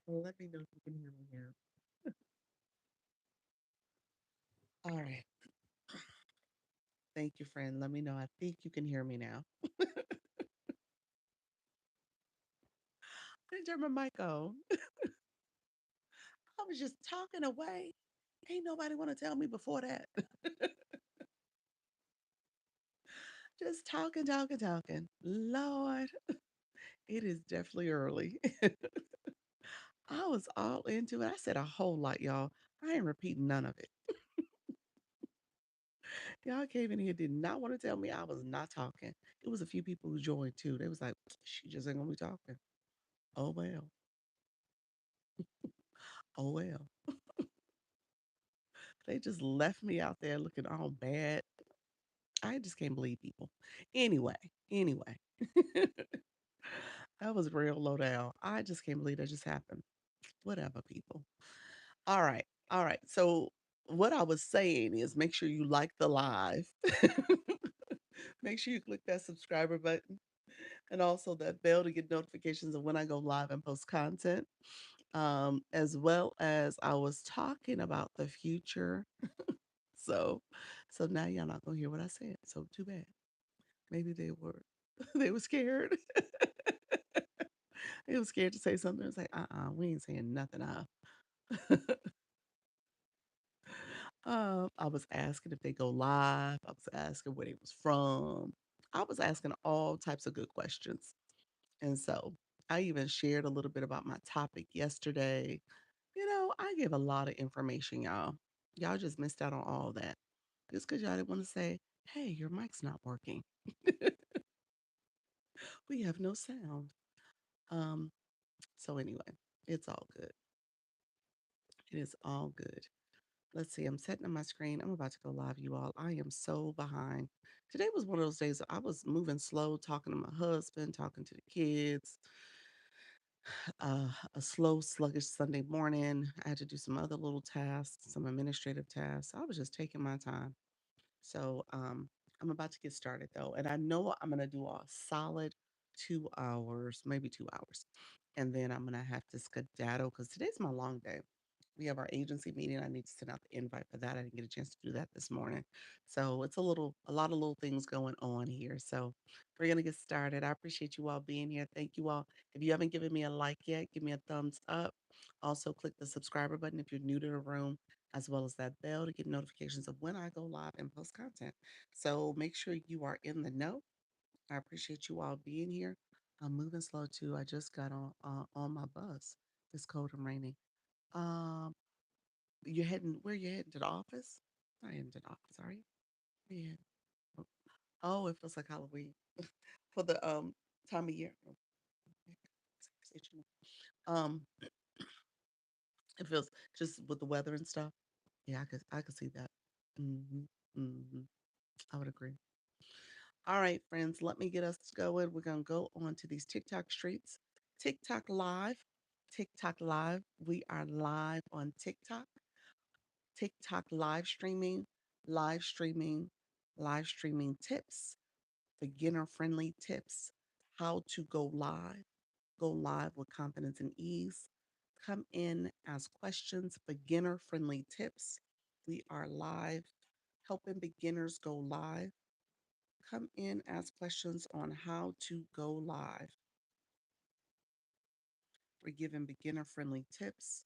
Let me know if you can hear me now. All right. Thank you, friend. Let me know. I think you can hear me now. I didn't turn my mic on. I was just talking away. Ain't nobody want to tell me before that. Just talking, talking, talking. Lord, it is definitely early. I was all into it. I said a whole lot, y'all. I ain't repeating none of it. Y'all came in here, did not want to tell me I was not talking. It was a few people who joined too. They was like, she just ain't gonna be talking. Oh well. Oh well. They just left me out there looking all bad. I just can't believe people. Anyway, that was real low down. I just can't believe that just happened. Whatever, people. All right. All right. So, what I was saying is make sure you like the live. Make sure you click that subscriber button and also that bell to get notifications of when I go live and post content. As well as I was talking about the future. So, so now y'all not gonna hear what I said. So too bad. Maybe they were, they were scared. They were scared to say something. It's like, we ain't saying nothing. I was asking if they go live. I was asking where they was from. I was asking all types of good questions. And so I even shared a little bit about my topic yesterday. I give a lot of information, y'all. Y'all just missed out on all that. Just because y'all didn't want to say, hey, your mic's not working. We have no sound. Um, so anyway, it's all good. It is all good. Let's see. I'm setting up my screen. I'm about to go live, you all. I am so behind. Today was one of those days I was moving slow, talking to my husband, talking to the kids. A slow, sluggish Sunday morning. I had to do some other little tasks, some administrative tasks. I was just taking my time. So I'm about to get started though. And I know I'm gonna do a solid 2 hours, maybe 2 hours. And then I'm gonna have to skedaddle because today's my long day. We have our agency meeting. I need to send out the invite for that. I didn't get a chance to do that this morning. So it's a lot of little things going on here. So we're gonna get started. I appreciate you all being here. Thank you all. If you haven't given me a like yet, give me a thumbs up. Also click the subscriber button if you're new to the room, as well as that bell to get notifications of when I go live and post content. So make sure you are in the know. I appreciate you all being here. I'm moving slow too. I just got on my bus. It's cold and rainy. Um, you're heading where you heading to the office? Not heading to the office, are you? Yeah. Oh, it feels like Halloween for the time of year. Um, it feels just with the weather and stuff. Yeah, I could see that. Hmm. Hmm. I would agree. All right, friends, let me get us going. We're gonna go on to these TikTok streets. TikTok live. TikTok live. We are live on TikTok. TikTok live streaming, live streaming tips, beginner friendly tips, how to go live with confidence and ease. Come in, ask questions, beginner friendly tips. We are live, helping beginners go live. Come in, ask questions on how to go live. We're giving beginner friendly tips,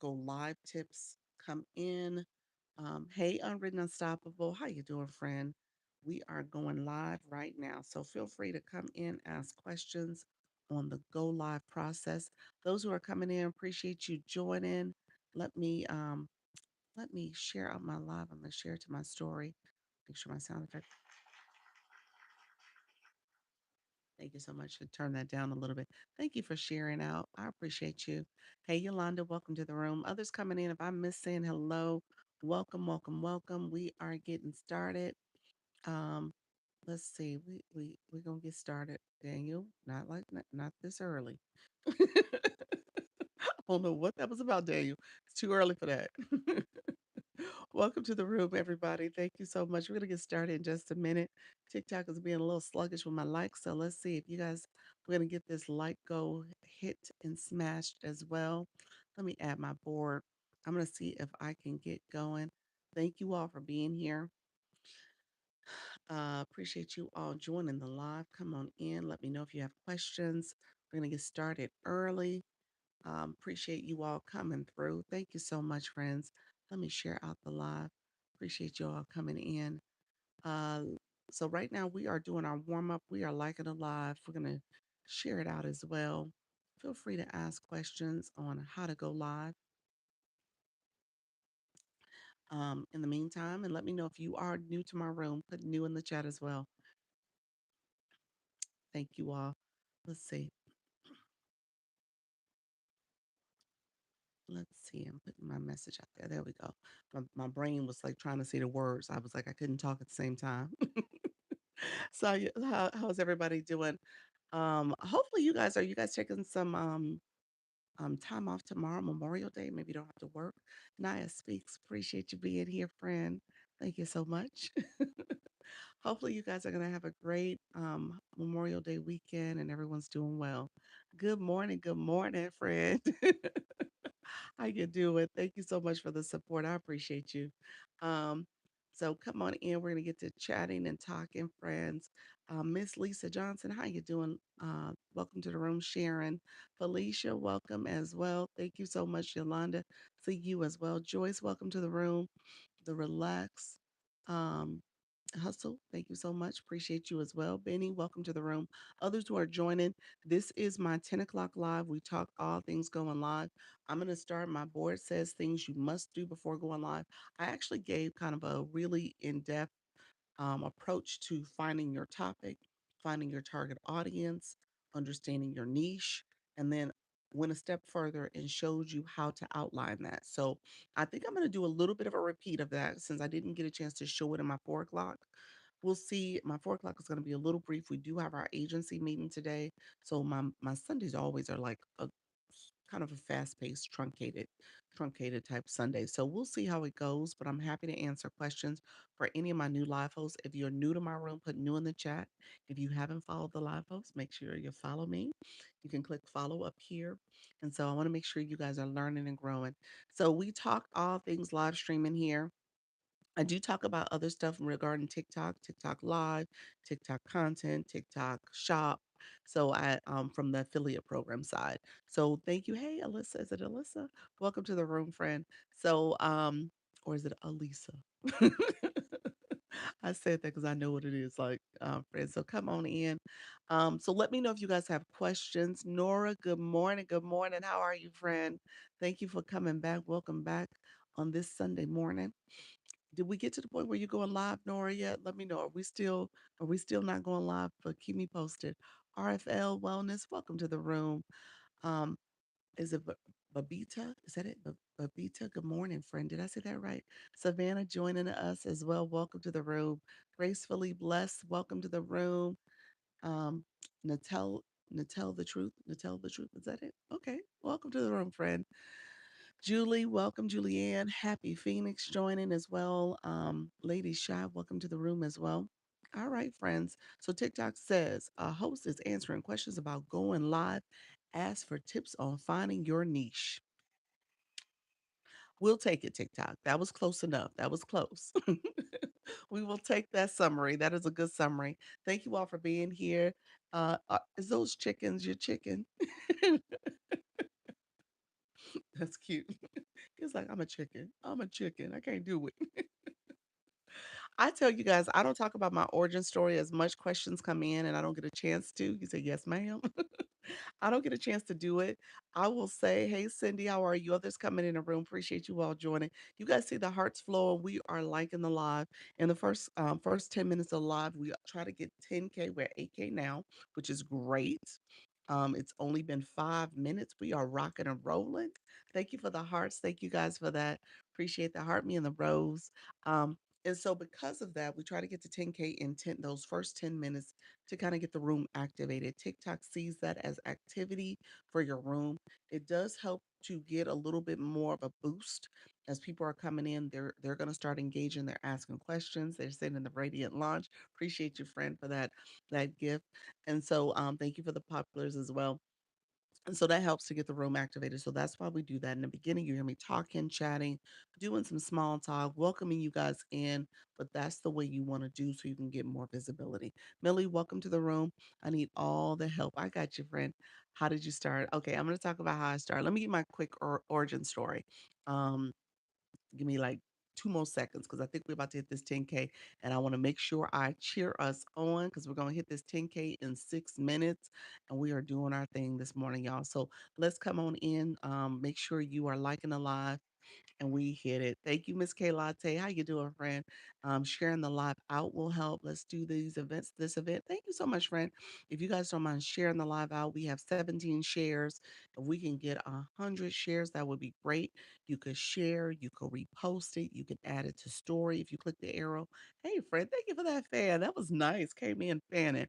go live tips. Come in. Hey, Unwritten Unstoppable. How you doing, friend? We are going live right now. So feel free to come in, ask questions on the go live process. Those who are coming in, appreciate you joining. Let me share out my live. I'm gonna share it to my story. Make sure my sound effect. Thank you so much. Turn that down a little bit. Thank you for sharing out. I appreciate you. Hey, Yolanda, welcome to the room. Others coming in. If I miss saying hello, welcome, welcome, welcome. We are getting started. Um, let's see. We're gonna get started. Daniel, not this early. I don't know what that was about, Daniel. It's too early for that. Welcome to the room, everybody. Thank you so much. We're going to get started in just a minute. TikTok is being a little sluggish with my likes, so let's see if you guys, we're going to get this like go hit and smashed as well. Let me add my board. I'm going to see if I can get going. Thank you all for being here. Appreciate you all joining the live. Come on in. Let me know if you have questions. We're going to get started early. Appreciate you all coming through. Thank you so much, friends. Let me share out the live. Appreciate you all coming in. Uh, so right now we are doing our warm up. We are liking it live. We're gonna share it out as well. Feel free to ask questions on how to go live. In the meantime, and let me know if you are new to my room. Put new in the chat as well. Thank you all. Let's see. Let's see. I'm putting my message out there. There we go. My brain was like trying to see the words. I was like, I couldn't talk at the same time. So how's everybody doing? Hopefully you guys taking some time off tomorrow, Memorial Day. Maybe you don't have to work. Naya speaks. Appreciate you being here, friend. Thank you so much. Hopefully you guys are gonna have a great Memorial Day weekend and everyone's doing well. Good morning, friend. How you doing? Thank you so much for the support. I appreciate you. Um, so come on in. We're gonna get to chatting and talking, friends. Miss Lisa Johnson, how you doing? Welcome to the room, Sharon. Felicia, welcome as well. Thank you so much, Yolanda. See you as well. Joyce, welcome to the room. The Relax. Um, Hustle, thank you so much. Appreciate you as well. Benny, welcome to the room. Others who are joining, this is my 10 o'clock live. We talk all things going live. I'm going to start. My board says things you must do before going live. I actually gave kind of a really in depth approach to finding your topic, finding your target audience, understanding your niche, and then went a step further and showed you how to outline that. So I think I'm going to do a little bit of a repeat of that since I didn't get a chance to show it in my 4 o'clock. We'll see. My 4 o'clock is going to be a little brief. We do have our agency meeting today, so my Sundays always are like a kind of a fast-paced, truncated type Sunday. So we'll see how it goes. But I'm happy to answer questions for any of my new live hosts. If you're new to my room, put new in the chat. If you haven't followed the live hosts, make sure you follow me. You can click follow up here. And so I want to make sure you guys are learning and growing. So we talk all things live streaming here. I do talk about other stuff regarding TikTok, TikTok Live, TikTok content, TikTok Shop. So I from the affiliate program side. So thank you. Hey, Alyssa, is it Alyssa? Welcome to the room, friend. So or is it Alisa? I said that because I know what it is like, friend. So come on in. So let me know if you guys have questions. Nora, good morning. Good morning. How are you, friend? Thank you for coming back. Welcome back on this Sunday morning. Did we get to the point where you're going live, Nora, yet? Let me know. Are we still not going live? But keep me posted. RFL Wellness, welcome to the room. Um, is it Babita? Is that it? Babita, good morning, friend. Did I say that right? Savannah joining us as well. Welcome to the room. Gracefully blessed, welcome to the room. Um, Natel, Natel the truth. Natel the truth. Is that it? Okay. Welcome to the room, friend. Julie, welcome, Julianne. Happy Phoenix joining as well. Lady Shy, welcome to the room as well. All right, friends. So TikTok says a host is answering questions about going live. Ask for tips on finding your niche. We'll take it, TikTok. That was close enough. That was close. We will take that summary. That is a good summary. Thank you all for being here. Is those chickens your chicken? That's cute. It's like, I'm a chicken. I'm a chicken. I can't do it. I tell you guys, I don't talk about my origin story as much questions come in and I don't get a chance to. You say, yes, ma'am. I don't get a chance to do it. I will say, hey, Cindy, how are you? Others coming in the room. Appreciate you all joining. You guys see the hearts flowing. We are liking the live. In the first 10 minutes of live, we try to get 10K. We're at 8K now, which is great. It's only been 5 minutes. We are rocking and rolling. Thank you for the hearts. Thank you guys for that. Appreciate the heart, me and the rose. And so because of that, we try to get to 10K in those first 10 minutes to kind of get the room activated. TikTok sees that as activity for your room. It does help to get a little bit more of a boost as people are coming in, they're going to start engaging. They're asking questions. They're sending the radiant launch. Appreciate you, friend, for that gift. And so, thank you for the populars as well. And so that helps to get the room activated. So that's why we do that. In the beginning, you hear me talking, chatting, doing some small talk, welcoming you guys in. But that's the way you want to do so you can get more visibility. Millie, welcome to the room. I need all the help. I got you, friend. How did you start? Okay, I'm going to talk about how I started. Let me give my quick origin story. Um, Give me like 2 more seconds because I think we're about to hit this 10K, and I wanna make sure I cheer us on because 'cause we're gonna hit this 10K in 6 minutes, and we are doing our thing this morning, y'all. So let's come on in, make sure you are liking the live, and we hit it. Thank you, Miss K Latte. How you doing, friend? Sharing the live out will help. Let's do these events, this event. Thank you so much, friend. If you guys don't mind sharing the live out, we have 17 shares. If we can get 100 shares, that would be great. You could share, you could repost it, you can add it to story if you click the arrow. Hey, friend, thank you for that fan. That was nice. Came in fanning.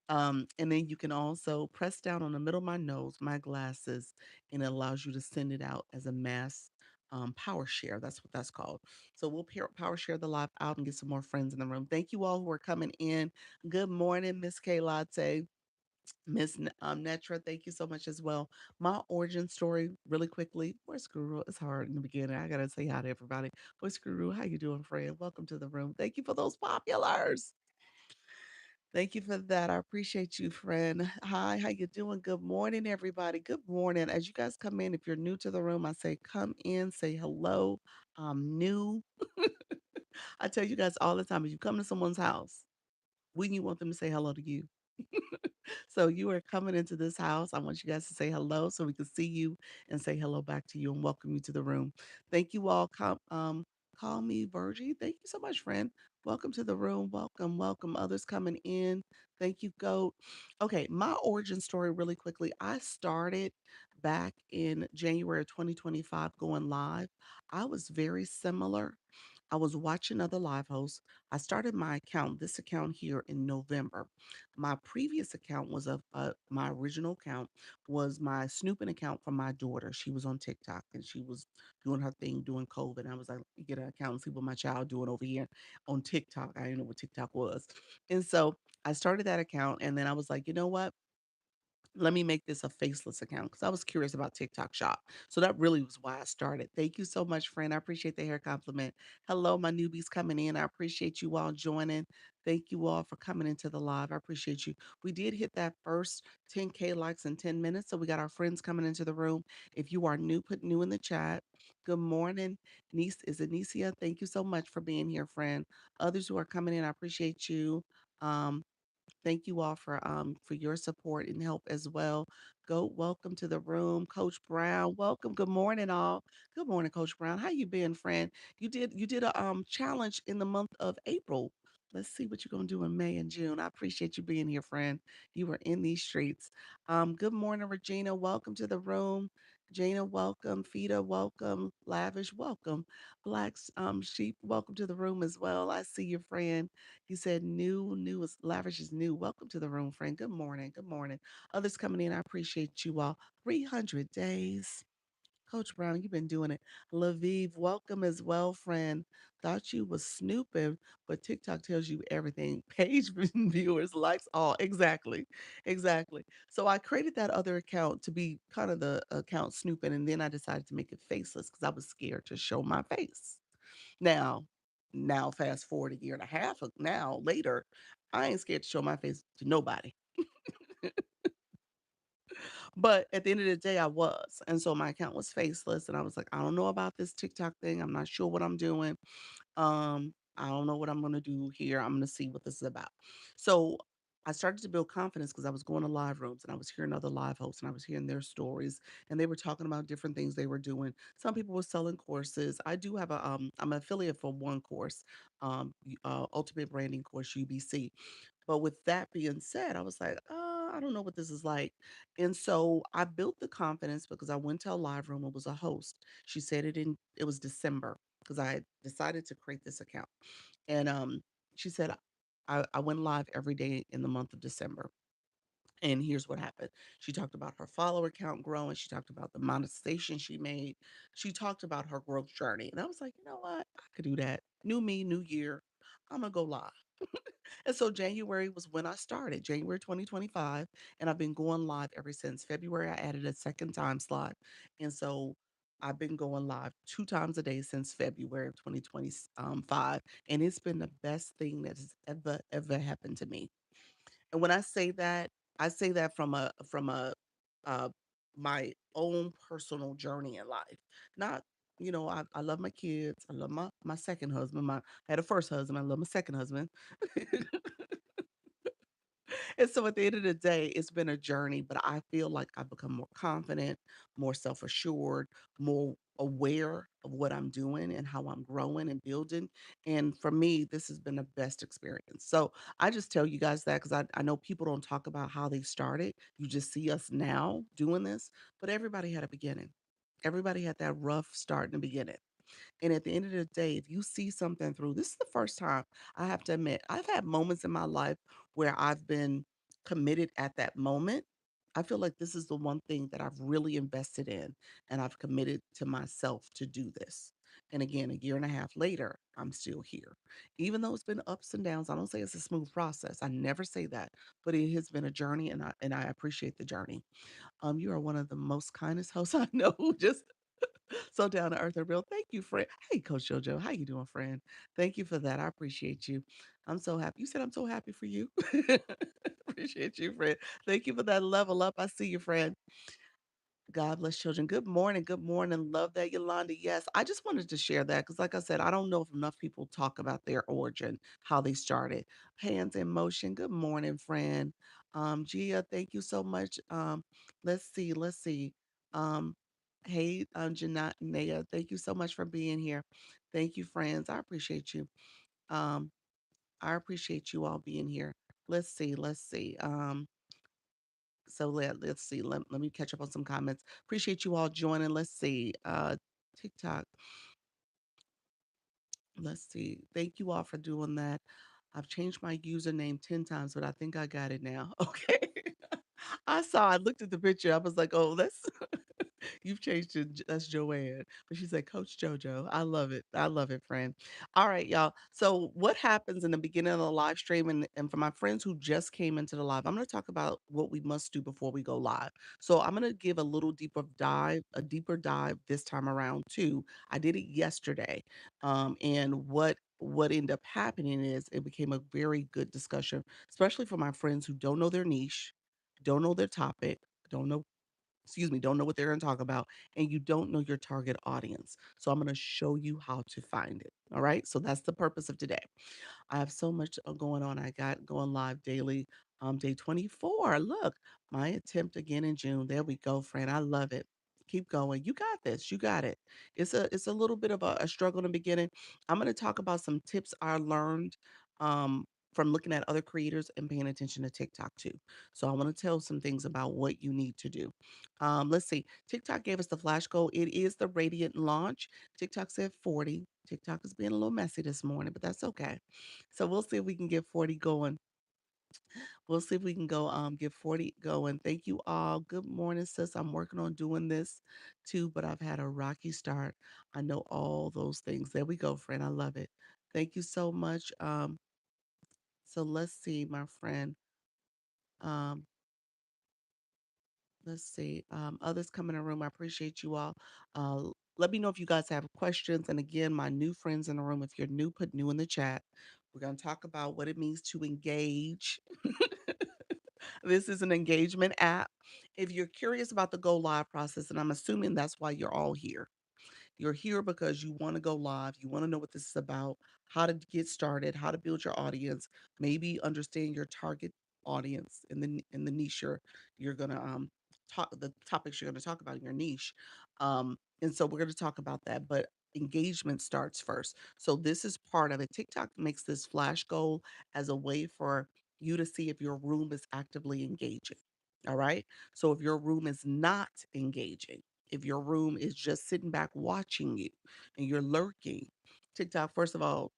And then you can also press down on the middle of my nose, my glasses, and it allows you to send it out as a mass power share. That's what that's called. So we'll power share the live out and get some more friends in the room. Thank you all who are coming in. Good morning, Miss K Latte. Netra, thank you so much as well. My origin story, really quickly. Where's Guru? It's hard in the beginning. I gotta say hi to everybody. Where's Guru? How you doing, friend? Welcome to the room. Thank you for those populars. Thank you for that. I appreciate you, friend. Hi, how you doing? Good morning, everybody. Good morning. As you guys come in, if you're new to the room, I say come in, say hello. I'm new. I tell you guys all the time, if you come to someone's house, wouldn't you want them to say hello to you? So you are coming into this house. I want you guys to say hello so we can see you and say hello back to you and welcome you to the room. Thank you all. Call me Virgie. Thank you so much, friend. Welcome to the room. Welcome, welcome. Others coming in. Thank you, Goat. Okay, my origin story really quickly. I started back in January of 2025 going live. I was very similar. I was watching other live hosts. I started my account, this account here in November. My previous account was my original account was my snooping account from my daughter. She was on TikTok and she was doing her thing doing COVID. And I was like, "Let me get an account and see what my child doing over here on TikTok." I didn't know what TikTok was. And so I started that account and then I was like, you know what? Let me make this a faceless account because I was curious about TikTok Shop. So that really was why I started. Thank you so much, friend. I appreciate the hair compliment. Hello, my newbies coming in. I appreciate you all joining. Thank you all for coming into the live. I appreciate you. We did hit that first 10K likes in 10 minutes. So we got our friends coming into the room. If you are new, put new in the chat. Good morning, Niece. Is it Nicia? Thank you so much for being here, friend. Others who are coming in, I appreciate you. Um, Thank you all for your support and help as well. Go welcome to the room, Coach Brown. Welcome. Good morning, all. Good morning, Coach Brown. How you been, friend? You did a challenge in the month of April. Let's see what you're gonna do in May and June. I appreciate you being here, friend. You were in these streets. Good morning, Regina. Welcome to the room. Jana, welcome. Fida, welcome. Lavish, welcome. Sheep, welcome to the room as well. I see your friend. He said, new is lavish is new. Welcome to the room, friend. Good morning. Good morning. Others coming in, I appreciate you all. 300 days. Coach Brown, you've been doing it. Laviv, welcome as well, friend. Thought you was snooping, but TikTok tells you everything. Page viewers, likes, all. Exactly. Exactly. So I created that other account to be kind of the account snooping, and then I decided to make it faceless because I was scared to show my face. Now, now fast forward a year and a half now later, I ain't scared to show my face to nobody. But at the end of the day, I was. And so my account was faceless. And I was like, I don't know about this TikTok thing. I'm not sure what I'm doing. I don't know what I'm gonna do here. I'm gonna see what this is about. So I started to build confidence because I was going to live rooms and I was hearing other live hosts and I was hearing their stories and they were talking about different things they were doing. Some people were selling courses. I do have I'm an affiliate for one course, Ultimate Branding Course UBC. But with that being said, I was like, I don't know what this is like. And so I built the confidence because I went to a live room. It was a host. She said it was December because I had decided to create this account. And she said, I went live every day in the month of December. And here's what happened. She talked about her follower count growing. She talked about the monetization she made. She talked about her growth journey. And I was like, you know what? I could do that. New me, new year. I'm going to go live. And so January was when I started, January 2025. And I've been going live ever since. February, I added a second time slot. And so I've been going live 2 times a day since February of 2025. And it's been the best thing that has ever happened to me. And when I say that from a uh my own personal journey in life. Not, I love my kids. I love my second husband. I had a first husband. I love my second husband. And so at the end of the day, it's been a journey, but I feel like I've become more confident, more self assured, more aware of what I'm doing and how I'm growing and building. And for me, this has been the best experience. So I just tell you guys that because I know people don't talk about how they started. You just see us now doing this, but everybody had a beginning. Everybody had that rough start in the beginning. And at the end of the day, if you see something through, this is the first time I have to admit, I've had moments in my life where I've been committed at that moment. I feel like this is the one thing that I've really invested in, and I've committed to myself to do this. And again, a year and a half later, I'm still here. Even though it's been ups and downs, I don't say it's a smooth process. I never say that, but it has been a journey, and I appreciate the journey. You are one of the most kindest hosts I know. Just so down to earth and real. Thank you, friend. Hey, Coach Jojo, how you doing, friend? Thank you for that. I appreciate you. I'm so happy. You said I'm so happy for you. Appreciate you, friend. Thank you for that level up. I see you, friend. God bless children. Good morning. Good morning. Love that, Yolanda. Yes, I just wanted to share that because, like I said, I don't know if enough people talk about their origin, how they started. Hands in motion. Good morning, friend. Gia, thank you so much. Let's see. Let's see. Um, hey, Janaya, thank you so much for being here. Thank you, friends. I appreciate you. Um, I appreciate you all being here. Let's see. Let's see. So let's see. Let me catch up on some comments. Appreciate you all joining. Let's see. TikTok. Let's see. Thank you all for doing that. I've changed my username 10 times, but I think I got it now. Okay. I looked at the picture. I was like, oh, that's you've changed it. That's Joanne. But she said, Coach JoJo. I love it. I love it, friend. All right, y'all. So, what happens in the beginning of the live stream? And for my friends who just came into the live, I'm going to talk about what we must do before we go live. So, I'm going to give a deeper dive this time around, too. I did it yesterday. And what ended up happening is it became a very good discussion, especially for my friends who don't know their niche, don't know their topic, don't know don't know what they're going to talk about, and you don't know your target audience. So I'm going to show you how to find it. All right. So that's the purpose of today. I have so much going on. I got going live daily. Day 24. Look, my attempt again in June. There we go, friend. I love it. Keep going. You got this. You got it. It's a little bit of a struggle in the beginning. I'm going to talk about some tips I learned from looking at other creators and paying attention to TikTok too. So I want to tell some things about what you need to do. Let's see. TikTok gave us the flash goal. It is the radiant launch. TikTok said 40. TikTok is being a little messy this morning, but that's okay. So we'll see if we can get 40 going. We'll see if we can go get 40 going. Thank you all. Good morning, sis. I'm working on doing this too, but I've had a rocky start. I know all those things. There we go, friend. I love it. Thank you so much. So let's see, my friend. Um, let's see. Others come in the room. I appreciate you all. Let me know if you guys have questions. And again, my new friends in the room, if you're new, put new in the chat. We're going to talk about what it means to engage. This is an engagement app. If you're curious about the go live process, and I'm assuming that's why you're all here, you're here because you want to go live. You want to know what this is about, how to get started, how to build your audience, maybe understand your target audience in the niche you're gonna talk the topics you're gonna talk about in your niche. And so we're gonna talk about that, but engagement starts first. So this is part of it. TikTok makes this flash goal as a way for you to see if your room is actively engaging. All right. So if your room is not engaging, if your room is just sitting back watching you and you're lurking, TikTok, first of all,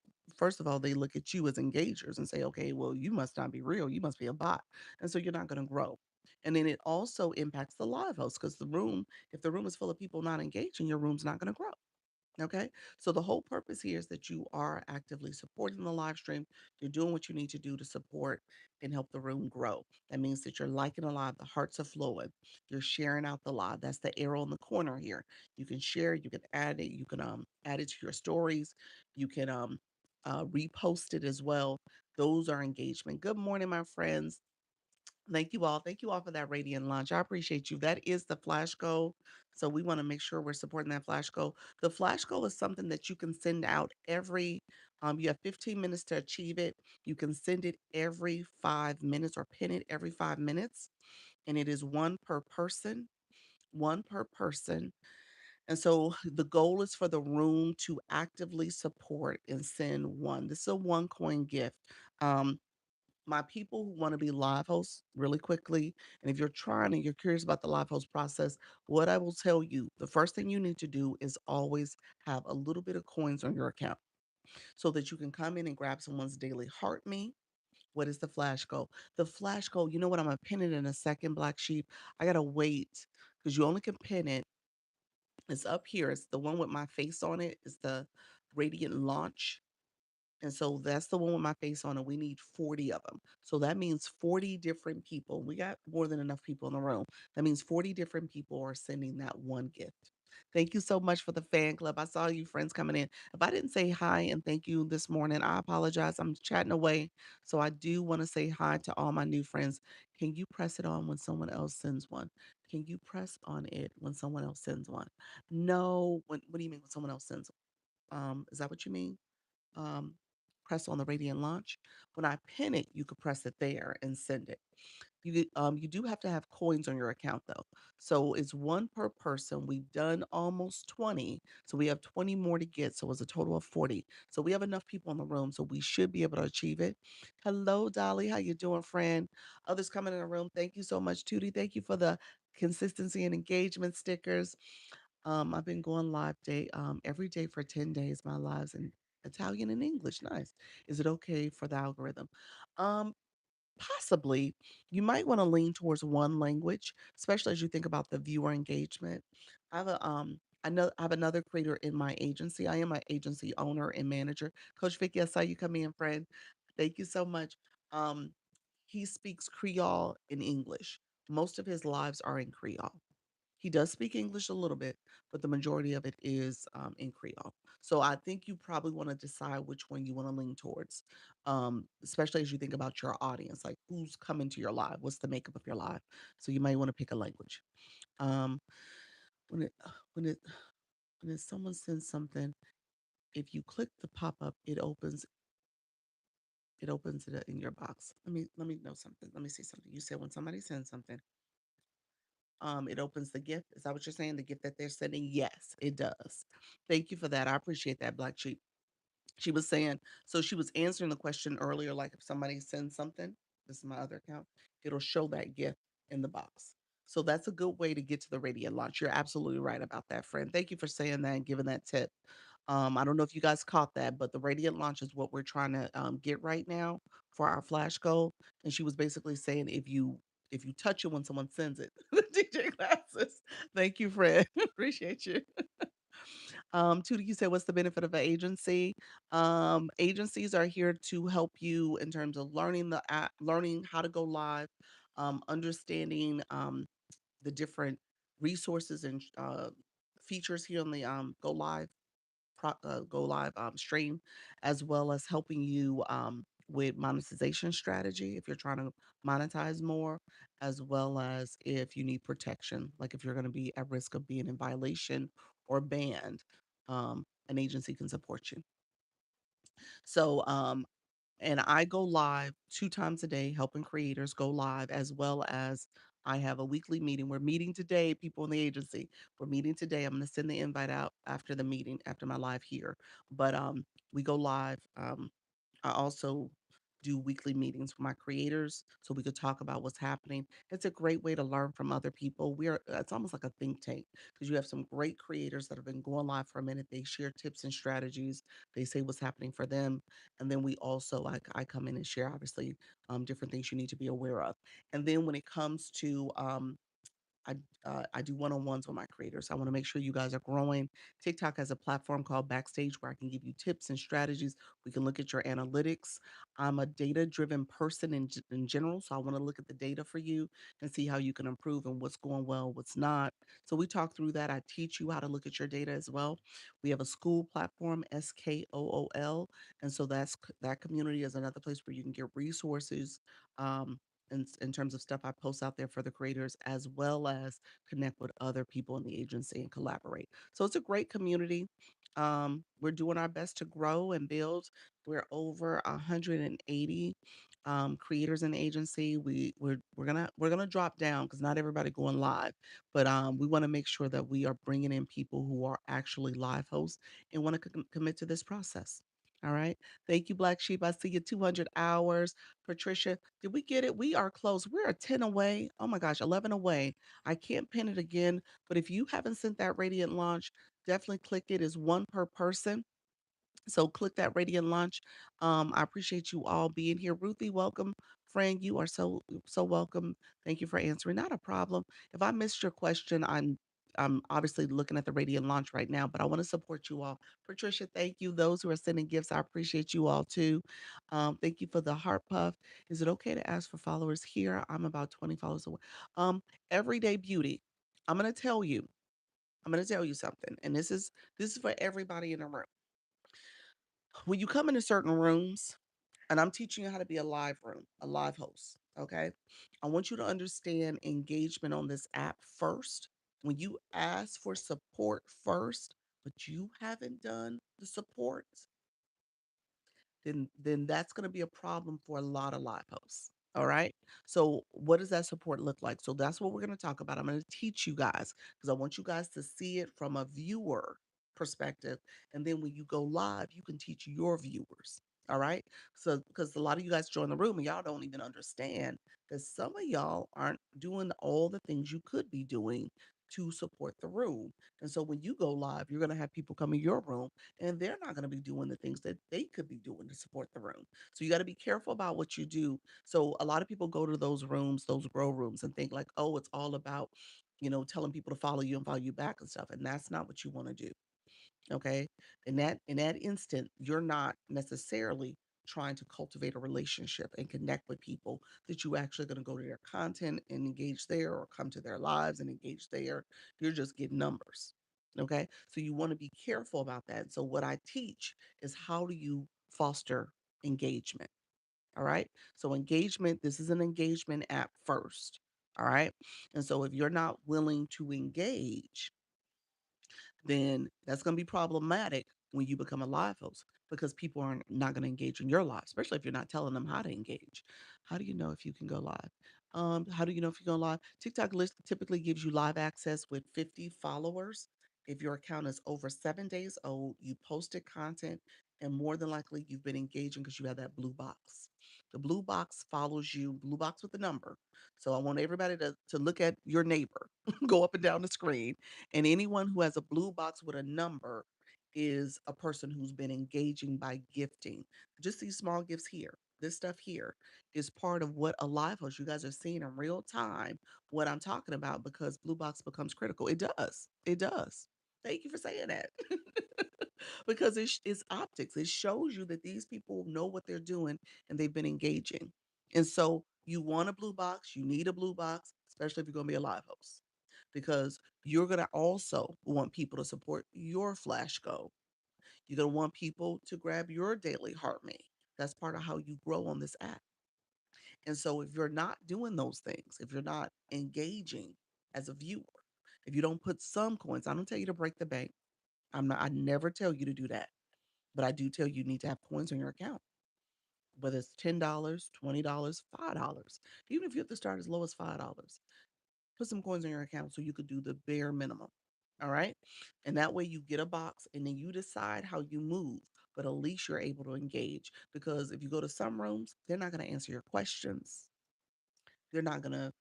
they look at you as engagers and say, okay, well, you must not be real. You must be a bot. And so you're not going to grow. And then it also impacts the live host because if the room is full of people not engaging, your room's not going to grow. Okay. So the whole purpose here is that you are actively supporting the live stream. You're doing what you need to do to support and help the room grow. That means that you're liking a live, the hearts are flowing. You're sharing out the live. That's the arrow in the corner here. You can share, you can add it, you can add it to your stories, you can repost it as well. Those are engagement. Good morning, my friends. Thank you all. Thank you all for that radiant launch. I appreciate you. That is the flash goal. So we want to make sure we're supporting that flash goal. The flash goal is something that you can send out you have 15 minutes to achieve it. You can send it every 5 minutes or pin it every 5 minutes. And it is one per person, one per person. And so the goal is for the room to actively support and send one. This is a one coin gift. Um, my people who want to be live hosts really quickly, and if you're trying and you're curious about the live host process, what I will tell you, the first thing you need to do is always have a little bit of coins on your account so that you can come in and grab someone's daily heart me. What is the flash goal? The flash goal, you know what? I'm gonna pin it in a second, Black Sheep. I gotta wait because you only can pin it. It's up here. It's the one with my face on it. It's the radiant launch. And so that's the one with my face on it. We need 40 of them. So that means 40 different people. We got more than enough people in the room. That means 40 different people are sending that one gift. Thank you so much for the fan club. I saw you friends coming in. If I didn't say hi and thank you this morning, I apologize. I'm chatting away. So I do want to say hi to all my new friends. Can you press it on when someone else sends one? Can you press on it when someone else sends one? No. What do you mean when someone else sends? Is that what you mean? um, Press on the radiant launch. When I pin it, you could press it there and send it. You do have to have coins on your account though. So it's one per person. We've done almost 20. So we have 20 more to get. So it's a total of 40. So we have enough people in the room. So we should be able to achieve it. Hello, Dolly. How you doing, friend? Others coming in the room. Thank you so much, Tootie. Thank you for the consistency and engagement stickers. I've been going live every day for 10 days, my lives in Italian and English. Nice. Is it okay for the algorithm? Um, Possibly. You might want to lean towards one language, especially as you think about the viewer engagement. I have another creator in my agency. I am an agency owner and manager. Coach Vicky, I saw you come in, friend. Thank you so much. Um, he speaks Creole and English. Most of his lives are in Creole. He does speak English a little bit, but the majority of it is in Creole. So I think you probably want to decide which one you want to lean towards, especially as you think about your audience, like who's coming to your live, what's the makeup of your live. So you might want to pick a language. Um, when it when it when someone sends something, if you click the pop up, it opens it in your box. Let me know something. Let me see something. You said when somebody sends something, it opens the gift. Is that what you're saying? The gift that they're sending? Yes, it does. Thank you for that. I appreciate that, Black Sheep. She was saying, so she was answering the question earlier, like if somebody sends something, this is my other account, it'll show that gift in the box. So that's a good way to get to the radiant launch. You're absolutely right about that, friend. Thank you for saying that and giving that tip. I don't know if you guys caught that, but the radiant launch is what we're trying to get right now for our flash goal. And she was basically saying if you touch it when someone sends it, the DJ glasses. Thank you, Fred. Appreciate you. Tootie, you said, what's the benefit of an agency? Agencies are here to help you in terms of learning how to go live, understanding the different resources and features here on the Go Live stream, as well as helping you with monetization strategy if you're trying to monetize more, as well as if you need protection, like if you're going to be at risk of being in violation or banned, an agency can support you. So, and I go live 2 times a day, helping creators go live, as well as I have a weekly meeting. We're meeting today, people in the agency. We're meeting today. I'm going to send the invite out after the meeting, after my live here. But we go live. I also do weekly meetings with my creators so we could talk about what's happening. It's a great way to learn from other people. It's almost like a think tank because you have some great creators that have been going live for a minute. They share tips and strategies. They say what's happening for them. And then we also, like, I come in and share, obviously, different things you need to be aware of. And then when it comes to I I do one-on-ones with my creators. I want to make sure you guys are growing. TikTok has a platform called Backstage where I can give you tips and strategies. We can look at your analytics. I'm a data-driven person in general, so I want to look at the data for you and see how you can improve and what's going well, what's not. So we talk through that. I teach you how to look at your data as well. We have a school platform, SKOOL, and so that community is another place where you can get resources. Um, in terms of stuff I post out there for the creators, as well as connect with other people in the agency and collaborate. So it's a great community. We're doing our best to grow and build. We're over 180 creators in the agency. We're gonna drop down because not everybody going live, but we want to make sure that we are bringing in people who are actually live hosts and want to commit to this process. All right. Thank you, Black Sheep. I see you 200 hours. Patricia, did we get it? We are close. We're 10 away. Oh my gosh, 11 away. I can't pin it again, but if you haven't sent that radiant launch, definitely click it. It's one per person. So click that radiant launch. I appreciate you all being here. Ruthie, welcome. Friend, you are so welcome. Thank you for answering. Not a problem. If I missed your question, I'm obviously looking at the radiant launch right now, but I want to support you all. Patricia, thank you. Those who are sending gifts, I appreciate you all too. Thank you for the heart puff. Is it okay to ask for followers here? I'm about 20 followers away. Um, Everyday beauty. I'm gonna tell you. I'm gonna tell you something, and this is for everybody in the room. When you come into certain rooms, and I'm teaching you how to be a live room, a live host, okay? I want you to understand engagement on this app first. When you ask for support first, but you haven't done the support, then that's going to be a problem for a lot of live hosts. All right. So what does that support look like? So that's what we're going to talk about. I'm going to teach you guys because I want you guys to see it from a viewer perspective. And then when you go live, you can teach your viewers. All right. So because a lot of you guys join the room and y'all don't even understand that some of y'all aren't doing all the things you could be doing to support the room. And so when you go live, you're going to have people come in your room and they're not going to be doing the things that they could be doing to support the room. So you got to be careful about what you do. So a lot of people go to those rooms, those grow rooms, and think like, oh, it's all about, telling people to follow you and follow you back and stuff. And that's not what you want to do. Okay. In that instant, you're not necessarily trying to cultivate a relationship and connect with people that you actually going to go to their content and engage there or come to their lives and engage there. You're just getting numbers. Okay. So you want to be careful about that. So what I teach is how do you foster engagement? All right. So engagement, this is an engagement app first. All right. And so if you're not willing to engage, then that's going to be problematic when you become a live host because people are not going to engage in your live, especially if you're not telling them how to engage. How do you know if you can go live? How do you know if you go live? TikTok list typically gives you live access with 50 followers. If your account is over 7 days old, you posted content, and more than likely you've been engaging because you have that blue box. The blue box follows you, blue box with the number. So I want everybody to look at your neighbor, go up and down the screen, and anyone who has a blue box with a number is a person who's been engaging by gifting. Just these small gifts here. This stuff here is part of what a live host you guys are seeing in real time, what I'm talking about, because Blue Box becomes critical. It does. It does. Thank you for saying that. Because it's optics. It shows you that these people know what they're doing and they've been engaging. And so you want a blue box, you need a blue box, especially if you're going to be a live host, because you're going to also want people to support your flash goal. You're going to want people to grab your daily heart rate. That's part of how you grow on this app. And so if you're not doing those things, if you're not engaging as a viewer, if you don't put some coins, I don't tell you to break the bank. I never tell you to do that. But I do tell you need to have coins on your account, whether it's $10, $20, $5. Even if you have to start as low as $5, put some coins on your account so you could do the bare minimum. All right. And that way you get a box and then you decide how you move. but at least you're able to engage. Because if you go to some rooms, they're not going to answer your questions. They're not going to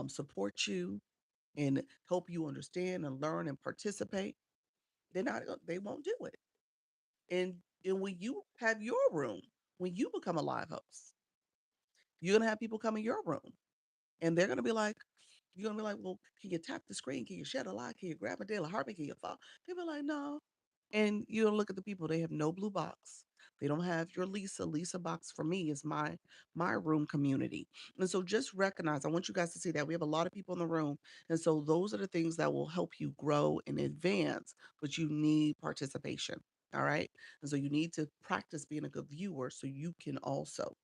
support you and help you understand and learn and participate. They won't do it. And when you have your room, when you become a live host, you're gonna have people come in your room and they're gonna be like, you're gonna be like, well, can you tap the screen? Can you shed a light? Can you grab a daily heartbeat? Can you fall? They'll be like, no. And you'll look at the people, they have no blue box. They don't have your Lisa. Lisa box for me is my room community. And so just recognize, I want you guys to see that we have a lot of people in the room. And so those are the things that will help you grow and advance, but you need participation. All right. And so you need to practice being a good viewer so you can also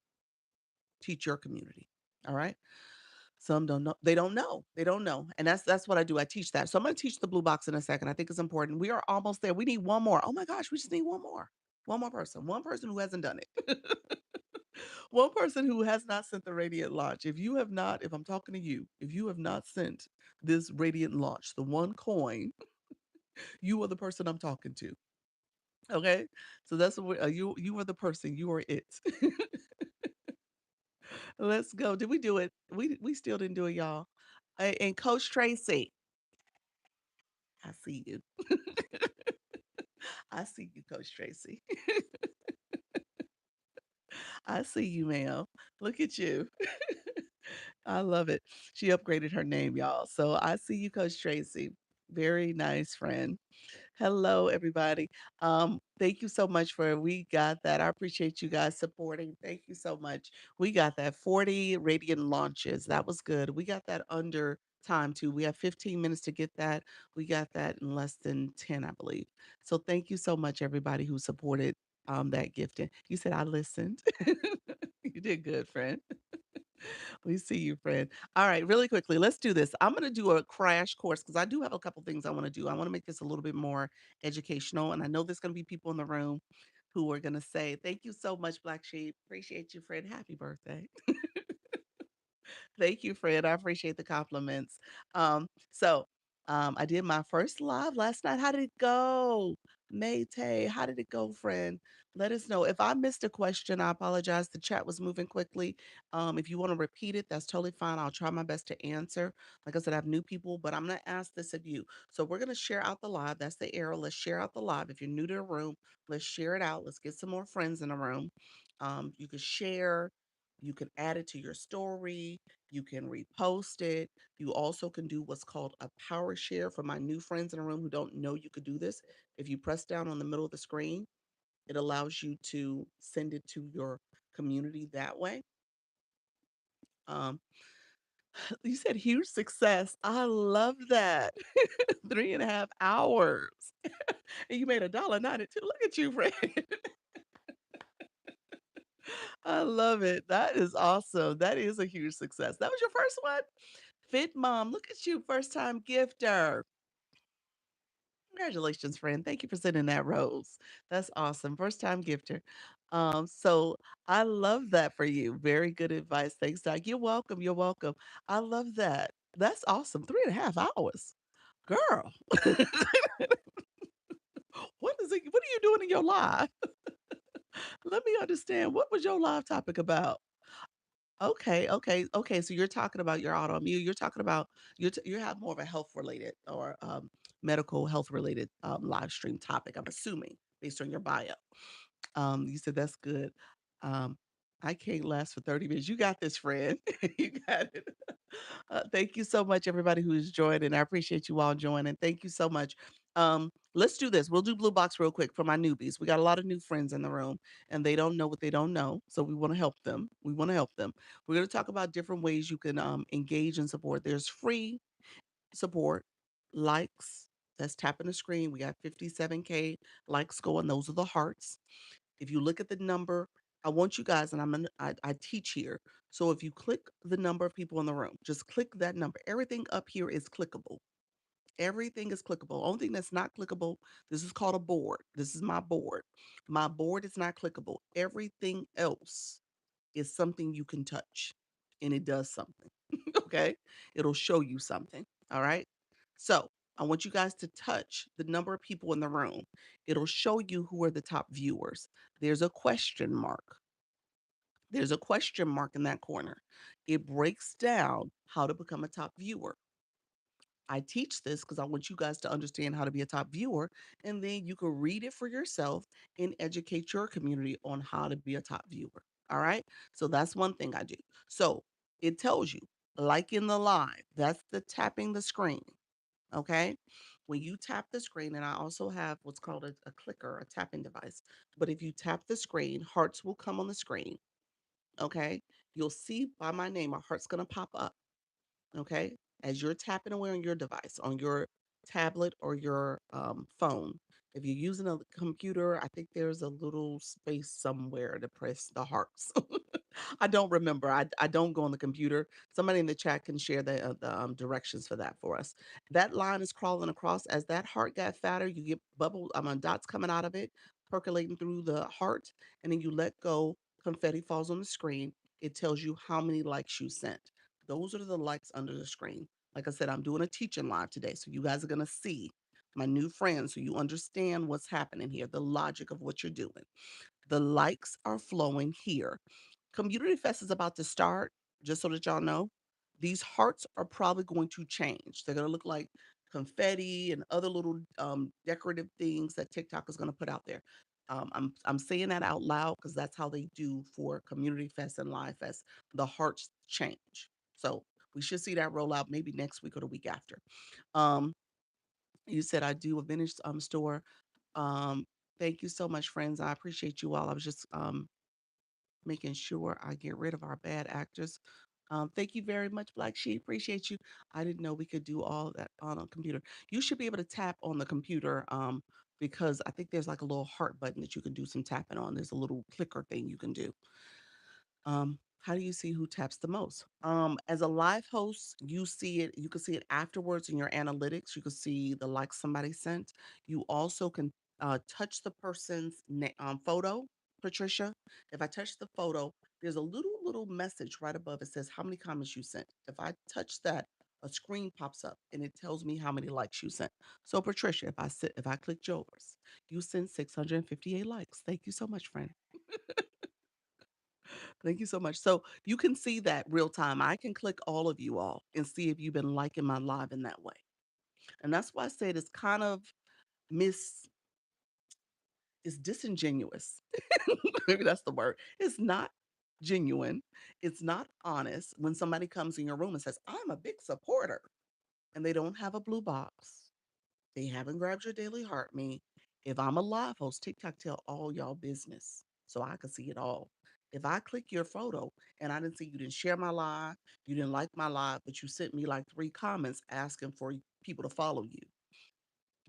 teach your community. All right. Some don't know. They don't know. They don't know. And that's what I do. I teach that. So I'm going to teach the blue box in a second. I think it's important. We are almost there. We need one more. Oh my gosh, we just need one more. One more person. One person who hasn't done it. One person who has not sent the radiant launch. If you have not, if I'm talking to you, if you have not sent this radiant launch, the one coin, you are the person I'm talking to. Okay? So that's what you are the person. You are it. Let's go. Did we do it? We still didn't do it, y'all. And Coach Tracy, I see you. I see you, Coach Tracy. I see you, ma'am. Look at you. I love it. She upgraded her name, y'all. So I see you, Coach Tracy. Very nice friend. Hello, everybody. Thank you so much for we got that. I appreciate you guys supporting. Thank you so much. We got that 40 radiant launches. That was good. We got that under time too. We have 15 minutes to get that. We got that in less than 10, I believe. So thank you so much, everybody who supported that gifting. You said I listened. You did good, friend. We see you, friend. All right, really quickly, let's do this. I'm going to do a crash course because I do have a couple things I want to do. I want to make this a little bit more educational. And I know there's going to be people in the room who are going to say, thank you so much, Black Sheep. Appreciate you, friend. Happy birthday. Thank you, Fred. I appreciate the compliments. I did my first live last night. How did it go? Maytay, how did it go, friend? Let us know. If I missed a question, I apologize. The chat was moving quickly. If you want to repeat it, that's totally fine. I'll try my best to answer. Like I said, I have new people, but I'm going to ask this of you. So we're going to share out the live. That's the arrow. Let's share out the live. If you're new to the room, let's share it out. Let's get some more friends in the room. You can share. You can add it to your story. You can repost it. You also can do what's called a power share for my new friends in the room who don't know you could do this. If you press down on the middle of the screen, it allows you to send it to your community that way. Um, you said huge success. I love that. 3.5 hours. And you made $1.92. Look at you, Fred. I love it. That is awesome. That is a huge success. That was your first one? Fit mom. Look at you, first time gifter. Congratulations, friend. Thank you for sending that rose. That's awesome. First time gifter. So I love that for you. Very good advice. Thanks, Doc. You're welcome. You're welcome. I love that. That's awesome. 3.5 hours. Girl, what is it? What are you doing in your life? Let me understand. What was your live topic about? Okay, okay, okay. So you're talking about your autoimmune. You're talking about you have more of a health related or medical health related live stream topic. I'm assuming based on your bio. You said that's good. Um, I can't last for 30 minutes. You got this, friend. You got it. Thank you so much, everybody who's joined, and I appreciate you all joining. Thank you so much. Let's do this. We'll do Blue Box real quick for my newbies. We got a lot of new friends in the room, and they don't know what they don't know, so we want to help them. We want to help them. We're going to talk about different ways you can engage and support. There's free support, likes. That's tapping the screen. We got 57K likes going. Those are the hearts. If you look at the number, I want you guys, and I teach here. So if you click the number of people in the room, just click that number. Everything up here is clickable. Everything is clickable. Only thing that's not clickable, this is called a board. This is my board. My board is not clickable. Everything else is something you can touch and it does something. Okay. It'll show you something. All right. So I want you guys to touch the number of people in the room. It'll show you who are the top viewers. There's a question mark. There's a question mark in that corner. It breaks down how to become a top viewer. I teach this because I want you guys to understand how to be a top viewer, and then you can read it for yourself and educate your community on how to be a top viewer. All right. So that's one thing I do. So it tells you, like in the live, that's the tapping the screen. Okay. When you tap the screen, and I also have what's called a clicker, a tapping device. But if you tap the screen, hearts will come on the screen. Okay. You'll see by my name, a heart's going to pop up. Okay. As you're tapping away on your device, on your tablet or your phone. If you're using a computer, I think there's a little space somewhere to press the hearts. I don't remember. I don't go on the computer. Somebody in the chat can share the directions for that for us. That line is crawling across. As that heart got fatter, you get bubble dots coming out of it, percolating through the heart, and then you let go. Confetti falls on the screen. It tells you how many likes you sent. Those are the likes under the screen. Like I said, I'm doing a teaching live today. So you guys are going to see my new friends so you understand what's happening here, the logic of what you're doing. The likes are flowing here. Community Fest is about to start, just so that y'all know. These hearts are probably going to change. They're going to look like confetti and other little decorative things that TikTok is going to put out there. I'm saying that out loud because that's how they do for Community Fest and Live Fest. The hearts change, so we should see that roll out maybe next week or the week after. Um, you said I do a vintage store. Um, thank you so much, friends. I appreciate you all. I was just making sure I get rid of our bad actors. Thank you very much, Black Sheep. Appreciate you. I didn't know we could do all that on a computer. You should be able to tap on the computer because I think there's like a little heart button that you can do some tapping on. There's a little clicker thing you can do. How do you see who taps the most? As a live host, you see it, you can see it afterwards in your analytics. You can see the likes somebody sent. You also can touch the person's photo, Patricia. If I touch the photo, there's a little message right above. It says how many comments you sent. If I touch that, a screen pops up and it tells me how many likes you sent. So Patricia, if I click yours, you sent 658 likes. Thank you so much, friend. Thank you so much. So you can see that real time. I can click all of you all and see if you've been liking my live in that way. And that's why I said it's kind of mis it's disingenuous. Maybe that's the word. It's not genuine. It's not honest when somebody comes in your room and says, I'm a big supporter, and they don't have a blue box. They haven't grabbed your daily heart me. If I'm a live host, TikTok tell all y'all business so I can see it all. If I click your photo and I didn't see you didn't share my live, you didn't like my live, but you sent me like 3 comments asking for people to follow you.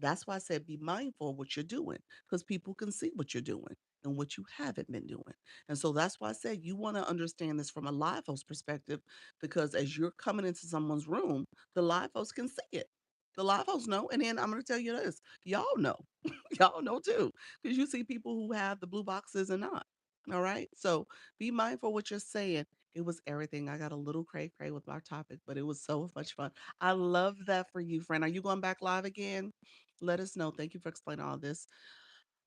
That's why I said be mindful of what you're doing because people can see what you're doing and what you haven't been doing. And so that's why I said you want to understand this from a live host perspective because as you're coming into someone's room, the live host can see it. The live hosts know. And then I'm going to tell you this y'all know. Y'all know too because you see people who have the blue boxes and not. All right. So be mindful what you're saying. It was everything. I got a little cray cray with my topic, but it was so much fun. I love that for you, friend. Are you going back live again? Let us know. Thank you for explaining all this.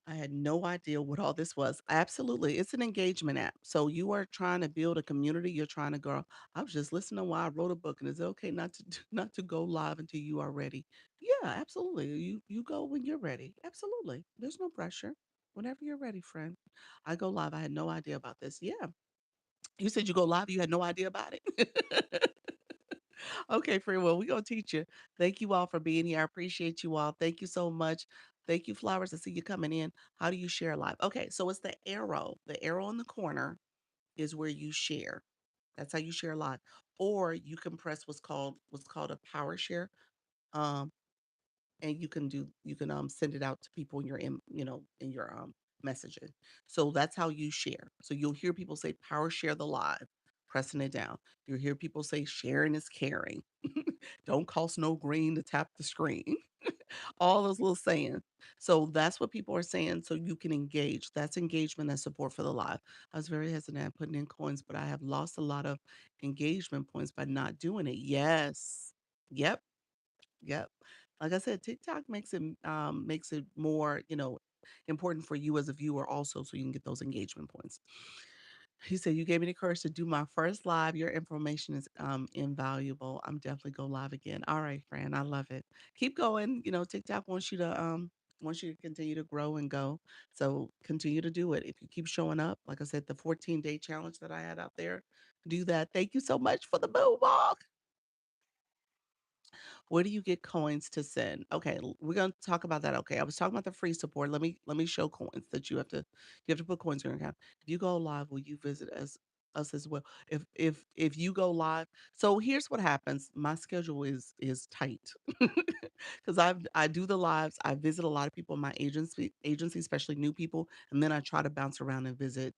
I had no idea what all this was. Absolutely. It's an engagement app. So you are trying to build a community. You're trying to grow. I was just listening while I wrote a book. And is it okay not to not to go live until you are ready? Yeah, absolutely. You go when you're ready. Absolutely. There's no pressure. Whenever you're ready, friend. I go live. I had no idea about this. Yeah. You said you go live, you had no idea about it. Okay, free will. We're gonna teach you. Thank you all for being here. I appreciate you all. Thank you so much. Thank you, Flowers. I see you coming in. How do you share live? Okay, so it's the arrow. The arrow in the corner is where you share. That's how you share live. Or you can press what's called a power share. Um, and you can send it out to people in your messaging. So that's how you share. So you'll hear people say power share the live, pressing it down. You'll hear people say sharing is caring. Don't cost no green to tap the screen. All those little sayings. So that's what people are saying. So you can engage. That's engagement and support for the live. I was very hesitant at putting in coins, but I have lost a lot of engagement points by not doing it. Yes. Yep. Yep. Like I said, TikTok makes it more, important for you as a viewer also so you can get those engagement points. He said, "You gave me the courage to do my first live. Your information is invaluable. I'm definitely go live again." All right, friend. I love it. Keep going. TikTok wants you to continue to grow and go. So continue to do it. If you keep showing up, like I said, the 14-day challenge that I had out there, do that. Thank you so much for the boo ball. Where do you get coins to send? Okay, we're gonna talk about that. Okay, I was talking about the free support. Let me show coins that you have to put coins in your account. If you go live, will you visit us as well? If you go live, so here's what happens. My schedule is tight because I do the lives. I visit a lot of people in my agency, especially new people, and then I try to bounce around and visit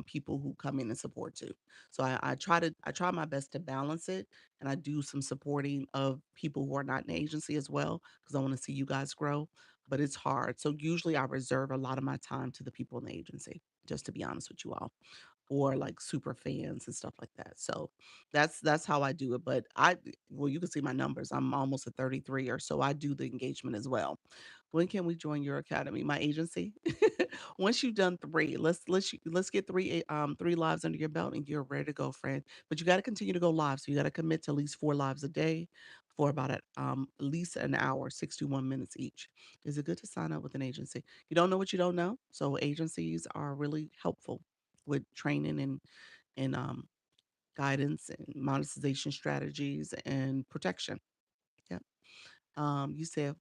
people who come in and support too. So I try my best to balance it, and I do some supporting of people who are not in the agency as well because I want to see you guys grow. But it's hard. So usually I reserve a lot of my time to the people in the agency, just to be honest with you all, or like super fans and stuff like that. So that's how I do it. But well, you can see my numbers. I'm almost at 33 or so. I do the engagement as well. When can we join your academy? My agency? Once you've done 3, let's get 3 lives under your belt and you're ready to go, friend. But you gotta continue to go live, so you gotta commit to at least 4 lives a day for about at least an hour, 61 minutes each. Is it good to sign up with an agency? You don't know what you don't know, so agencies are really helpful with training and guidance and monetization strategies and protection. Yep. You said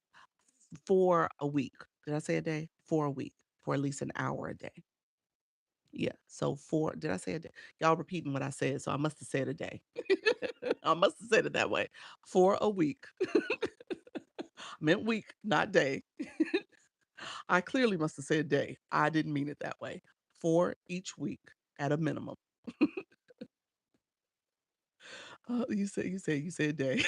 for a week. Did I say a day? For a week, for at least an hour a day. Yeah. So did I say a day? Y'all repeating what I said, so I must have said a day. I must have said it that way. For a week. Meant week, not day. I clearly must have said day. I didn't mean it that way. For each week at a minimum. You said day.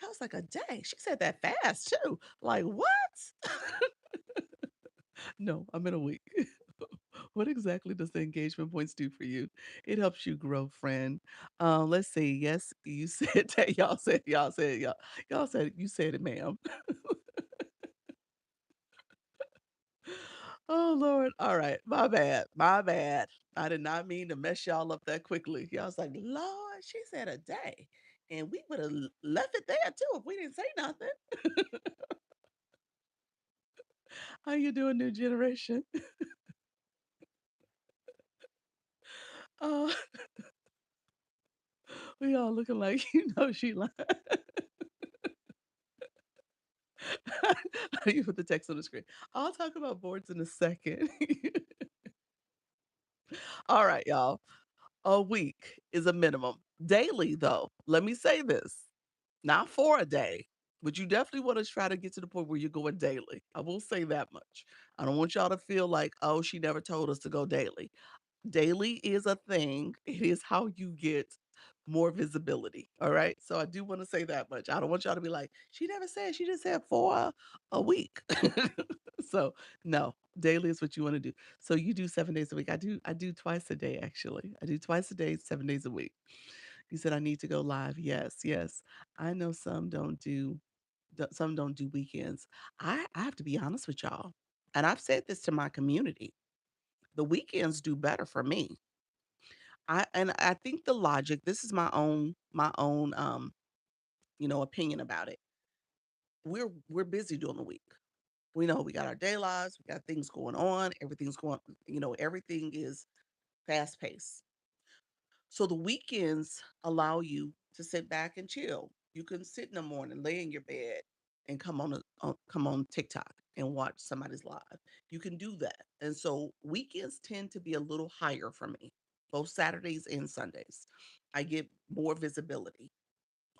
I was like, a day. She said that fast too. Like, what? No, I'm in a week. What exactly does the engagement points do for you? It helps you grow, friend. Let's see. Yes, you said that. Y'all said you said it, ma'am. Oh Lord. All right. My bad. My bad. I did not mean to mess y'all up that quickly. Y'all was like, Lord, she said a day. And we would have left it there too if we didn't say nothing. How you doing, new generation? Oh, we all looking like she lying. You put the text on the screen. I'll talk about boards in a second. All right, y'all. A week is a minimum. Daily, though, let me say this, not for a day, but you definitely want to try to get to the point where you're going daily. I will say that much. I don't want y'all to feel like, oh, she never told us to go daily. Daily is a thing. It is how you get more visibility. All right. So I do want to say that much. I don't want y'all to be like, she never said, she just said for a week. So no, daily is what you want to do. So you do 7 days a week. I do twice a day actually. I do twice a day, 7 days a week. You said I need to go live. Yes, yes. I know some don't do weekends. I have to be honest with y'all. And I've said this to my community. The weekends do better for me. I think the logic, this is my own opinion about it. We're busy during the week. We know we got our day lives, we got things going on, everything is fast paced. So the weekends allow you to sit back and chill. You can sit in the morning, lay in your bed, and come on TikTok and watch somebody's live. You can do that, and so weekends tend to be a little higher for me, both Saturdays and Sundays. I get more visibility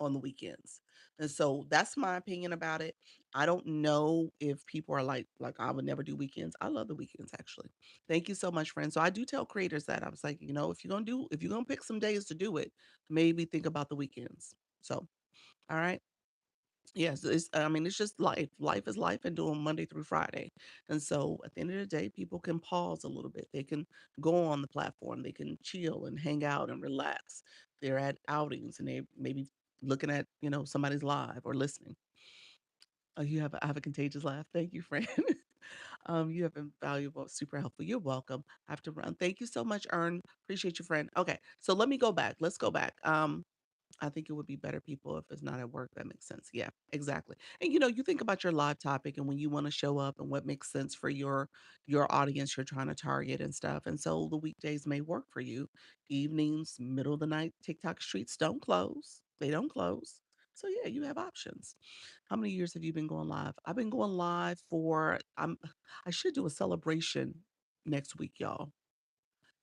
on the weekends. And so that's my opinion about it. I don't know if people are like I would never do weekends. I love the weekends actually. Thank you so much, friends. So I do tell creators that I was like, if you're gonna pick some days to do it, maybe think about the weekends. So, all right. Yes, I mean, it's just life. Life is life and doing Monday through Friday. And so at the end of the day, people can pause a little bit. They can go on the platform, they can chill and hang out and relax. they're at outings and they maybe looking at, somebody's live or listening. Oh, I have a contagious laugh. Thank you, friend. You have been valuable, super helpful. You're welcome. I have to run. Thank you so much, Ern. Appreciate you, friend. Okay, so let me go back. Let's go back. I think it would be better people if it's not at work. That makes sense. Yeah, exactly. And you think about your live topic and when you want to show up and what makes sense for your audience you're trying to target and stuff. And so the weekdays may work for you. Evenings, middle of the night, TikTok streets don't close. They don't close. So yeah, you have options. How many years have you been going live? I've been going live for I should do a celebration next week, y'all.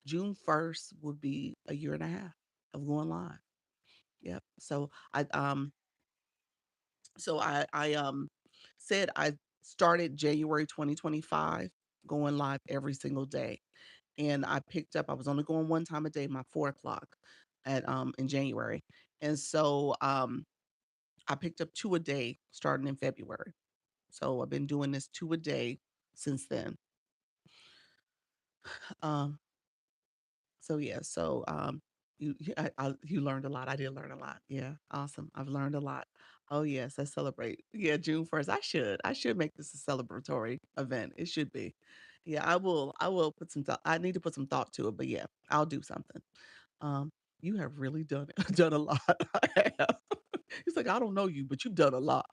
June 1st would be a year and a half of going live. Yep. So I said I started January 2025 going live every single day. And I was only going one time a day, my 4 o'clock at in January. And so I picked up two a day starting in February. So I've been doing this two a day since then. Um, so yeah, so you learned a lot. I did learn a lot. Yeah, awesome. I've learned a lot. Oh yes, I celebrate. Yeah, June 1st. I should make this a celebratory event. It should be. Yeah, I will put some thought. I need to put some thought to it, but yeah, I'll do something. Um, you have really done done a lot. I have. He's like, I don't know you, but you've done a lot.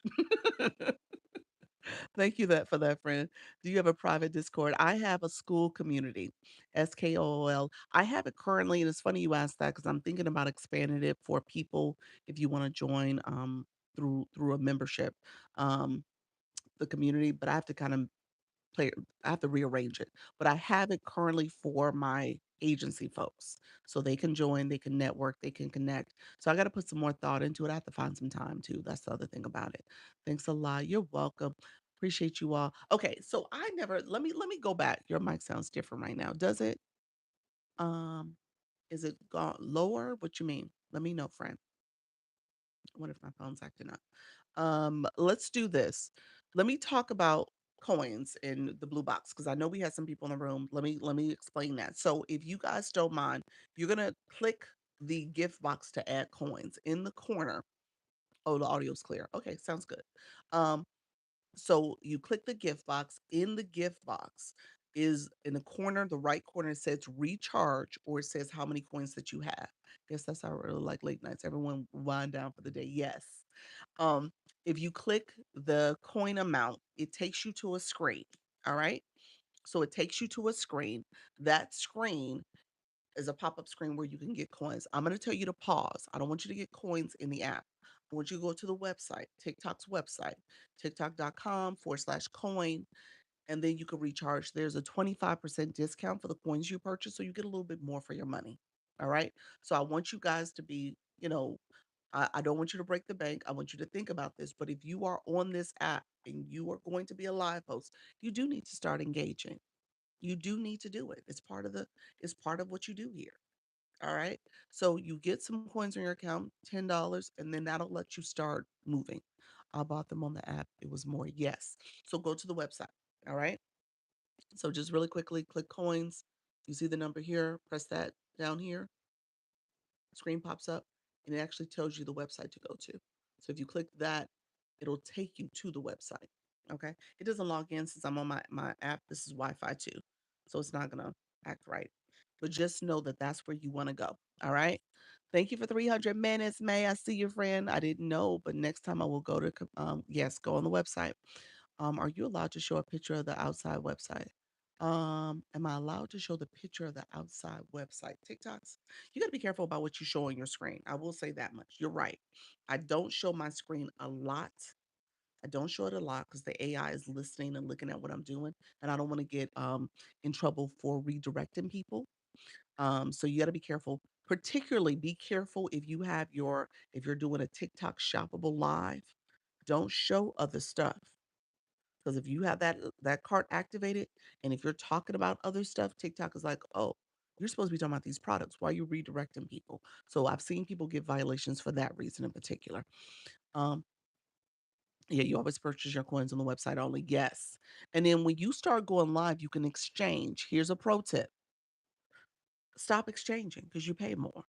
Thank you that for that, friend. Do you have a private Discord? I have a school community, SKOOL. I have it currently, and it's funny you asked that because I'm thinking about expanding it for people if you want to join through a membership, um, the community. But I have to kind of play I have to rearrange it, but I have it currently for my agency folks. So they can join, they can network, they can connect. So I got to put some more thought into it. I have to find some time too. That's the other thing about it. Thanks a lot. You're welcome. Appreciate you all. Okay, so I never let me go back. Your mic sounds different right now. Does it? Um, is it gone lower? What you mean? Let me know, friend. What if my phone's acting up? Let's do this. Let me talk about coins in the blue box because I know we had some people in the room. Let me explain that. So if you guys don't mind, you're gonna click the gift box to add coins in the corner. Oh, the audio's clear. Okay, sounds good. Um, so you click the gift box. In the gift box is in the corner, the right corner, it says recharge or it says how many coins that you have. Yes, that's how I really like late nights. Everyone wind down for the day. Yes. Um, if you click the coin amount, it takes you to a screen. All right. So it takes you to a screen. That screen is a pop up screen where you can get coins. I'm going to tell you to pause. I don't want you to get coins in the app. I want you to go to the website, TikTok's website, tiktok.com/coin, and then you can recharge. There's a 25% discount for the coins you purchase, so you get a little bit more for your money. All right. So I want you guys to be, I don't want you to break the bank. I want you to think about this. But if you are on this app and you are going to be a live host, you do need to start engaging. You do need to do it. It's part of what you do here. All right. So you get some coins on your account, $10, and then that'll let you start moving. I bought them on the app. It was more. Yes. So go to the website. All right. So just really quickly click coins. You see the number here, press that down here, screen pops up, and it actually tells you the website to go to. So if you click that, it'll take you to the website. Okay. It doesn't log in since I'm on my app. This is Wi-Fi too. So it's not gonna act right. But just know that that's where you want to go. All right. Thank you for 300 minutes, May. I see your friend. I didn't know, but next time I will go to, yes, go on the website. Are you allowed to show a picture of the outside website? Am I allowed to show the picture of the outside website? TikToks? You got to be careful about what you show on your screen. I will say that much. You're right. I don't show my screen a lot. I don't show it a lot because the AI is listening and looking at what I'm doing, and I don't want to get in trouble for redirecting people. So you got to be careful. Particularly, be careful if you're doing a TikTok shoppable live. Don't show other stuff because if you have that cart activated, and if you're talking about other stuff, TikTok is like, oh, you're supposed to be talking about these products. Why are you redirecting people? So I've seen people get violations for that reason in particular. Um, yeah, you always purchase your coins on the website only. Yes. And then when you start going live, you can exchange. Here's a pro tip: stop exchanging because you pay more.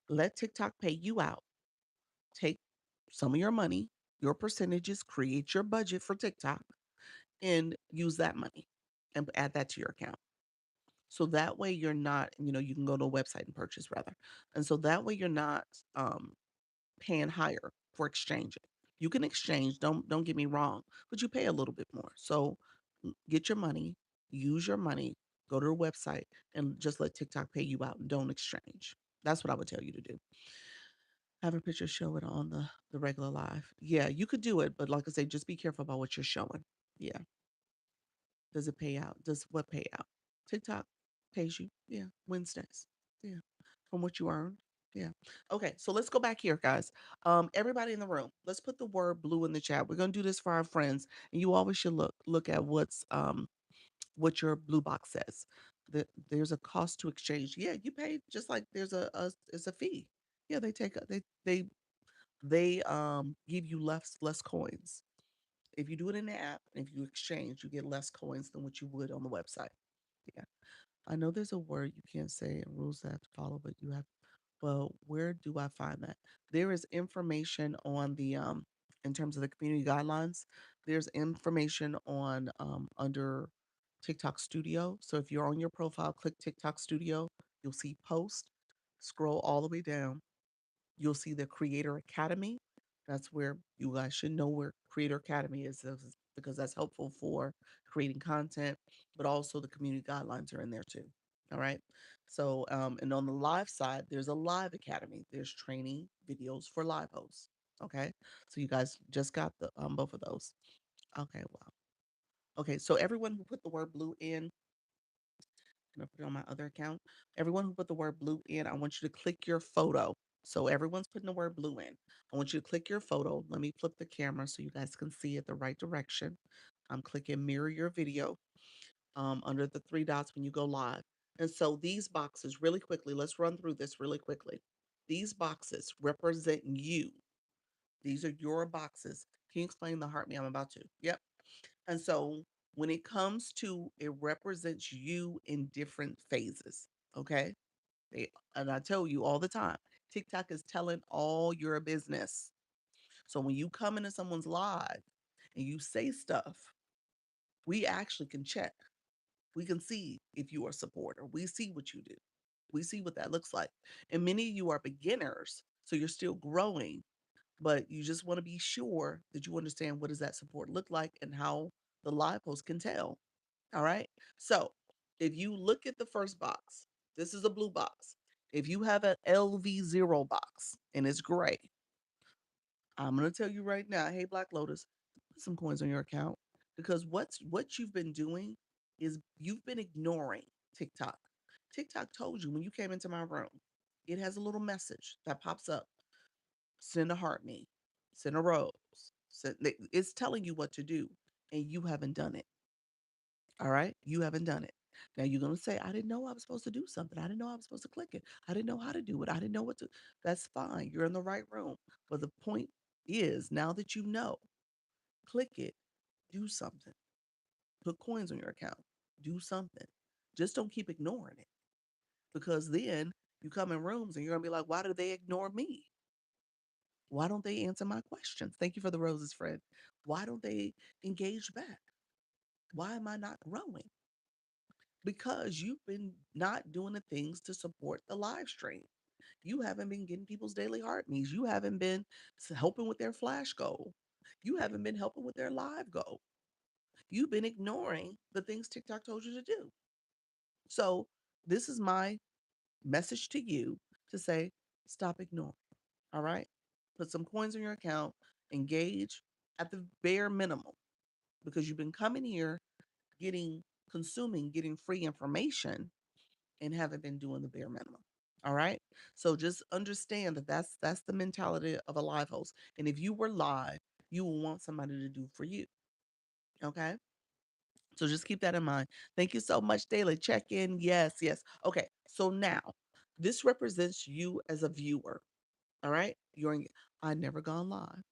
Let TikTok pay you out. Take some of your money, your percentages, create your budget for TikTok, and use that money and add that to your account. So that way you're not, you can go to a website and purchase rather. And so that way you're not paying higher for exchanging. You can exchange, don't get me wrong, but you pay a little bit more. So get your money, use your money, go to a website and just let TikTok pay you out and don't exchange. That's what I would tell you to do. Have a picture show it on the regular live. Yeah, you could do it, but like I say, just be careful about what you're showing. Yeah. Does it pay out? Does what pay out? TikTok pays you. Yeah. Wednesdays. Yeah. From what you earned. Yeah. Okay. So let's go back here, guys. Everybody in the room, let's put the word blue in the chat. We're gonna do this for our friends. And you always should look at what your blue box says. There's a cost to exchange. Yeah, you pay just like there's it's a fee. Yeah, they take they give you less coins. If you do it in the app, and if you exchange, you get less coins than what you would on the website. Yeah. I know there's a word you can't say and rules that have to follow, but you have, well, where do I find that? There is information on the in terms of the community guidelines, there's information on under TikTok Studio. So if you're on your profile, click TikTok Studio, you'll see post, scroll all the way down. You'll see the Creator Academy. That's where you guys should know where Creator Academy is because that's helpful for creating content, but also the community guidelines are in there too. All right. So, and on the live side, there's a live academy. There's training videos for live hosts. Okay. So you guys just got the both of those. Okay. Wow. Okay. So everyone who put the word blue in, I'm gonna put it on my other account. Everyone who put the word blue in, I want you to click your photo. So everyone's putting the word blue in. I want you to click your photo. Let me flip the camera so you guys can see it the right direction. I'm clicking mirror your video under the three dots when you go live. And so these boxes, really quickly, let's run through this really quickly. These boxes represent you. These are your boxes. Can you explain the heart me? I'm about to. Yep. And so when it comes to it represents you in different phases. Okay. And I tell you all the time, TikTok is telling all your business. So when you come into someone's live and you say stuff, we actually can check. We can see if you are a supporter. We see what you do. We see what that looks like. And many of you are beginners, so you're still growing, but you just want to be sure that you understand what does that support look like and how the live post can tell. All right. So if you look at the first box, this is a blue box. If you have an LV0 box and it's gray, I'm gonna tell you right now, hey Black Lotus, put some coins on your account because what you've been doing is you've been ignoring TikTok. TikTok told you when you came into my room, it has a little message that pops up. Send a heart me, send a rose. It's telling you what to do, and you haven't done it. All right. You haven't done it. Now you're going to say, I didn't know I was supposed to do something. I didn't know I was supposed to click it. I didn't know how to do it. I didn't know what to. That's fine. You're in the right room. But the point is, now that you know, click it, do something. Put coins on your account, do something. Just don't keep ignoring it because then you come in rooms and you're going to be like, why do they ignore me? Why don't they answer my questions? Thank you for the roses, friend. Why don't they engage back? Why am I not growing? Because you've been not doing the things to support the live stream. You haven't been getting people's daily heart needs. You haven't been helping with their flash goal. You haven't been helping with their live goal. You've been ignoring the things TikTok told you to do. So, this is my message to you to say, stop ignoring. All right. Put some coins in your account, engage at the bare minimum because you've been coming here getting free information and haven't been doing the bare minimum. All right. So just understand that that's the mentality of a live host. And if you were live, you will want somebody to do for you. Okay. So just keep that in mind. Thank you so much, Daily. Check in. Yes, yes. Okay. So now this represents you as a viewer. All right. I never gone live.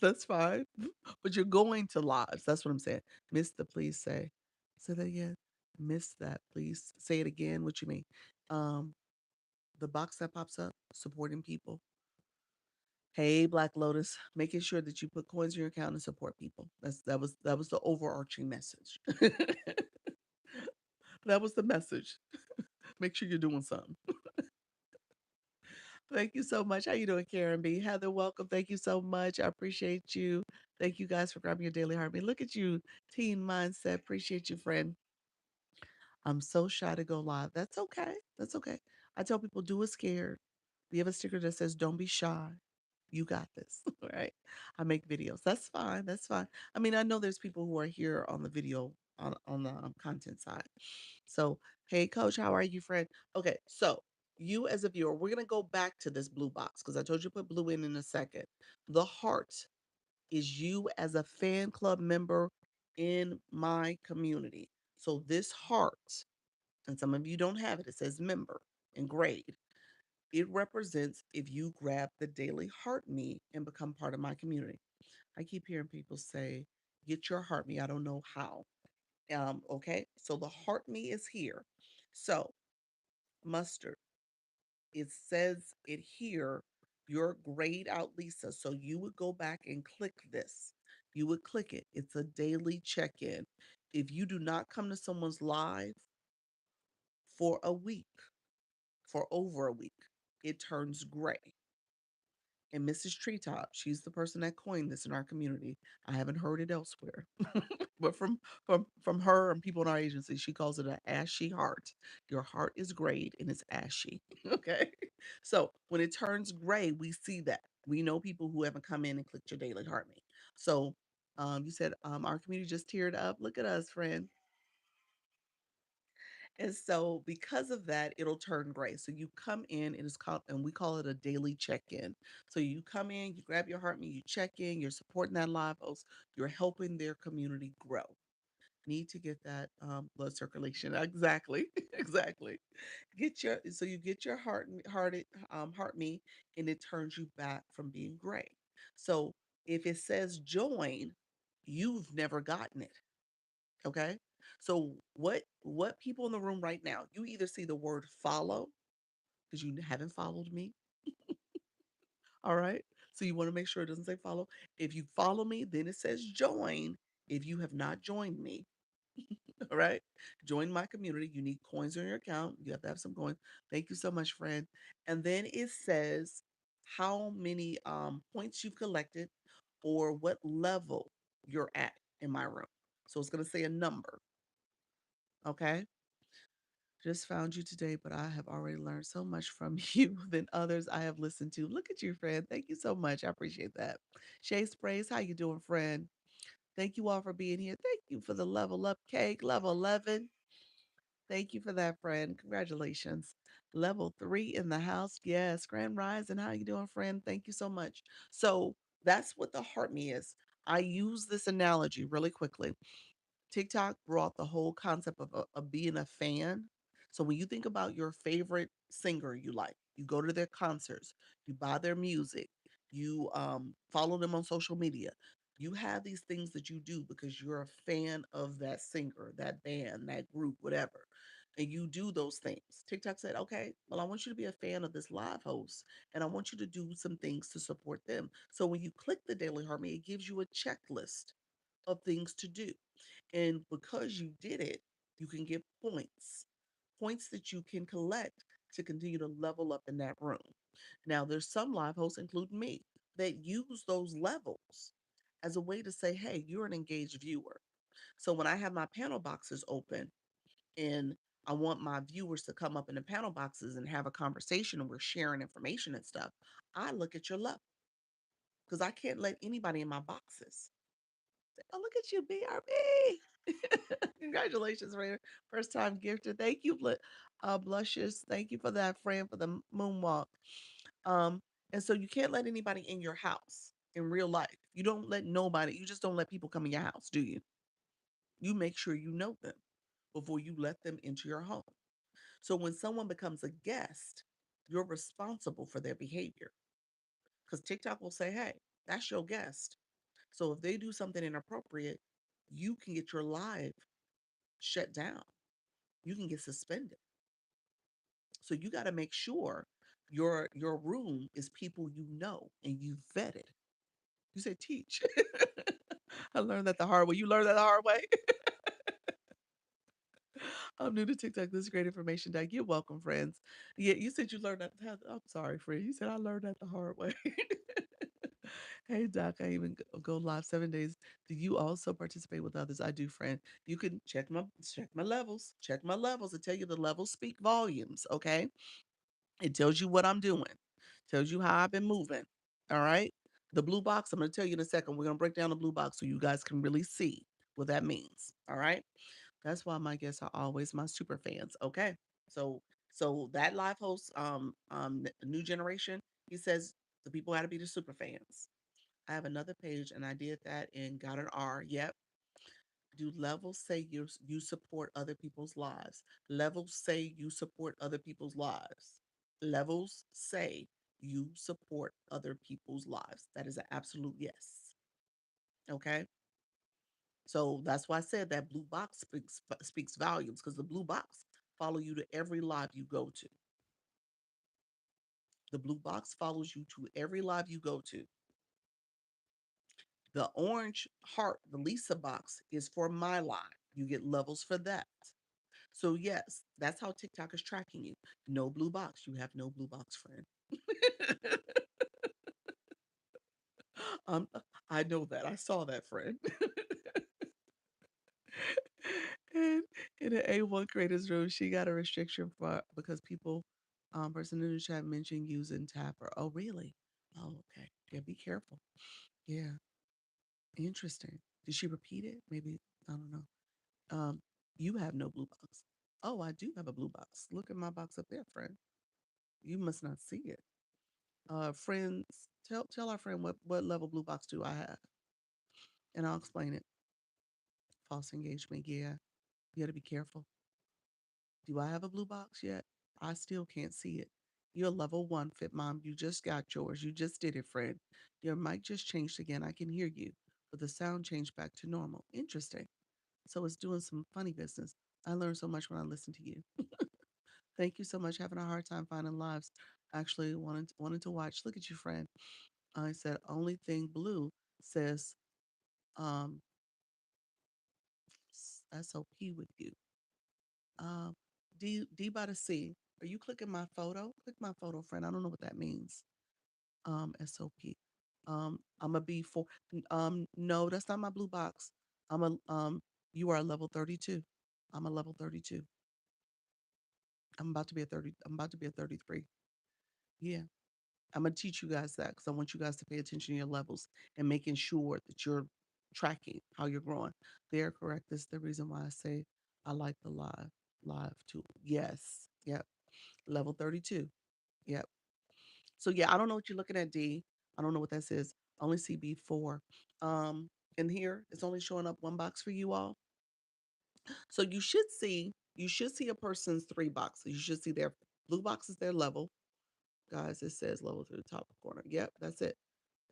That's fine. But you're going to lives. That's what I'm saying. Mister, please say. Say that again. Miss that, please. Say it again. What you mean? Um, the box that pops up, supporting people. Hey, Black Lotus, making sure that you put coins in your account and support people. That was the overarching message. That was the message. Make sure you're doing something. Thank you so much. How you doing, Karen B? Heather, welcome. Thank you so much. I appreciate you. Thank you guys for grabbing your daily heartbeat. Look at you, teen mindset. Appreciate you, friend. I'm so shy to go live. That's okay. That's okay. I tell people, do it scared. We have a sticker that says, don't be shy. You got this. Right? I make videos. That's fine. That's fine. I mean, I know there's people who are here on the video on the content side. So, hey, coach, how are you, friend? Okay. So, you as a viewer, we're going to go back to this blue box because I told you to put blue in a second. The heart is you as a fan club member in my community. So, this heart, and some of you don't have it, it says member and grade. It represents if you grab the daily heart me and become part of my community. I keep hearing people say, get your heart me. I don't know how. Okay. So the heart me is here. So mustard, it says it here, your grayed out Lisa. So you would go back and click this. You would click it. It's a daily check-in. If you do not come to someone's live for a week, for over a week, it turns gray. And Mrs. Treetop, she's the person that coined this in our community. I haven't heard it elsewhere, but from her and people in our agency, she calls it an ashy heart. Your heart is grayed and it's ashy. Okay, so when it turns gray, we see that. We know people who haven't come in and clicked your daily heart me. So you said our community just teared up. Look at us, friend. And so because of that, it'll turn gray. So you come in, it is called, and we call it a daily check-in. So you come in, you grab your heart meat, you check in, you're supporting that live host, you're helping their community grow. Need to get that blood circulation. Exactly. Exactly. Get your so you get your heart meat and it turns you back from being gray. So if it says join, you've never gotten it. Okay. So what people in the room right now, you either see the word follow because you haven't followed me. All right. So you want to make sure it doesn't say follow. If you follow me, then it says join. If you have not joined me, all right, join my community. You need coins on your account. You have to have some coins. Thank you so much, friend. And then it says how many points you've collected or what level you're at in my room. So it's going to say a number. Okay. Just found you today, but I have already learned so much from you than others I have listened to. Look at you, friend. Thank you so much. I appreciate that. Shay Sprays, how you doing, friend? Thank you all for being here. Thank you for the level up cake, level 11. Thank you for that, friend. Congratulations. Level 3 in the house. Yes, Grand Rising. How you doing, friend? Thank you so much. So that's what the heart me is. I use this analogy really quickly. TikTok brought the whole concept of being a fan. So when you think about your favorite singer you like, you go to their concerts, you buy their music, you follow them on social media. You have these things that you do because you're a fan of that singer, that band, that group, whatever. And you do those things. TikTok said, okay, well, I want you to be a fan of this live host and I want you to do some things to support them. So when you click the Daily Harmony, it gives you a checklist of things to do. And because you did it, you can get points, points that you can collect to continue to level up in that room. Now, there's some live hosts, including me, that use those levels as a way to say, hey, you're an engaged viewer. So when I have my panel boxes open and I want my viewers to come up in the panel boxes and have a conversation and we're sharing information and stuff, I look at your level because I can't let anybody in my boxes. Oh, look at you, BRB. Congratulations, Rainer. First time gifter. Thank you, Blushes. Thank you for that, friend, for the moonwalk. Um, and so you can't let anybody in your house in real life. You don't let nobody, you just don't let people come in your house, do you? You make sure you know them before you let them into your home. So when someone becomes a guest, you're responsible for their behavior because TikTok will say, hey, that's your guest. So if they do something inappropriate, you can get your live shut down. You can get suspended. So you got to make sure your room is people you know and you vetted. You say teach. I learned that the hard way. You learned that the hard way. I'm new to TikTok. This is great information, Doc. You're welcome, friends. Yeah, you said you learned that. I'm sorry, friend. You said I learned that the hard way. Hey, Doc. I even go live 7 days. Do you also participate with others? I do, friend. You can check my levels. Check my levels. I tell you the levels speak volumes. Okay, it tells you what I'm doing. Tells you how I've been moving. All right. The blue box. I'm going to tell you in a second. We're going to break down the blue box so you guys can really see what that means. All right. That's why my guests are always my super fans. Okay. So that live host, new generation, he says the people got to be the super fans. I have another page and I did that and got an R. Yep. Do levels say you support other people's lives? Levels say you support other people's lives. Levels say you support other people's lives. That is an absolute yes. Okay. So that's why I said that blue box speaks volumes because the blue box follow you to every live you go to. The blue box follows you to every live you go to. The orange heart, the Lisa box, is for my live. You get levels for that. So yes, that's how TikTok is tracking you. No blue box. You have no blue box, friend. um, I know that. I saw that, friend. And in the A1 creators room, she got a restriction for because people, person in the chat mentioned using Tapper. Oh, really? Oh, okay. Yeah, be careful. Yeah, interesting. Did she repeat it? Maybe I don't know. Um, you have no blue box. Oh, I do have a blue box. Look at my box up there, friend. You must not see it. Friends, tell our friend what level blue box do I have, and I'll explain it. False engagement. Yeah, you got to be careful. Do I have a blue box yet? I still can't see it. You're level one, Fit Mom. You just got yours. You just did it, friend. Your mic just changed again. I can hear you, but the sound changed back to normal. Interesting. So it's doing some funny business. I learned so much when I listened to you. Thank you so much. Having a hard time finding lives. Actually, wanted to watch. Look at you, friend. I said only thing blue says um SOP with you. Um, D by the C. Are you clicking my photo? Click my photo, friend. I don't know what that means. SOP. I'm a B4. No, that's not my blue box. I'm a you are a level 32. I'm a level 32. I'm about to be a 30. I'm about to be a 33. Yeah. I'm gonna teach you guys that because I want you guys to pay attention to your levels and making sure that you're tracking how you're growing. They're correct. This is the reason why I say I like the live tool. Yes. Yep. Level 32. Yep. So yeah, I don't know what you're looking at, D. I don't know what that says. I only see B4. Um, in here, it's only showing up one box for you all. So you should see a person's three boxes. You should see their blue box is their level. Guys, it says level to the top corner. Yep, that's it.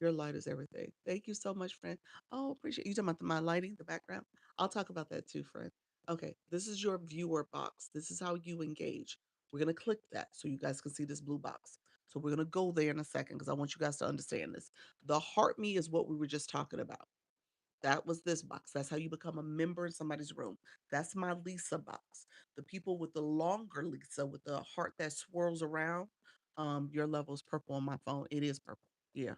Your light is everything. Thank you so much, friend. Oh, appreciate you talking about my lighting, the background. I'll talk about that too, friend. Okay, this is your viewer box. This is how you engage. We're gonna click that so you guys can see this blue box. So we're gonna go there in a second because I want you guys to understand this. The heart me is what we were just talking about. That was this box. That's how you become a member in somebody's room. That's my Lisa box. The people with the longer Lisa with the heart that swirls around, your level is purple on my phone. It is purple. Yeah.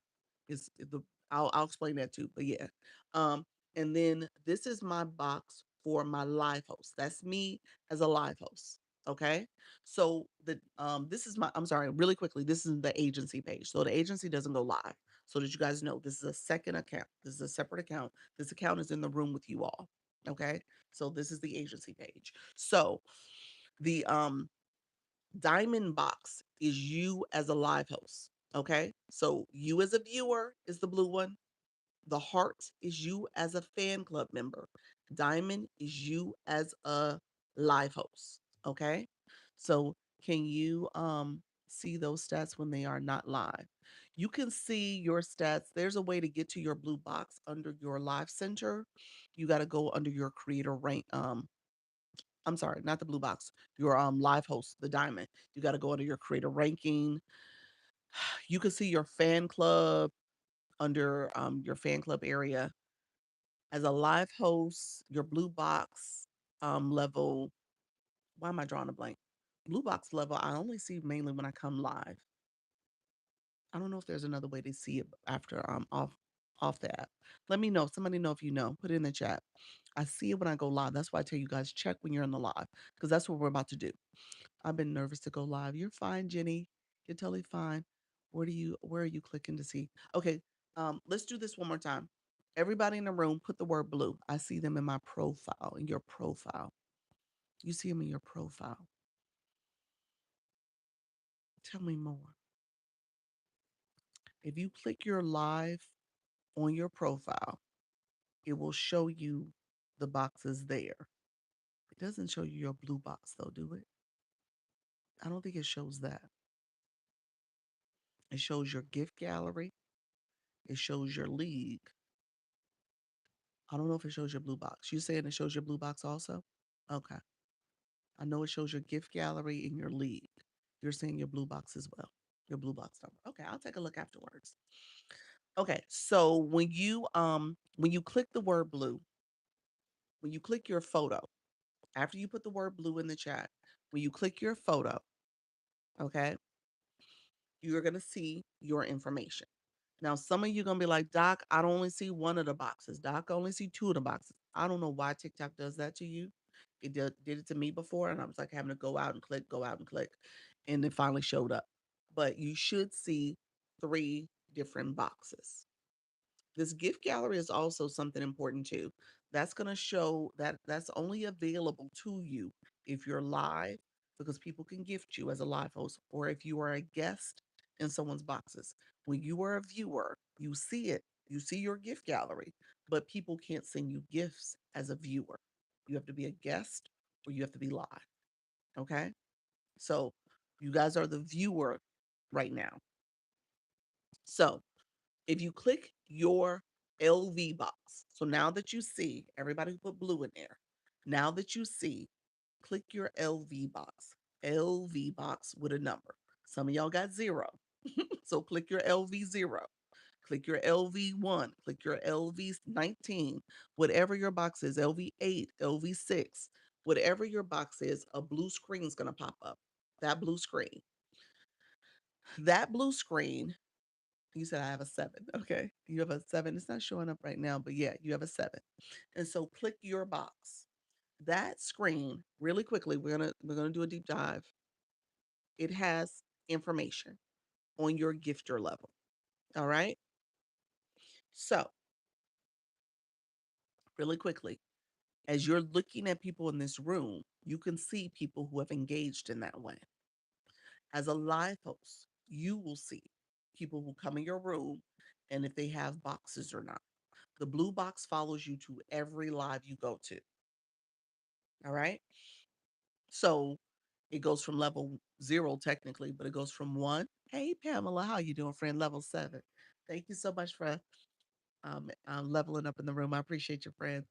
It's the I'll explain that too. But yeah. Um, and then this is my box for my live host. That's me as a live host. Okay. So the this is my I'm sorry, really quickly, this is the agency page. So the agency doesn't go live. So that you guys know this is a second account. This is a separate account. This account is in the room with you all. Okay. So this is the agency page. So the diamond box is you as a live host. Okay. So you as a viewer is the blue one. The heart is you as a fan club member. Diamond is you as a live host. Okay. So can you see those stats when they are not live? You can see your stats. There's a way to get to your blue box under your live center. You got to go under your creator rank I'm sorry, not the blue box. Your live host, the diamond. You got to go under your creator ranking. You can see your fan club under your fan club area. As a live host, your blue box level. Why am I drawing a blank? Blue box level, I only see mainly when I come live. I don't know if there's another way to see it after off the app. Let me know. Somebody know if you know. Put it in the chat. I see it when I go live. That's why I tell you guys check when you're in the live because that's what we're about to do. I've been nervous to go live. You're fine, Jenny. You're totally fine. Where are you clicking to see? Okay. Let's do this one more time. Everybody in the room, put the word blue. I see them in my profile, in your profile. You see them in your profile. Tell me more. If you click your live on your profile, it will show you the boxes there. It doesn't show you your blue box though, do it? I don't think it shows that. It shows your gift gallery. It shows your league. I don't know if it shows your blue box. You saying it shows your blue box also? Okay. I know it shows your gift gallery and your league. You're saying your blue box as well. Your blue box number. Okay, I'll take a look afterwards. Okay, so when you click the word blue, when you click your photo, after you put the word blue in the chat, when you click your photo, okay, you're gonna see your information. Now, some of you gonna be like, Doc, I don't only see one of the boxes. Doc, I only see two of the boxes. I don't know why TikTok does that to you. It did it to me before, and I was like having to go out and click, go out and click, and it finally showed up. But you should see three different boxes. This gift gallery is also something important too. That's going to show that that's only available to you if you're live because people can gift you as a live host or if you are a guest in someone's boxes. When you are a viewer, you see it. You see your gift gallery, but people can't send you gifts as a viewer. You have to be a guest or you have to be live. Okay? So, you guys are the viewer right now. So, if you click your LV box, so now that you see everybody who put blue in there, now that you see, click your LV box with a number. Some of y'all got zero. So click your LV zero, click your LV1, click your LV19, whatever your box is, LV8, LV6, whatever your box is, a blue screen is going to pop up. That blue screen. That blue screen. You said I have a 7. Okay. You have a 7. It's not showing up right now, but yeah, you have a 7. And so click your box. That screen, really quickly, we're gonna do a deep dive. It has information on your gifter level. All right. So really quickly, as you're looking at people in this room, you can see people who have engaged in that way. As a live host, you will see people who come in your room and if they have boxes or not. The blue box follows you to every live you go to. All right. So it goes from level 0 technically, but it goes from 1. Hey Pamela, how you doing, friend? Level 7. Thank you so much for leveling up in the room. I appreciate your friend.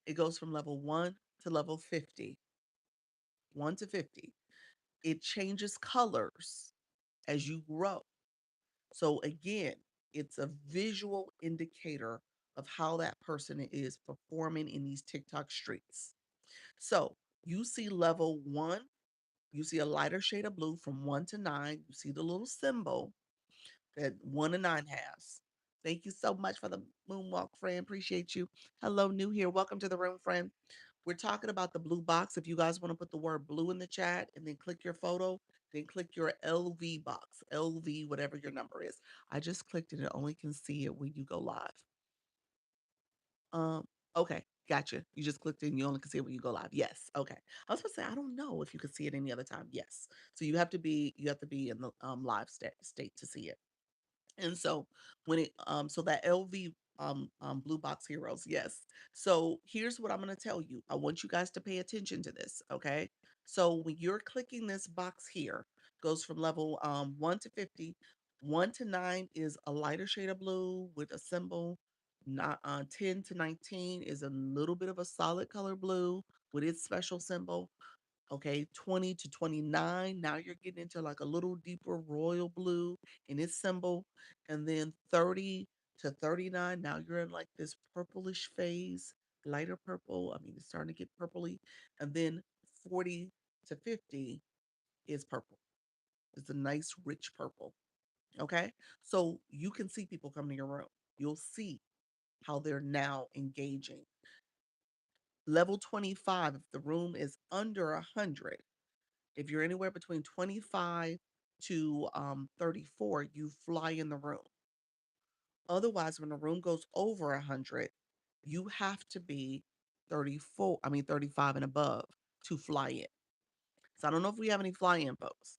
It goes from level 1 to level 50. 1 to 50. It changes colors as you grow. So again, it's a visual indicator of how that person is performing in these TikTok streets. So you see level 1, you see a lighter shade of blue from 1 to 9. You see the little symbol that 1 to 9 has. Thank you so much for the moonwalk, friend. Appreciate you. Hello, new here. Welcome to the room, friend. We're talking about the blue box. If you guys want to put the word blue in the chat and then click your photo, then click your LV box, LV, whatever your number is. I just clicked it and only can see it when you go live. Um, okay, gotcha. You just clicked it and you only can see it when you go live. Yes. Okay. I was gonna say I don't know if you could see it any other time. Yes. So you have to be in the live state to see it. And so when it so that LV blue box heroes, yes. So here's what I'm gonna tell you. I want you guys to pay attention to this, okay? So when you're clicking this box here, goes from level 1 to 50. 1 to 9 is a lighter shade of blue with a symbol. Not 10 to 19 is a little bit of a solid color blue with its special symbol. Okay, 20 to 29. Now you're getting into like a little deeper royal blue in its symbol. And then 30 to 39. Now you're in like this purplish phase, lighter purple. I mean, it's starting to get purpley. And then 40 to 50 is purple. It's a nice, rich purple. Okay. So you can see people come to your room. You'll see how they're now engaging. Level 25, if the room is under 100, if you're anywhere between 25 to 34, you fly in the room. Otherwise, when the room goes over 100, you have to be 35 and above to fly in. So I don't know if we have any fly in folks,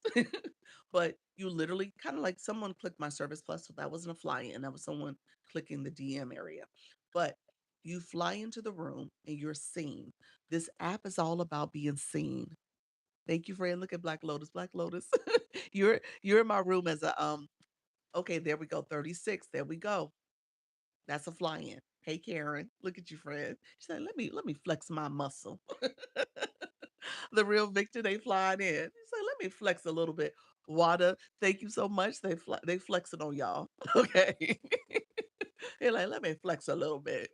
but you literally kind of like someone clicked my service plus. So that wasn't a fly in, that was someone clicking the DM area. But you fly into the room and you're seen. This app is all about being seen. Thank you, friend. Look at Black Lotus. Black Lotus. You're in my room as a okay, there we go. 36. There we go. That's a fly in. Hey Karen, look at you, friend. She said, let me flex my muscle. The real Victor, they flying in. He said, let me flex a little bit. Wada, thank you so much. They flexing on y'all. Okay. They're like, let me flex a little bit.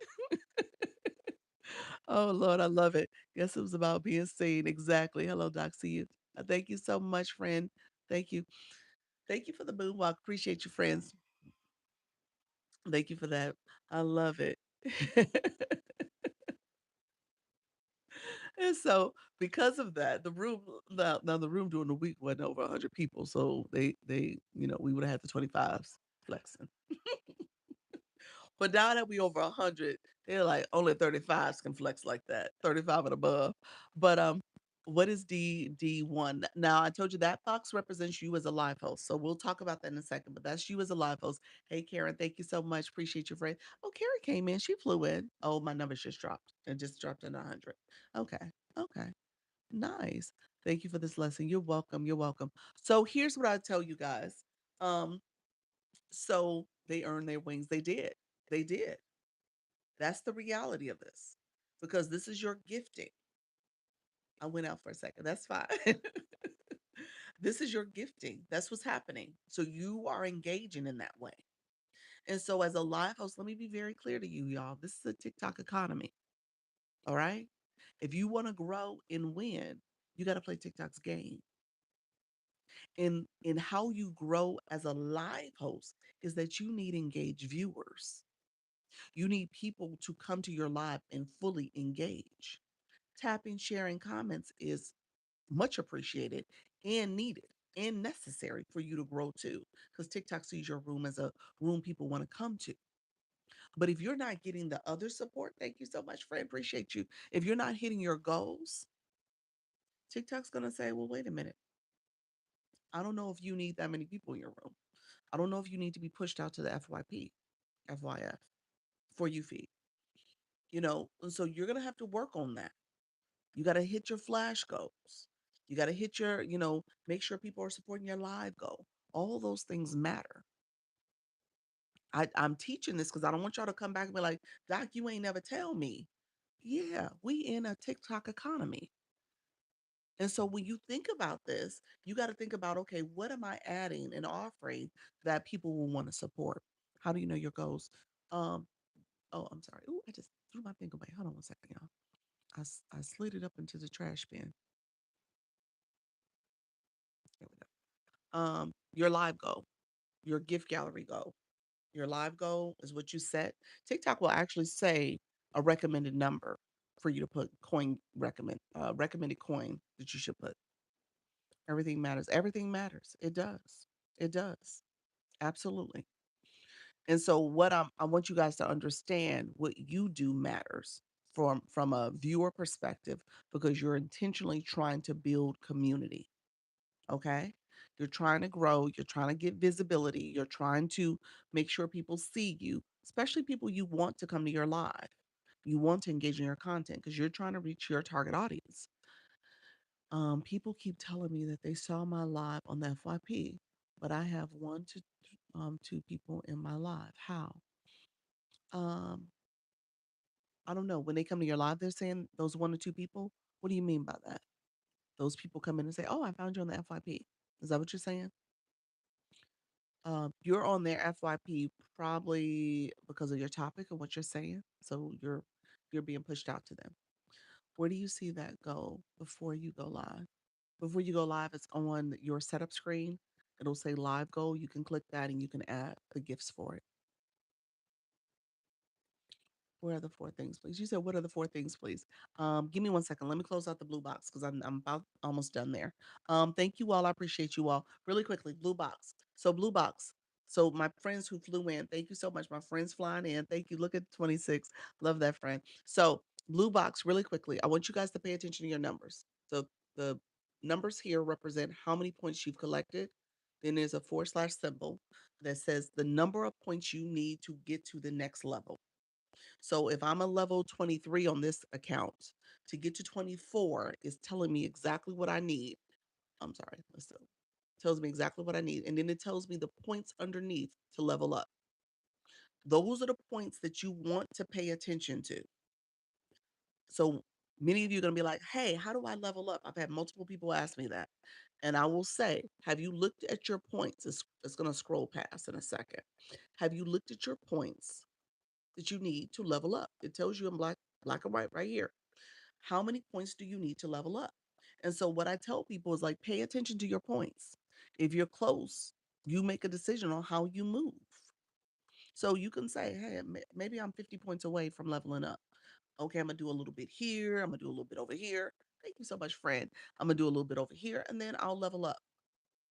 Oh Lord, I love it. Guess it was about being seen. Exactly. Hello, Doc. See you. Thank you so much, friend. Thank you. Thank you for the moonwalk. Appreciate you, friends. Thank you for that. I love it. And so because of that, the room now the room during the week wasn't over 100 people. So we would have had the 25s flexing. But now that we over 100, they're like only 35s can flex like that, 35 and above. But what is D1? Now I told you that box represents you as a live host. So we'll talk about that in a second, but that's you as a live host. Hey Karen, thank you so much. Appreciate your friend. Oh, Karen came in. She flew in. Oh, my numbers just dropped. It just dropped in 100. Okay. Okay. Nice. Thank you for this lesson. You're welcome. You're welcome. So here's what I tell you guys. Um, so they earned their wings. They did. They did. That's the reality of this because this is your gifting. I went out for a second. That's fine. This is your gifting. That's what's happening. So you are engaging in that way. And so, as a live host, let me be very clear to you, y'all. This is a TikTok economy. All right. If you want to grow and win, you got to play TikTok's game. In how you grow as a live host is that you need engaged viewers. You need people to come to your live and fully engage. Tapping, sharing comments is much appreciated and needed and necessary for you to grow too, because TikTok sees your room as a room people want to come to. But if you're not getting the other support, thank you so much, friend. Appreciate you. If you're not hitting your goals, TikTok's going to say, well, wait a minute. I don't know if you need that many people in your room. I don't know if you need to be pushed out to the FYP, FYF for you feed. And so you're going to have to work on that. You got to hit your flash goals. You got to hit make sure people are supporting your live goal. All those things matter. I'm teaching this because I don't want y'all to come back and be like, Doc, you ain't never tell me. Yeah, we in a TikTok economy. And so when you think about this, you got to think about, okay, what am I adding and offering that people will want to support? How do you know your goals? Um, oh, I'm sorry. Oh, I just threw my thing away. Hold on one second, y'all. I slid it up into the trash bin. There we go. Your live goal, your gift gallery goal. Your live goal is what you set. TikTok will actually say a recommended number for you to put recommended coin that you should put. Everything matters. Everything matters. It does. It does. Absolutely. And so I want you guys to understand what you do matters from a viewer perspective because you're intentionally trying to build community. Okay? You're trying to grow, you're trying to get visibility, you're trying to make sure people see you, especially people you want to come to your live. You want to engage in your content because you're trying to reach your target audience. People keep telling me that they saw my live on the FYP, but I have one to two people in my live. How? Um, I don't know. When they come to your live, they're saying those one or two people. What do you mean by that? Those people come in and say, "Oh, I found you on the FYP." Is that what you're saying? You're on their FYP probably because of your topic and what you're saying. So you're being pushed out to them. Where do you see that go before you go live? Before you go live, it's on your setup screen. It'll say live goal. You can click that and you can add the gifts for it. What are the four things, please? You said, what are the four things, please? Give me one second. Let me close out the blue box because I'm about almost done there. Thank you all. I appreciate you all. Really quickly, blue box. So blue box. So my friends who flew in, thank you so much. My friends flying in. Thank you. Look at 26. Love that friend. So blue box, really quickly. I want you guys to pay attention to your numbers. So the numbers here represent how many points you've collected. Then there's a forward slash symbol that says the number of points you need to get to the next level. So if I'm a level 23 on this account, to get to 24 is telling me exactly what I need. I'm sorry, listen. Tells me exactly what I need. And then it tells me the points underneath to level up. Those are the points that you want to pay attention to. So many of you are going to be like, hey, how do I level up? I've had multiple people ask me that. And I will say, have you looked at your points? It's going to scroll past in a second. Have you looked at your points that you need to level up? It tells you in black and white right here. How many points do you need to level up? And so what I tell people is like pay attention to your points. If you're close, you make a decision on how you move. So you can say, hey, maybe I'm 50 points away from leveling up. Okay, I'm gonna do a little bit here. I'm gonna do a little bit over here. Thank you so much, friend. I'm gonna do a little bit over here, and then I'll level up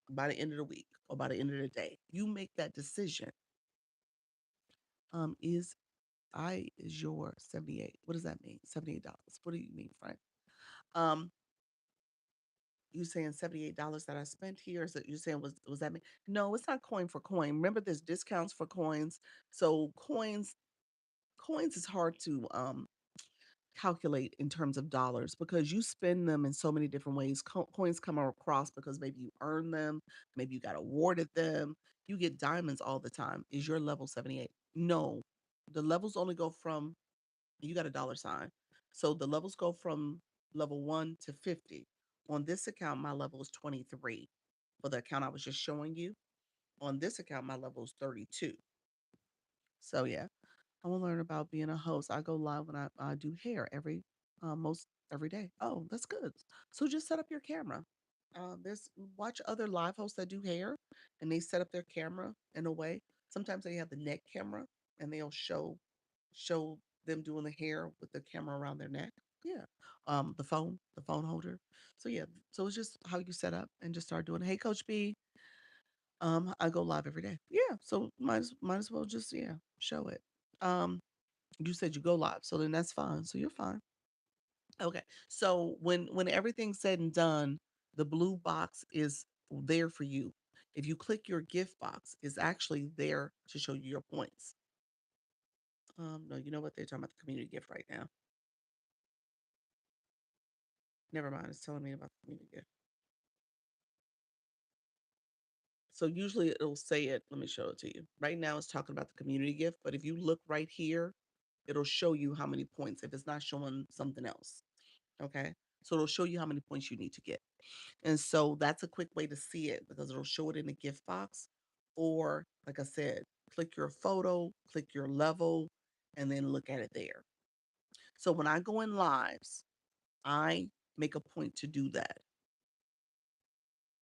by the end of the week or by the end of the day. You make that decision. Is is your 78? What does that mean? $78. What do you mean, friend? Um, you saying $78 that I spent here? Is that you saying was that me? No, it's not coin for coin. Remember, there's discounts for coins. So coins is hard to calculate in terms of dollars because you spend them in so many different ways. Coins come across because maybe you earn them, maybe you got awarded them. You get diamonds all the time. Is your level 78? No, the levels only go from you got a dollar sign. So the levels go from level 1 to 50. On this account, my level is 23. For the account I was just showing you, on this account, my level is 32. So yeah, I want to learn about being a host. I go live when I do hair most every day. Oh, that's good. So just set up your camera. There's watch other live hosts that do hair, and they set up their camera in a way. Sometimes they have the neck camera, and they'll show them doing the hair with the camera around their neck. Yeah. The phone holder. So yeah, so it's just how you set up and just start doing. Hey, Coach B. I go live every day. Yeah. So might as well just show it. Um, you said you go live, so then that's fine. So you're fine. Okay. So when everything's said and done, the blue box is there for you. If you click your gift box, it's actually there to show you your points. No, you know what? They're talking about the community gift right now. Never mind. It's telling me about the community gift. So usually it'll say it. Let me show it to you. Right now it's talking about the community gift, but if you look right here, it'll show you how many points if it's not showing something else. Okay. So it'll show you how many points you need to get. And so that's a quick way to see it because it'll show it in the gift box. Or, like I said, click your photo, click your level, and then look at it there. So when I go in lives, I make a point to do that.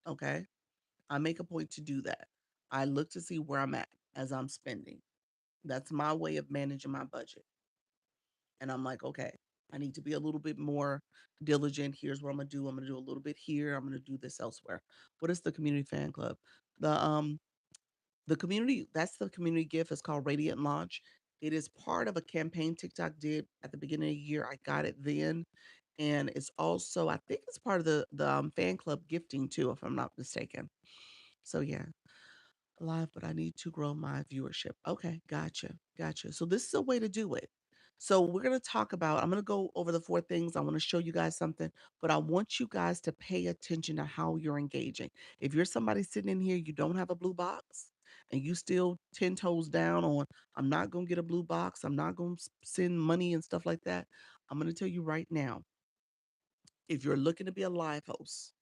Okay. I make a point to do that. I look to see where I'm at as I'm spending. That's my way of managing my budget. And I'm like, okay, I need to be a little bit more diligent. Here's what I'm gonna do. I'm gonna do a little bit here. I'm gonna do this elsewhere. What is the community fan club? The community, that's the community gift. It's called Radiant Launch. It is part of a campaign TikTok did at the beginning of the year. I got it then. And it's also, I think it's part of the fan club gifting too, if I'm not mistaken. So yeah, live, but I need to grow my viewership. Okay, gotcha, gotcha. So this is a way to do it. So we're gonna talk about. I'm gonna go over the four things. I want to show you guys something, but I want you guys to pay attention to how you're engaging. If you're somebody sitting in here, you don't have a blue box, and you still 10 toes down on, I'm not going to get a blue box, I'm not going to send money and stuff like that, I'm going to tell you right now, if you're looking to be a live host,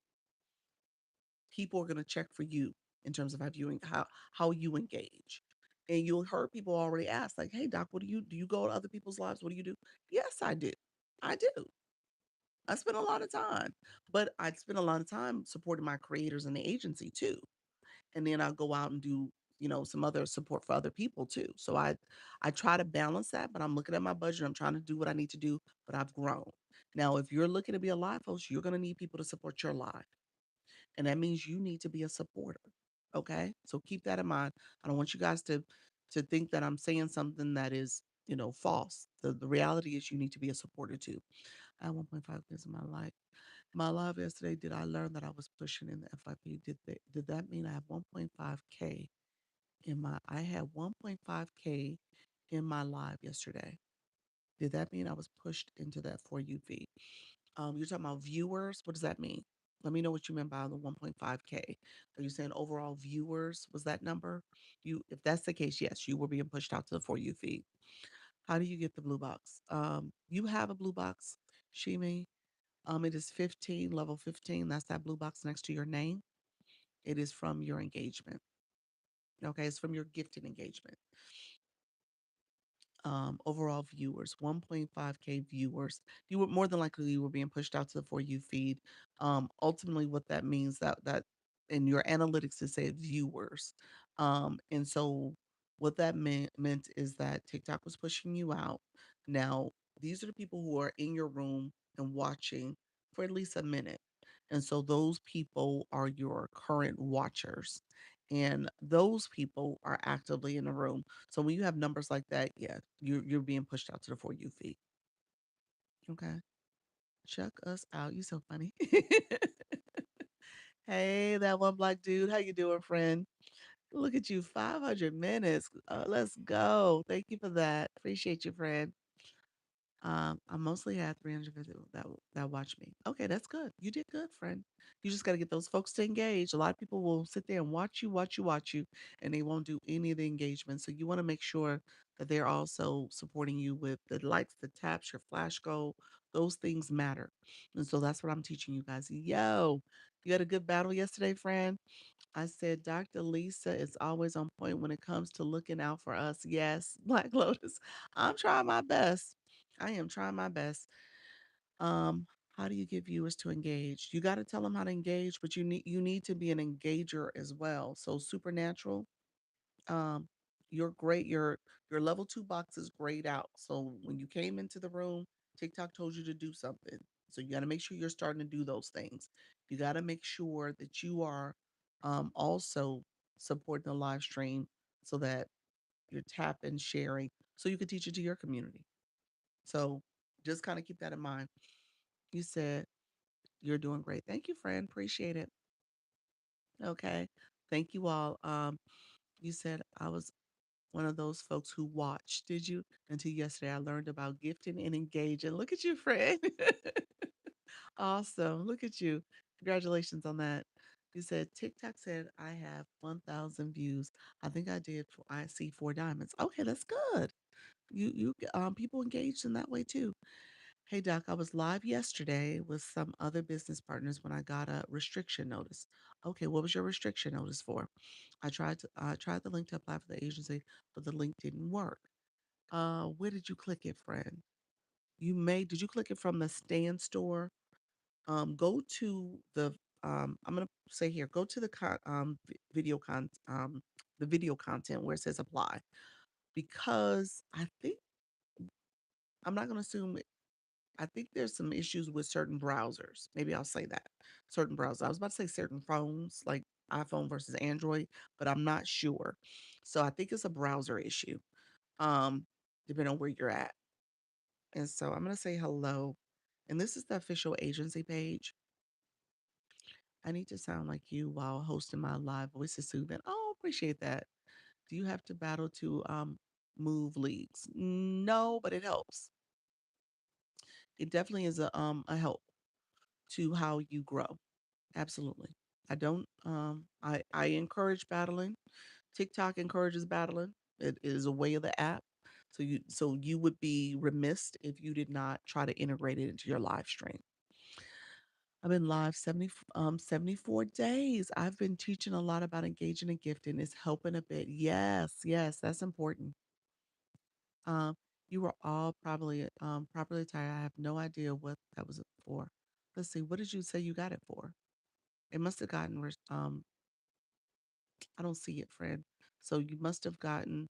people are going to check for you in terms of how you engage. And you'll heard people already ask, like, hey doc, what do you go to other people's lives? What do you do? Yes, I do. I do. I spend a lot of time, but I spend a lot of time supporting my creators and the agency too. And then I'll go out and do, some other support for other people too. So I try to balance that, but I'm looking at my budget. I'm trying to do what I need to do, but I've grown. Now, if you're looking to be a live host, you're going to need people to support your live. And that means you need to be a supporter. Okay? So keep that in mind. I don't want you guys to think that I'm saying something that is, false. The reality is you need to be a supporter too. I have 1.5 kids in my life. My live yesterday, did I learn that I was pushing in the FIP? Did that mean I have 1.5K I had 1.5K in my live yesterday? Did that mean I was pushed into that For You feed? You're talking about viewers. What does that mean? Let me know what you meant by the 1.5K. Are you saying overall viewers was that number? If that's the case, yes, you were being pushed out to the For You feed. How do you get the blue box? You have a blue box, Shimi. It is 15, level 15. That's that blue box next to your name. It is from your engagement. Okay, it's from your gifted engagement. Overall viewers, 1.5K viewers. You were more than likely you were being pushed out to the For You feed. Ultimately, what that means that in your analytics it said viewers. And so what that meant is that TikTok was pushing you out. Now, these are the people who are in your room and watching for at least a minute. And so those people are your current watchers. And those people are actively in the room. So when you have numbers like that, yeah, you're being pushed out to the For You feed. Okay. Check us out. You so funny. Hey, that one black dude. How you doing, friend? Look at you, 500 minutes. Let's go. Thank you for that. Appreciate you, friend. I mostly had 350 that watch me. Okay, that's good. You did good, friend. You just got to get those folks to engage. A lot of people will sit there and watch you, and they won't do any of the engagement. So you want to make sure that they're also supporting you with the likes, the taps, your flash goal. Those things matter. And so that's what I'm teaching you guys. Yo, you had a good battle yesterday, friend. I said, Dr. Lisa is always on point when it comes to looking out for us. Yes, Black Lotus. I'm trying my best. I am trying my best. Um, how do you get viewers to engage? You got to tell them how to engage, but you need to be an engager as well. So supernatural, um, you're great. Your level 2 box is grayed out. So when you came into the room, TikTok told you to do something. So you got to make sure you're starting to do those things. You got to make sure that you are also supporting the live stream so that you're tapping, sharing, so you can teach it to your community. So just kind of keep that in mind. You said you're doing great. Thank you, friend. Appreciate it. Okay. Thank you all. You said I was one of those folks who watched, did you? Until yesterday, I learned about gifting and engaging. Look at you, friend. Awesome. Look at you. Congratulations on that. You said TikTok said I have 1,000 views. I think I did. I see 4 diamonds. Okay, that's good. People engaged in that way too. Hey Doc, I was live yesterday with some other business partners when I got a restriction notice. Okay, what was your restriction notice for? I tried the link to apply for the agency, but the link didn't work. Where did you click it, friend? Did you click it from the stand store? Go to I'm gonna say here, go to the video content where it says apply, because I'm not gonna assume. I think there's some issues with certain browsers. Maybe I'll say that. Certain browsers. I was about to say certain phones, like iPhone versus Android, but I'm not sure. So I think it's a browser issue, um, depending on where you're at. And so I'm going to say hello. And this is the official agency page. I need to sound like you while hosting my live voice is soothing. Oh, appreciate that. Do you have to battle to move leagues? No, but it helps. It definitely is a help to how you grow. Absolutely. I don't I encourage battling. TikTok encourages battling. It is a way of the app. So you would be remiss if you did not try to integrate it into your live stream. I've been live 74 days. I've been teaching a lot about engaging and gifting. It's helping a bit. Yes, yes, that's important. Um, you were all probably properly tired. I have no idea what that was for. Let's see. What did you say you got it for? It must have gotten I don't see it, friend. So you must have gotten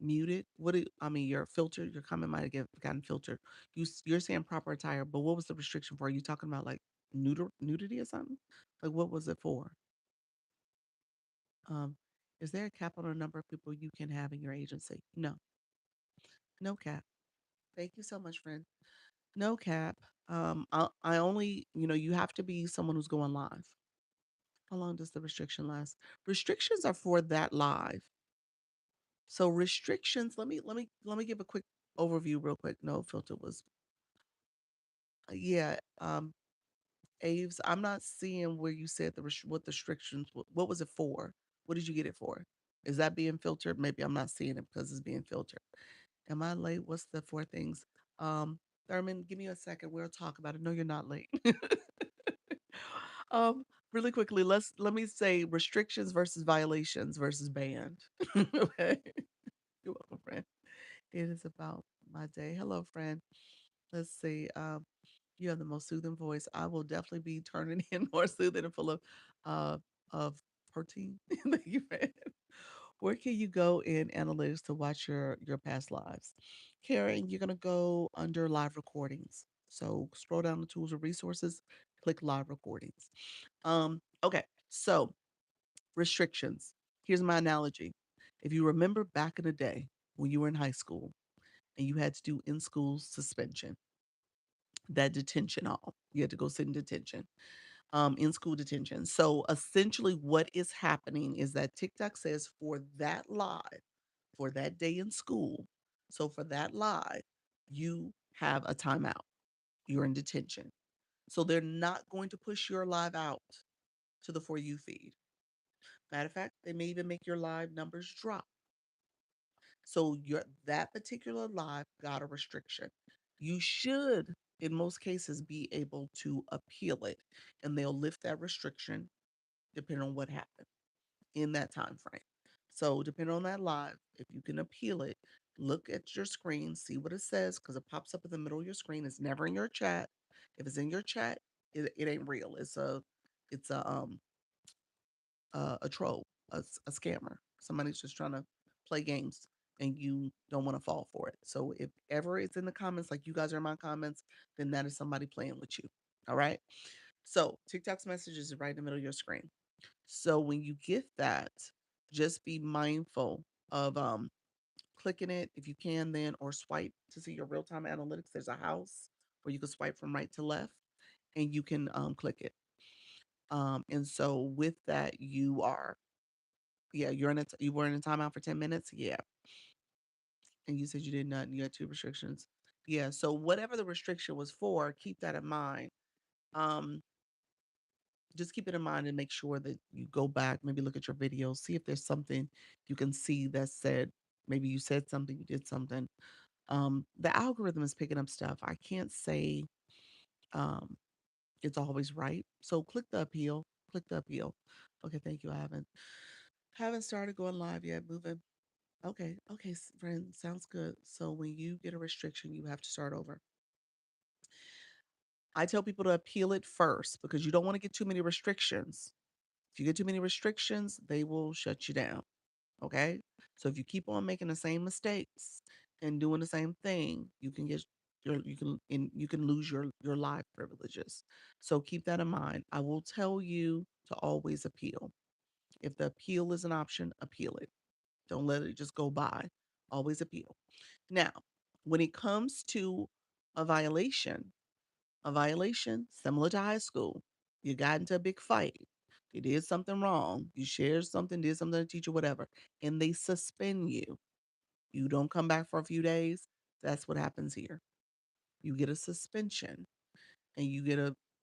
muted. I mean, your filter, your comment might have gotten filtered. You're saying proper attire, but what was the restriction for? Are you talking about like nudity or something? Like what was it for? Um, is there a cap on the number of people you can have in your agency? No, no cap. Thank you so much, friend. No cap. I only, you have to be someone who's going live. How long does the restriction last? Restrictions are for that live. So restrictions, let me give a quick overview real quick. No filter was yeah, Aves, I'm not seeing where you said what the restrictions, what was it for? What did you get it for? Is that being filtered? Maybe I'm not seeing it because it's being filtered. Am I late? What's the four things? Um, Thurman, give me a second. We'll talk about it. No, you're not late. um, really quickly, let me say restrictions versus violations versus banned. Okay. You're welcome, friend. It is about my day. Hello, friend. Let's see. You have the most soothing voice. I will definitely be turning in more soothing and full uh of protein. Thank you, friend. Where can you go in analytics to watch your past lives? Karen, you're gonna go under live recordings. So scroll down the tools or resources, click live recordings. Okay, so restrictions. Here's my analogy. If you remember back in the day when you were in high school and you had to do in school suspension, that detention hall, you had to go sit in detention, in school detention. So essentially, what is happening is that TikTok says for that live, for that day in school, so for that live, you have a timeout. You're in detention. So they're not going to push your live out to the For You feed. Matter of fact, they may even make your live numbers drop. So your that particular live got a restriction. You should, in most cases, be able to appeal it, and they'll lift that restriction depending on what happened in that time frame. So depending on that live, if you can appeal it, look at your screen, see what it says, because it pops up in the middle of your screen. It's never in your chat. If it's in your chat, it ain't real. It's a troll, a scammer. Somebody's just trying to play games and you don't want to fall for it. So if ever it's in the comments, like you guys are in my comments, then that is somebody playing with you. All right. So TikTok's message is right in the middle of your screen. So when you get that, just be mindful of clicking it if you can then or swipe to see your real-time analytics. There's a house where you can swipe from right to left and you can click it. And so with that, yeah, you were in a timeout for 10 minutes. Yeah. And you said you did not, and you had two restrictions. Yeah. So whatever the restriction was for, keep that in mind. Um, just keep it in mind and make sure that you go back, maybe look at your videos, see if there's something you can see that said, maybe you said something, you did something. The algorithm is picking up stuff. I can't say um it's always right. So click the appeal. Click the appeal. Okay, thank you. I haven't started going live yet. Moving. Okay, okay, friend, sounds good. So when you get a restriction, you have to start over. I tell people to appeal it first because you don't want to get too many restrictions. If you get too many restrictions, they will shut you down. Okay? So if you keep on making the same mistakes and doing the same thing, you can get you can lose your live privileges. So keep that in mind. I will tell you to always appeal. If the appeal is an option, appeal it. Don't let it just go by. Always appeal. Now, when it comes to a violation, similar to high school, you got into a big fight. You did something wrong. You shared something, did something to the teacher, whatever, and they suspend you. You don't come back for a few days. That's what happens here. You get a suspension and you get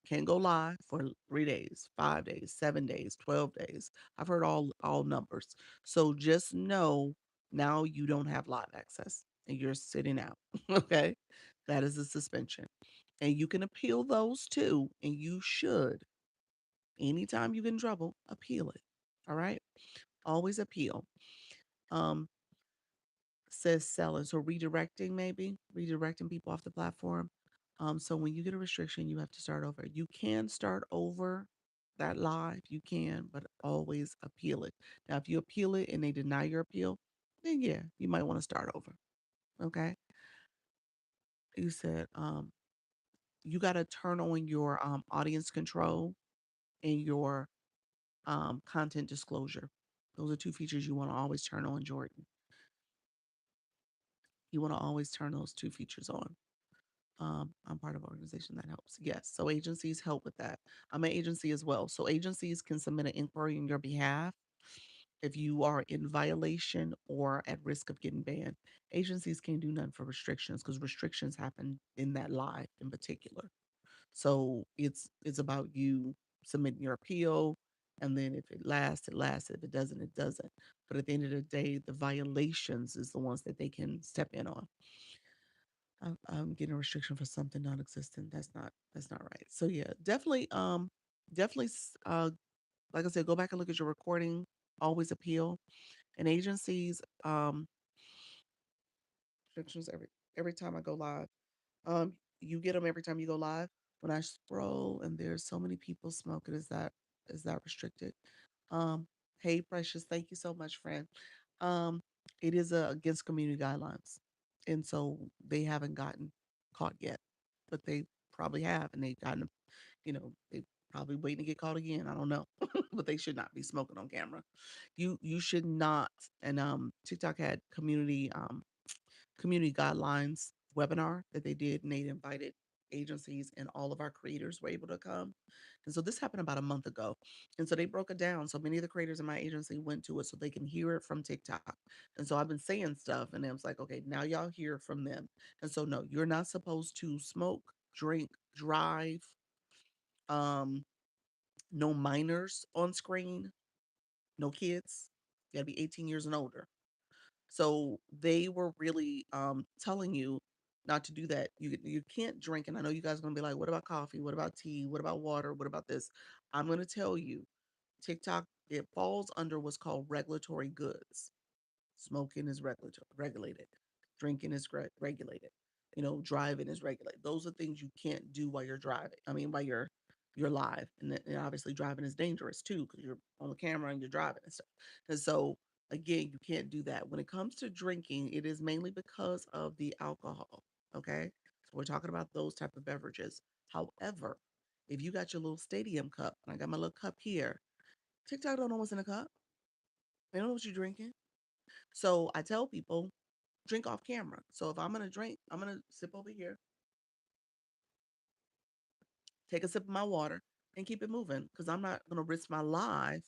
Can't go live for 3 days, 5 days, 7 days, 12 days. I've heard all numbers. So just know now you don't have live access and you're sitting out. Okay, that is a suspension, and you can appeal those too, and you should. Anytime you get in trouble, appeal it. All right, always appeal. Um, says selling. So redirecting, maybe redirecting people off the platform. So when you get a restriction, you have to start over. You can start over that live, you can, but always appeal it. Now, if you appeal it and they deny your appeal, then yeah, you might want to start over. Okay. You said you got to turn on your audience control and your content disclosure. Those are two features you want to always turn on, Jordan. You want to always turn those two features on. I'm part of an organization that helps. Yes. So agencies help with that. I'm an agency as well. So agencies can submit an inquiry on your behalf if you are in violation or at risk of getting banned. Agencies can't do nothing for restrictions because restrictions happen in that live in particular. So it's about you submitting your appeal, and then if it lasts, it lasts. If it doesn't, it doesn't. But at the end of the day, the violations is the ones that they can step in on. I'm getting a restriction for something non-existent. That's not right. So yeah, definitely like I said, go back and look at your recording. Always appeal. And agencies restrictions every time I go live. You get them every time you go live. When I scroll and there's so many people smoking, is that restricted? Um, hey Precious, thank you so much, friend. Um, it is against community guidelines, and so they haven't gotten caught yet, but they probably have, and they've gotten, they probably waiting to get caught again. I don't know, but they should not be smoking on camera. You should not. And TikTok had community guidelines webinar that they did, and they invited agencies, and all of our creators were able to come. And so this happened about a month ago. And so they broke it down. So many of the creators in my agency went to it so they can hear it from TikTok. And so I've been saying stuff, and it was like, okay, now y'all hear from them. And so no, you're not supposed to smoke, drink, drive, um, no minors on screen, no kids. You gotta be 18 years and older. So they were really telling you not to do that. You can't drink, and I know you guys are gonna be like, "What about coffee? What about tea? What about water? What about this?" I'm gonna tell you, TikTok, it falls under what's called regulatory goods. Smoking is regulated. Drinking is regulated. Driving is regulated. Those are things you can't do while you're driving. I mean, while you're live, and obviously driving is dangerous too because you're on the camera and you're driving and stuff. And so again, you can't do that. When it comes to drinking, it is mainly because of the alcohol. Okay, so we're talking about those type of beverages. However, if you got your little stadium cup, and I got my little cup here, TikTok don't know what's in the cup. They don't know what you're drinking. So I tell people, drink off camera. So if I'm gonna drink, I'm gonna sip over here, take a sip of my water, and keep it moving because I'm not gonna risk my life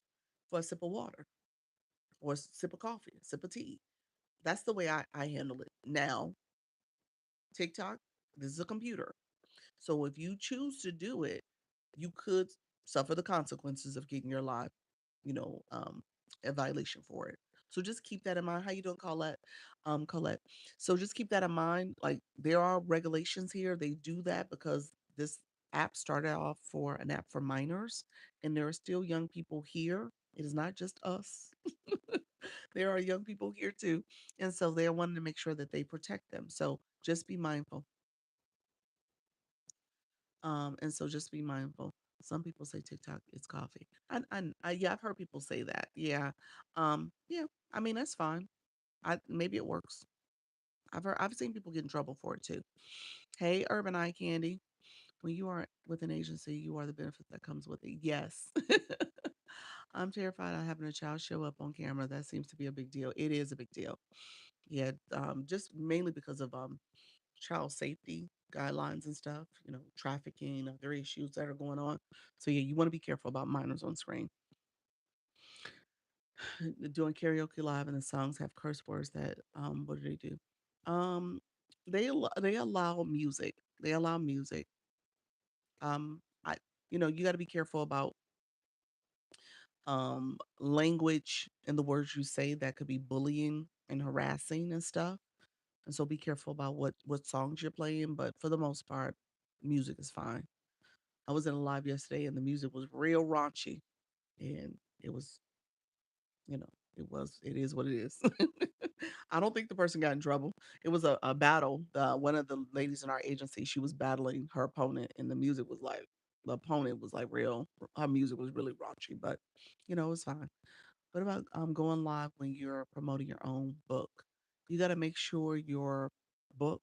for a sip of water or a sip of coffee, a sip of tea. That's the way I handle it. Now, TikTok, this is a computer. So if you choose to do it, you could suffer the consequences of getting your life, you know, um, a violation for it. So just keep that in mind. How you doing, Colette? Colette. So just keep that in mind. Like there are regulations here. They do that because this app started off for an app for minors, and there are still young people here. It is not just us. There are young people here too, and so they're wanting to make sure that they protect them. So just be mindful. And so just be mindful. Some people say TikTok is coffee. Yeah, I've heard people say that. Yeah. Yeah. I mean, that's fine. Maybe it works. I've seen people get in trouble for it too. Hey, Urban Eye Candy. When you are with an agency, you are the benefit that comes with it. Yes. I'm terrified of having a child show up on camera. That seems to be a big deal. It is a big deal. Yeah. Just mainly because of child safety guidelines and stuff, trafficking, other issues that are going on. So yeah, you want to be careful about minors on screen. Doing karaoke live and the songs have curse words that what do they do? Um they allow music. They allow music. I, you got to be careful about language and the words you say that could be bullying and harassing and stuff. And so be careful about what songs you're playing, but for the most part, music is fine. I was in a live yesterday and the music was real raunchy, and it was, you know, it is what it is. I don't think the person got in trouble. It was a battle. One of the ladies in our agency, she was battling her opponent, and the music was like, the opponent was like real. Her music was really raunchy, but it's fine. What about going live when you're promoting your own book? You got to make sure your book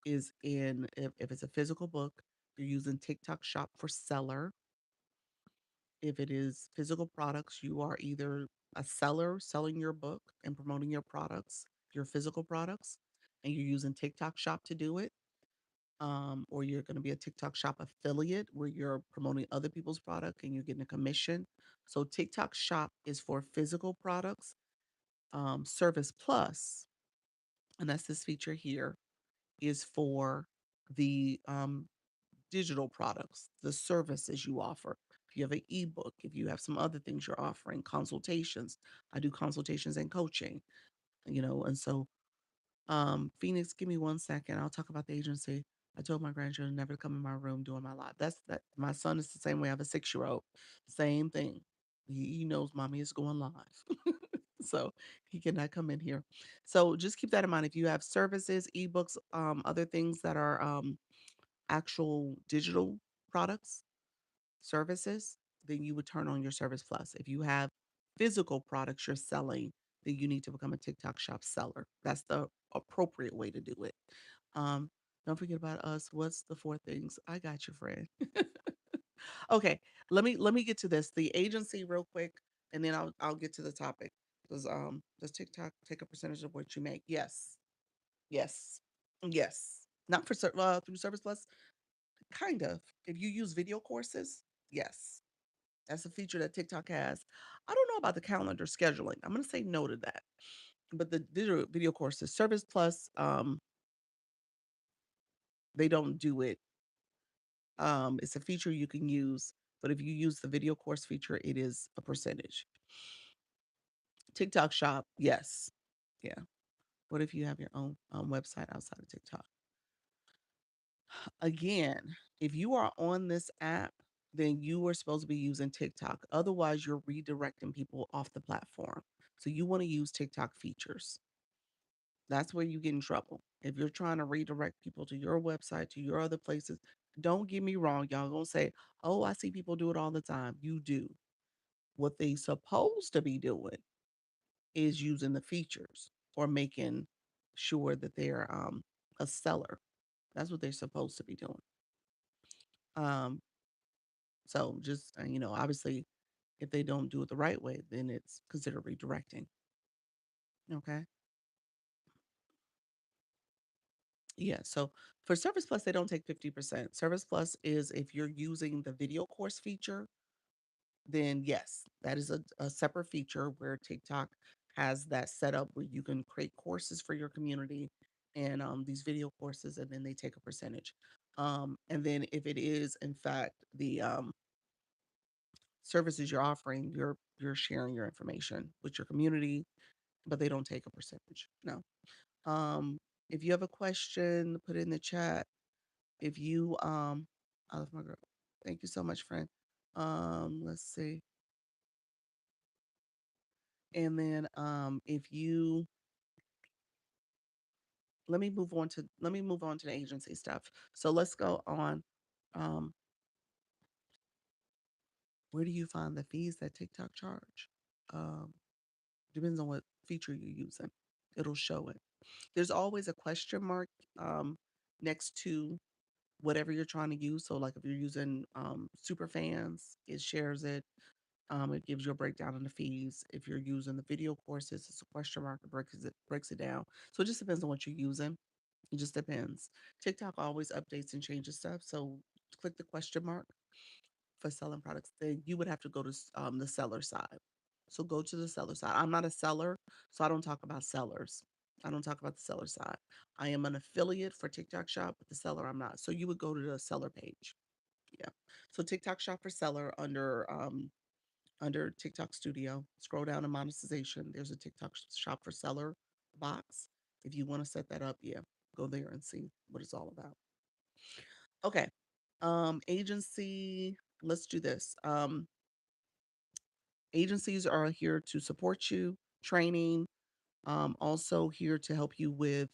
is if it's a physical book, you're using TikTok Shop for seller. If it is physical products, you are either a seller selling your book and promoting your products, your physical products, and you're using TikTok Shop to do it. Or you're going to be a TikTok Shop affiliate where you're promoting other people's product and you're getting a commission. So TikTok Shop is for physical products. Service Plus, and that's this feature here, is for the digital products, the services you offer. If you have an ebook, if you have some other things you're offering, consultations. I do consultations and coaching, and so Phoenix, give me 1 second. I'll talk about the agency. I told my grandchildren never to come in my room doing my live. That's that my son is the same way. I have a 6 year old. Same thing. He knows mommy is going live. So he cannot come in here. So just keep that in mind. If you have services, ebooks, other things that are actual digital products, services, then you would turn on your Service Plus. If you have physical products you're selling, then you need to become a TikTok shop seller. That's the appropriate way to do it. Um, don't forget about us. What's the four things? I got you, friend. Okay, let me get to this. The agency real quick, and then I'll get to the topic. Does TikTok take a percentage of what you make? Yes. Yes. Yes. Not for through Service Plus, kind of. If you use video courses, yes. That's a feature that TikTok has. I don't know about the calendar scheduling. I'm going to say no to that. But the digital video courses, Service Plus, they don't do it. It's a feature you can use, but if you use the video course feature, it is a percentage. TikTok shop, yes. Yeah. What if you have your own website outside of TikTok? Again, if you are on this app, then you are supposed to be using TikTok. Otherwise, you're redirecting people off the platform. So you want to use TikTok features. That's where you get in trouble. If you're trying to redirect people to your website, to your other places, don't get me wrong. Y'all gonna say, oh, I see people do it all the time. You do. What they supposed to be doing is using the features or making sure that they're a seller. That's what they're supposed to be doing. Um, so just obviously, if they don't do it the right way, then it's considered redirecting. Okay. Yeah. So for Service Plus, they don't take 50%. Service Plus is if you're using the video course feature, then yes, that is a separate feature where TikTok has that set up where you can create courses for your community and these video courses, and then they take a percentage. And then if it is in fact the services you're offering, you're sharing your information with your community, but they don't take a percentage. No. If you have a question, put it in the chat. If you I love my girl. Thank you so much, friend. Let's see. And then if you let me move on to the agency stuff. So let's go on. Um, where do you find the fees that TikTok charge? Um, depends on what feature you're using. It'll show it. There's always a question mark next to whatever you're trying to use. So like if you're using super fans, it shares it. It gives you a breakdown on the fees. If you're using the video courses, it's a question mark. It breaks it down. So it just depends on what you're using. It just depends. TikTok always updates and changes stuff. So click the question mark for selling products. Then you would have to go to the seller side. So go to the seller side. I'm not a seller, so I don't talk about sellers. I don't talk about the seller side. I am an affiliate for TikTok Shop, but the seller I'm not. So you would go to the seller page. Yeah. So TikTok Shop for Seller under TikTok Studio. Scroll down to monetization. There's a TikTok Shop for Seller box. If you want to set that up, yeah, go there and see what it's all about. Okay. Agency, let's do this. Agencies are here to support you, training, also here to help you with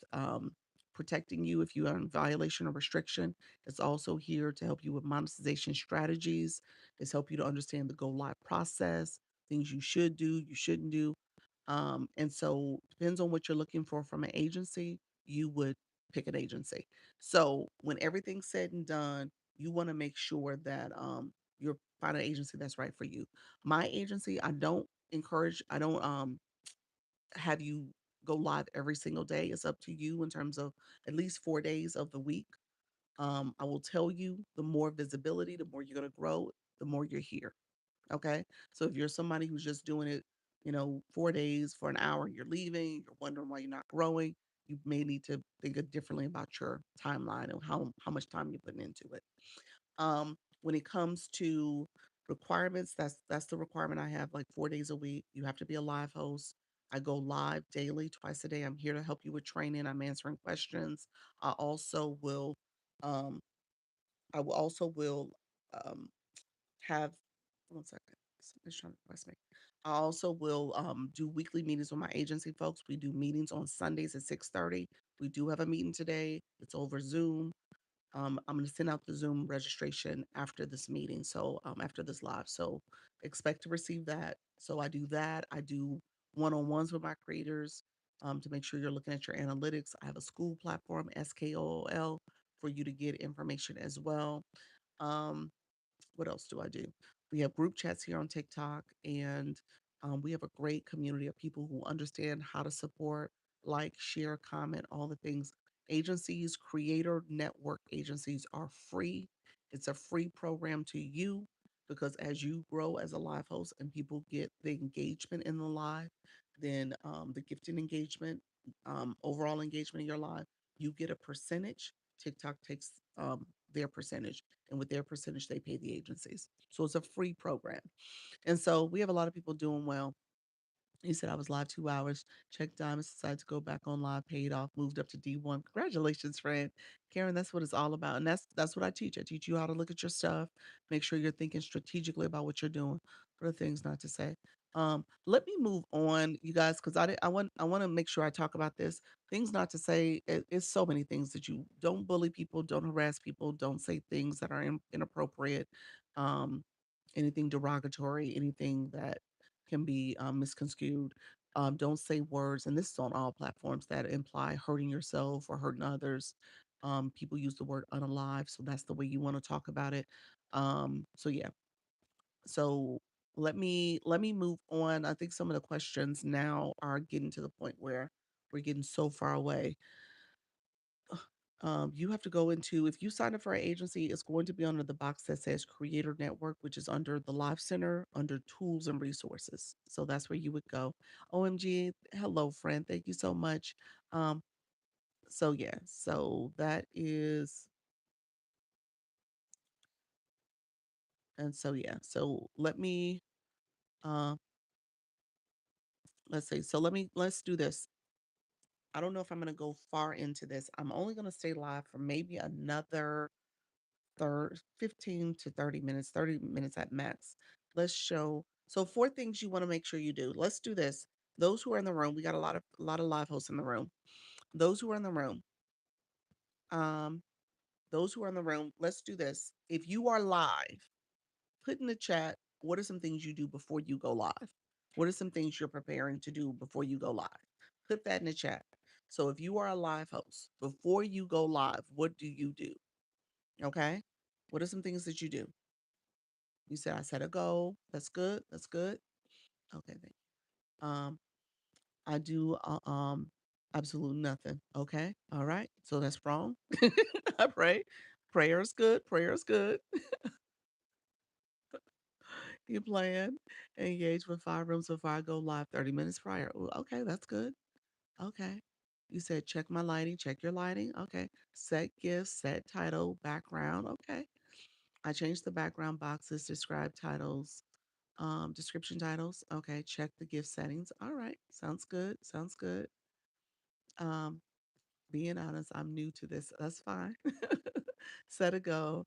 protecting you if you are in violation or restriction. It's also here to help you with monetization strategies. It's help you to understand the go live process, things you should do, you shouldn't do. And so depends on what you're looking for from an agency, you would pick an agency. So when everything's said and done, you want to make sure that you're find an agency that's right for you. My agency, I don't have you go live every single day. It's up to you in terms of at least 4 days of the week. I will tell you the more visibility, the more you're going to grow, the more you're here. Okay. So if you're somebody who's just doing it, 4 days for an hour, you're leaving, you're wondering why you're not growing, you may need to think differently about your timeline and how much time you're putting into it. When it comes to requirements, that's the requirement I have, like 4 days a week. You have to be a live host. I go live daily, twice a day. I'm here to help you with training. I'm answering questions. I also will, um, I will also will um, have one second. Somebody's trying to request me. I also will do weekly meetings with my agency folks. We do meetings on Sundays at 6:30. We do have a meeting today. It's over Zoom. I'm going to send out the Zoom registration after this meeting. So after this live, so expect to receive that. So I do that. I do one-on-ones with my creators to make sure you're looking at your analytics. I have a school platform, SKOOL, for you to get information as well. Um, what else do I do? We have group chats here on TikTok, and we have a great community of people who understand how to support, like, share, comment, all the things. Agencies, creator network agencies are free. It's a free program to you because as you grow as a live host and people get the engagement in the live, then the gifted engagement, overall engagement in your live, you get a percentage. TikTok takes their percentage, and with their percentage, they pay the agencies. So it's a free program. And so we have a lot of people doing well. He said I was live 2 hours, checked diamonds, decided to go back on live, paid off, moved up to D1. Congratulations, friend. Karen, that's what it's all about. And that's what I teach. I teach you how to look at your stuff, make sure you're thinking strategically about what you're doing. What are things not to say? Let me move on, you guys, because I want to make sure I talk about this. Things not to say. It's so many things that you don't bully people, don't harass people, don't say things that are inappropriate, um, anything derogatory, anything that can be misconstrued. Don't say words, and this is on all platforms that imply hurting yourself or hurting others. People use the word unalive, so that's the way you want to talk about it. So yeah, so let me move on. I think some of the questions now are getting to the point where we're getting so far away. You have to go into, if you sign up for an agency, it's going to be under the box that says Creator Network, which is under the Live Center, under Tools and Resources. So that's where you would go. OMG, hello, friend. Thank you so much. Um, so yeah, so that is, and so yeah, so uh, let's see. So let's do this. I don't know if I'm going to go far into this. I'm only going to stay live for maybe another 15 to 30 minutes, 30 minutes at max. Let's show. So four things you want to make sure you do. Let's do this. Those who are in the room, we got a lot of live hosts in the room. Those who are in the room, um, those who are in the room, let's do this. If you are live, put in the chat, what are some things you do before you go live? What are some things you're preparing to do before you go live? Put that in the chat. So if you are a live host, before you go live, what do you do? Okay. What are some things that you do? You said I set a goal. That's good. That's good. Okay, thank you. I do absolute nothing. Okay. All right. So that's wrong. I pray. Prayer is good. Prayer is good. You plan. Engage with 5 rooms before I go live 30 minutes prior. Ooh, okay, that's good. Okay. You said check my lighting, check your lighting. Okay. Set gifts, set title, background. Okay. I changed the background boxes, describe titles, description titles. Okay, check the gift settings. All right, sounds good. Sounds good. Um, being honest, I'm new to this. That's fine. Set a goal.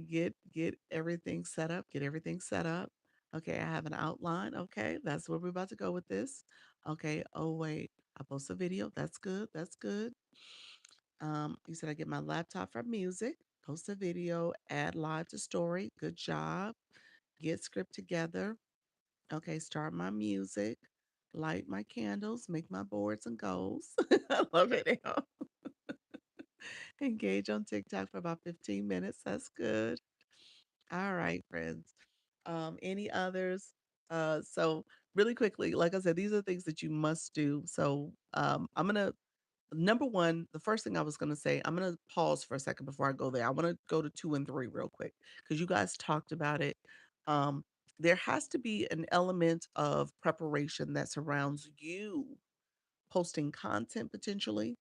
Get everything set up. Get everything set up. Okay, I have an outline. Okay, that's where we're about to go with this. Okay. Oh wait, I post a video. That's good. That's good. You said I get my laptop for music. Post a video. Add live to story. Good job. Get script together. Okay, start my music. Light my candles. Make my boards and goals. I love it. Engage on TikTok for about 15 minutes. That's good. All right, friends. Any others? So really quickly, like I said, these are things that you must do. So I'm gonna number one, the first thing I was gonna say, I'm gonna pause for a second before I go there. I want to go to two and three real quick because you guys talked about it. Um, there has to be an element of preparation that surrounds you posting content potentially,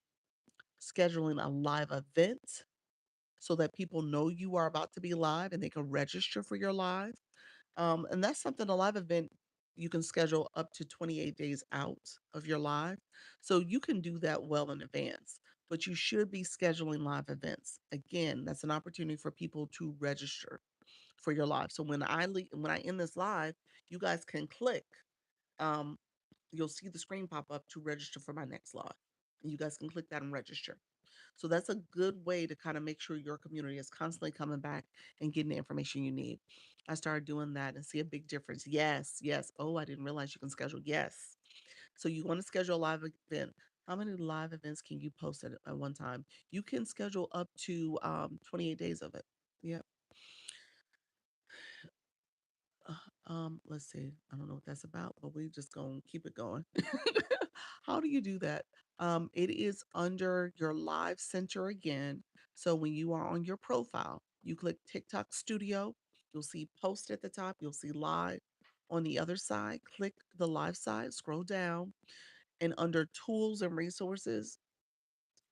scheduling a live event so that people know you are about to be live and they can register for your live. And that's something a live event you can schedule up to 28 days out of your live. So you can do that well in advance, but you should be scheduling live events. Again, that's an opportunity for people to register for your live. So when I end this live, you guys can click. Um, you'll see the screen pop up to register for my next live. And you guys can click that and register. So that's a good way to kind of make sure your community is constantly coming back and getting the information you need. I started doing that and see a big difference. Yes, yes. Oh, I didn't realize you can schedule. Yes. So you want to schedule a live event. How many live events can you post at one time? You can schedule up to 28 days of it. Yeah. Let's see. I don't know what that's about, but we just gonna keep it going. How do you do that? It is under your live center again. So when you are on your profile, you click TikTok Studio. You'll see post at the top. You'll see live on the other side. Click the live side. Scroll down, and under tools and resources,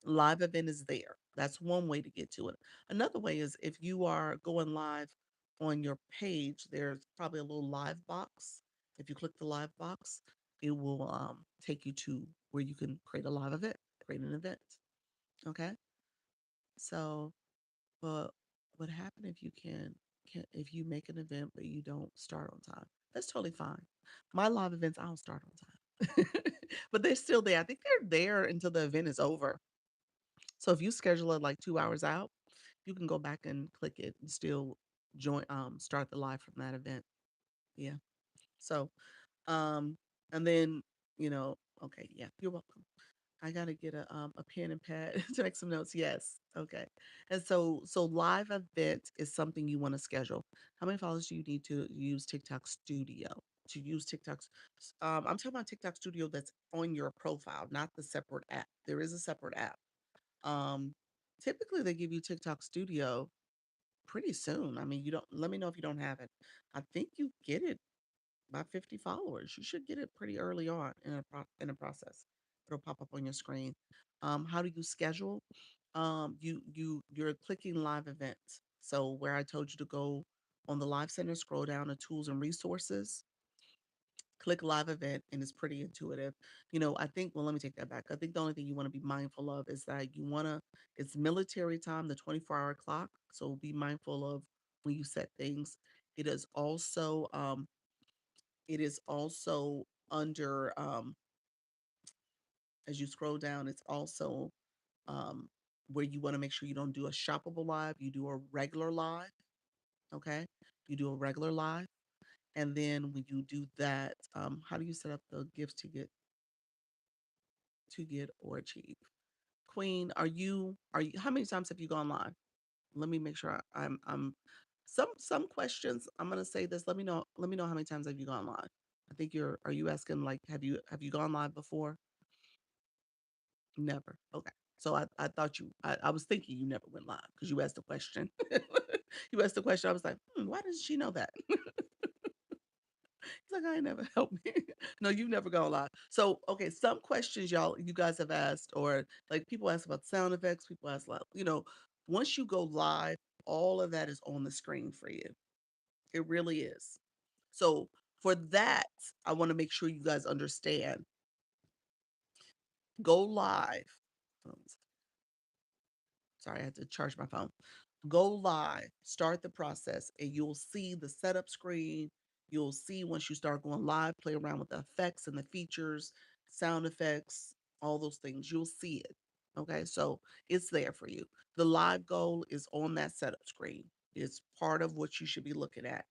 live event is there. That's one way to get to it. Another way is if you are going live on your page, there's probably a little live box. If you click the live box, it will take you to where you can create a live event, create an event. Okay. So, but what happened if you can if you make an event but you don't start on time? That's totally fine. My live events, I don't start on time. But they're still there. I think they're there until the event is over. So if you schedule it like 2 hours out, you can go back and click it and still join start the live from that event. Yeah. So um and then, you know, okay, yeah, you're welcome. I gotta get a pen and pad to make some notes. Yes. Okay. And so live event is something you want to schedule. How many followers do you need to use TikTok Studio? To use TikTok's I'm talking about TikTok Studio that's on your profile, not the separate app. There is a separate app. Um, typically they give you TikTok Studio pretty soon. I mean, you don't let me know if you don't have it. I think you get it by 50 followers. You should get it pretty early on in a process. It'll pop up on your screen. How do you schedule? You're clicking live events. So where I told you to go on the live center, scroll down to tools and resources, click live event, and it's pretty intuitive. I think, well, let me take that back. I think the only thing you want to be mindful of is that it's military time, the 24-hour clock. So be mindful of when you set things. It is also, um, it is also under, as you scroll down, it's also um, where you want to make sure you don't do a shoppable live, you do a regular live. Okay. You do a regular live. And then when you do that, how do you set up the gifts to get or achieve? Queen, are you how many times have you gone live? Let me make sure I'm some questions. I'm gonna say this. Let me know how many times have you gone live. I think are you asking like have you gone live before? Never. Okay. So I thought I was thinking you never went live because you asked the question. You asked the question. I was like, why does she know that? He's like, I ain't never helped me. No, you've never gone live. So, okay, some questions you guys have asked, or like people ask about sound effects, people ask like, once you go live, All of that is on the screen for you. It really is. So for that, I want to make sure you guys understand. Go live. Sorry, I had to charge my phone. Go live, start the process, and you'll see the setup screen. You'll see once you start going live, play around with the effects and the features, sound effects, all those things. You'll see it. Okay, so it's there for you. The live goal is on that setup screen. It's part of what you should be looking at.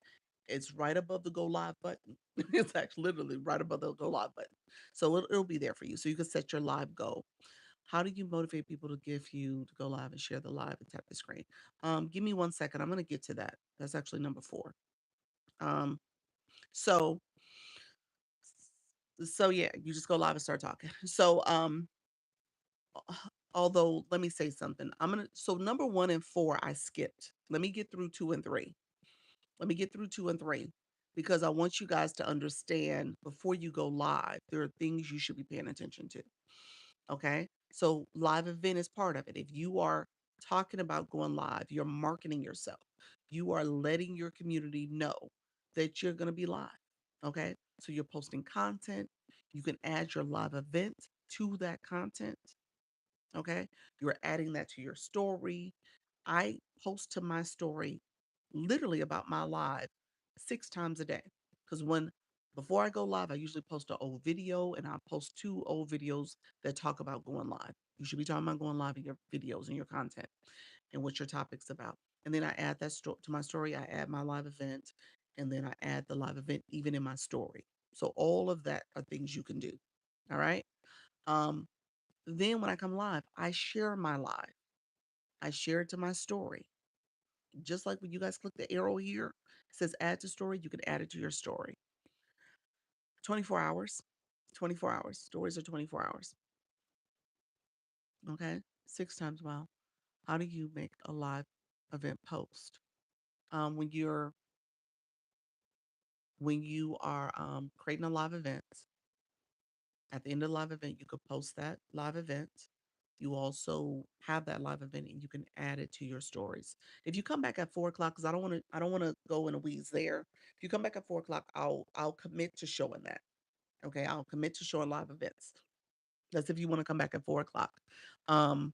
It's right above the go live button. It's actually literally right above the go live button. So it'll be there for you. So you can set your live goal. How do you motivate people to give you to go live and share the live and tap the screen? Give me 1 second. I'm gonna get to that. That's actually number four. Um, so so yeah, you just go live and start talking. So although let me say something. So number one and four I skipped. Let me get through two and three. Let me get through two and three because I want you guys to understand before you go live, there are things you should be paying attention to. Okay. So live event is part of it. If you are talking about going live, you're marketing yourself. You are letting your community know that you're going to be live. Okay. So you're posting content. You can add your live event to that content. Okay. You're adding that to your story. I post to my story literally about my live 6 times a day. Because before I go live, I usually post an old video and I post two old videos that talk about going live. You should be talking about going live in your videos and your content and what your topic's about. And then I add that to my story. I add my live event and then I add the live event even in my story. So all of that are things you can do. All right. Um, then when I come live, I share my live. I share it to my story. Just like when you guys click the arrow here, it says add to story, you can add it to your story. 24 hours. 24 hours. Stories are 24 hours. Okay. 6 times. Wow. How do you make a live event post? When you are creating a live event, at the end of the live event, you could post that live event. You also have that live event and you can add it to your stories. If you come back at 4 o'clock, because I don't want to go in the weeds there. If you come back at 4 o'clock, I'll commit to showing that. Okay. I'll commit to showing live events. That's if you want to come back at 4 o'clock. Um,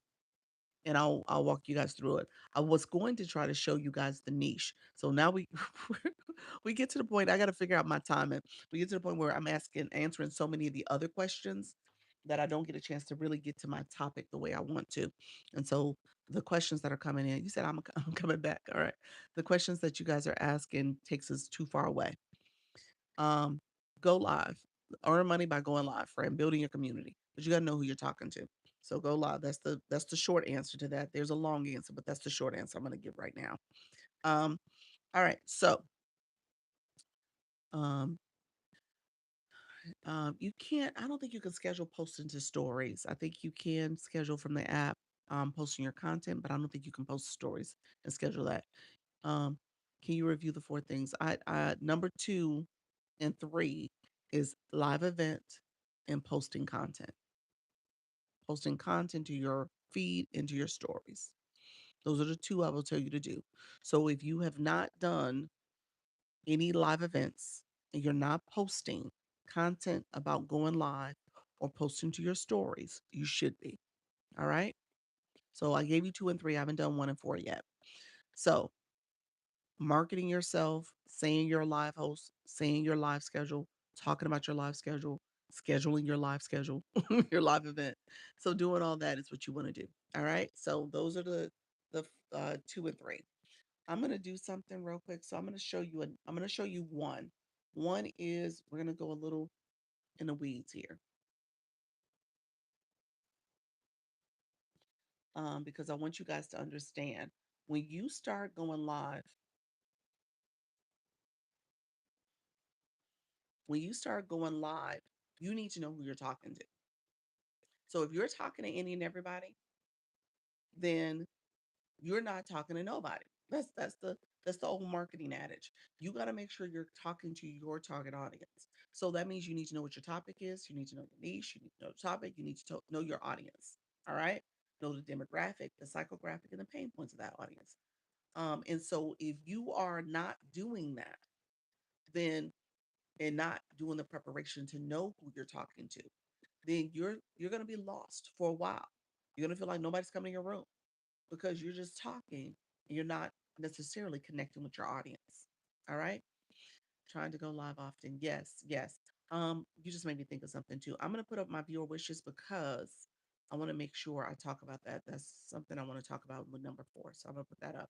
and I'll walk you guys through it. I was going to try to show you guys the niche. So now we we get to the point I got to figure out my timing. We get to the point where I'm answering so many of the other questions that I don't get a chance to really get to my topic the way I want to. And so the questions that are coming in, you said I'm coming back. All right. The questions that you guys are asking takes us too far away. Um, Go live. Earn money by going live, friend, building your community. But you gotta know who you're talking to. So go live. That's the short answer to that. There's a long answer, but that's the short answer I'm gonna give right now. Um, all right. So um you can't I don't think you can schedule posting to stories. I think you can schedule from the app posting your content, but I don't think you can post stories and schedule that. Um, can you review the four things? I number two and three is live event and posting content. Posting content to your feed into your stories. Those are the two I will tell you to do. So if you have not done any live events and you're not posting content about going live or posting to your stories, you should be. All right. So I gave you two and three. I haven't done one and four yet. So marketing yourself, saying your live host, saying your live schedule, talking about your live schedule, scheduling your live schedule, your live event. So doing all that is what you want to do. All right. So those are the two and three. I'm gonna do something real quick. So I'm gonna show you one. One is we're gonna go a little in the weeds here. Because I want you guys to understand when you start going live, when you start going live, you need to know who you're talking to. So if you're talking to any and everybody, then you're not talking to nobody. That's the old marketing adage. You got to make sure you're talking to your target audience. So that means you need to know what your topic is. You need to know your niche. You need to know the topic. You need to know your audience. All right. Know the demographic, the psychographic, and the pain points of that audience. And so if you are not doing that, then and not doing the preparation to know who you're talking to, then you're gonna be lost for a while. You're gonna feel like nobody's coming in your room because you're just talking and you're not necessarily connecting with your audience. All right. Trying to go live often. Yes, yes. You just made me think of something too. I'm gonna put up my viewer wishes because I want to make sure I talk about that. That's something I want to talk about with number 4. So I'm gonna put that up.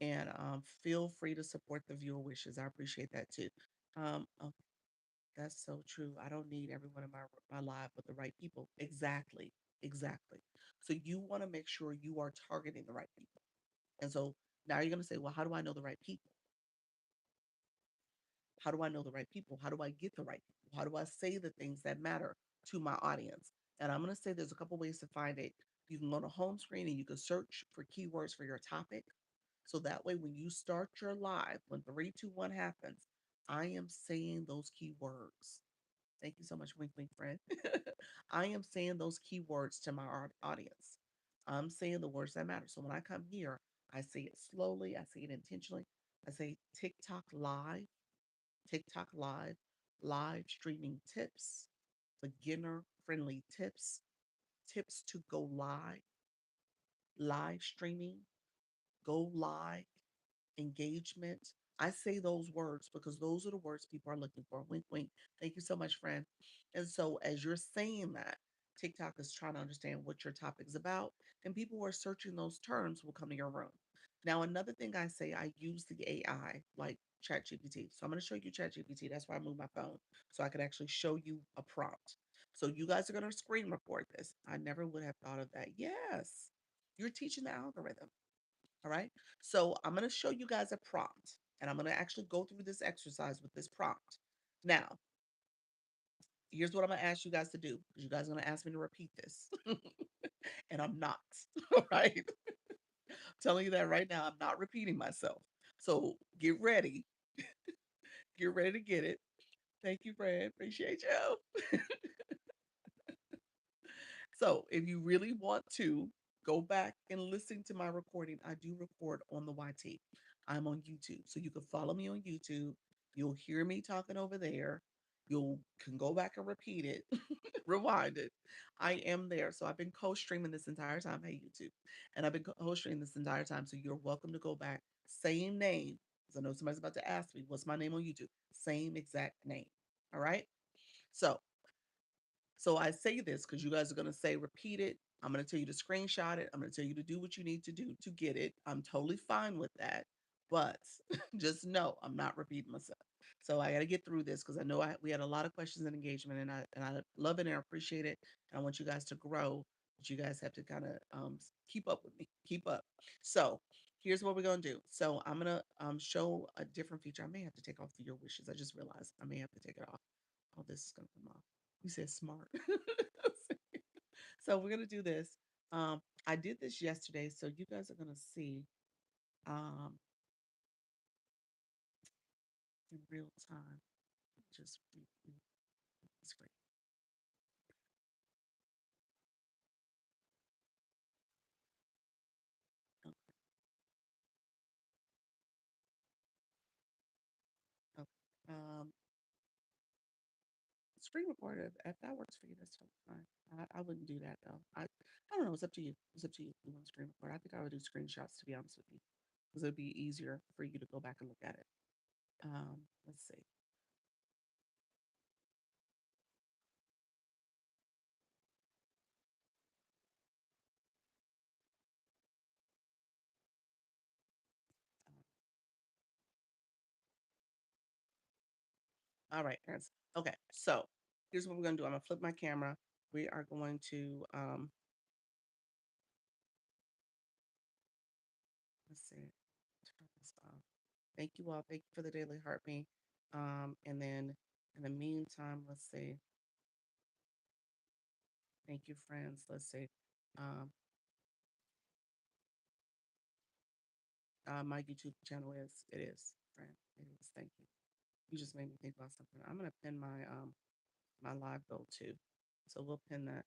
And feel free to support the viewer wishes. I appreciate that too. Oh, that's so true. I don't need everyone in my live, but the right people. Exactly, exactly. So you want to make sure you are targeting the right people. And so now you're gonna say, well, how do I know the right people? How do I know the right people? How do I get the right people? How do I say the things that matter to my audience? And I'm going to say there's a couple ways to find it. You can go to home screen and you can search for keywords for your topic. So that way, when you start your live, when 3, 2, 1 happens, I am saying those keywords. Thank you so much, wink, wink, friend. I am saying those keywords to my audience. I'm saying the words that matter. So when I come here, I say it slowly, I say it intentionally. I say TikTok live, live streaming tips, beginner friendly tips, tips to go live, live streaming, go live, engagement. I say those words because those are the words people are looking for. Wink, wink. Thank you so much, friend. And so, as you're saying that, TikTok is trying to understand what your topic is about, and people who are searching those terms will come to your room. Now, another thing I say, I use the AI like ChatGPT. So, I'm going to show you ChatGPT. That's why I moved my phone so I could actually show you a prompt. So, you guys are going to screen record this. I never would have thought of that. Yes, you're teaching the algorithm. All right. So I'm going to show you guys a prompt and I'm going to actually go through this exercise with this prompt. Now, here's what I'm going to ask you guys to do. You guys are going to ask me to repeat this, and I'm not. All right. I'm telling you that right now. I'm not repeating myself. So get ready. Get ready to get it. Thank you, Fred. Appreciate you. So if you really want to go back and listen to my recording, I do record on the YT. I'm on YouTube. So you can follow me on YouTube. You'll hear me talking over there. You can go back and repeat it, rewind it. I am there. So I've been co-streaming this entire time. Hey, YouTube. And I've been co-streaming this entire time. So you're welcome to go back. Same name. Because I know somebody's about to ask me, what's my name on YouTube? Same exact name. All right. So I say this because you guys are going to say, repeat it. I'm going to tell you to screenshot it. I'm going to tell you to do what you need to do to get it. I'm totally fine with that. But just know I'm not repeating myself. So I got to get through this because I know we had a lot of questions and engagement, and I love it and I appreciate it. And I want you guys to grow, but you guys have to kind of keep up with me. Keep up. So here's what we're going to do. So I'm going to show a different feature. I may have to take off your wishes. I just realized I may have to take it off. Oh, this is going to come off. You said smart. So we're gonna do this. I did this yesterday, so you guys are gonna see um in real time. Just it's great. Okay. Okay. Um, Screen recorder. If that works for you, that's totally fine. I wouldn't do that though. I don't know. It's up to you. It's up to you. If you want to screen record? I think I would do screenshots to be honest with you, because it'd be easier for you to go back and look at it. Let's see. All right, parents. Okay, so here's what we're gonna do. I'm gonna flip my camera. We are going to let's see. Turn this off. Thank you all. Thank you for the daily heart me. And then in the meantime, let's see. Thank you, friends. Let's see. Um, my YouTube channel is it is, friend. It is. Thank you. You just made me think about something. I'm gonna pin my my live goal too. So we'll pin that.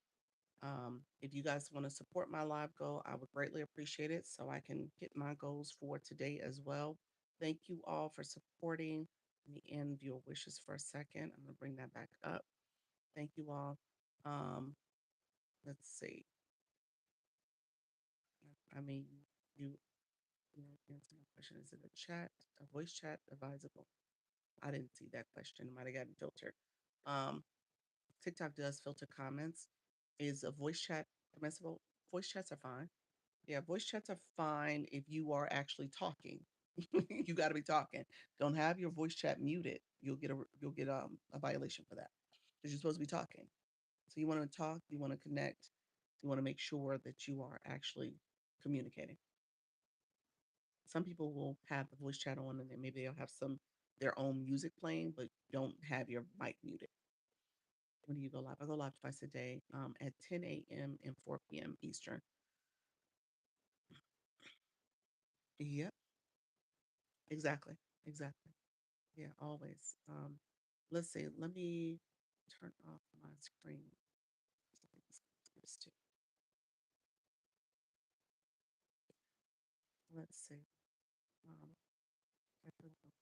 If you guys want to support my live goal, I would greatly appreciate it so I can hit my goals for today as well. Thank you all for supporting. Let me end your wishes for a second. I'm going to bring that back up. Thank you all. Um, let's see. I mean, you, you answer my question. Is it a chat, a voice chat advisable? I didn't see that question. It might have gotten filtered. Um, TikTok does filter comments. Is a voice chat permissible? Voice chats are fine. Yeah, voice chats are fine if you are actually talking. You got to be talking. Don't have your voice chat muted. You'll get a violation for that because you're supposed to be talking. So you want to talk, you want to connect, you want to make sure that you are actually communicating. Some people will have the voice chat on and then maybe they'll have some their own music playing, but don't have your mic muted. When do you go live? I go live twice a day at 10 a.m. and 4 p.m. Eastern. Yep, exactly. Exactly. Yeah, always. Let's see. Let me turn off my screen. Let's see. Um, I put it over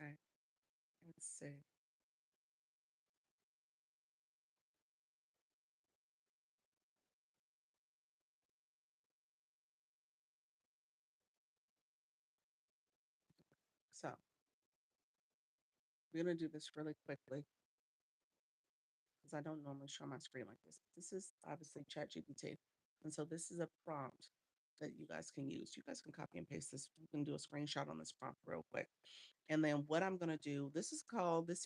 okay. Let's see. So we're gonna do this really quickly because I don't normally show my screen like this. This is obviously ChatGPT, and so this is a prompt that you guys can use. You guys can copy and paste this. You can do a screenshot on this prompt real quick. And then what I'm gonna do, this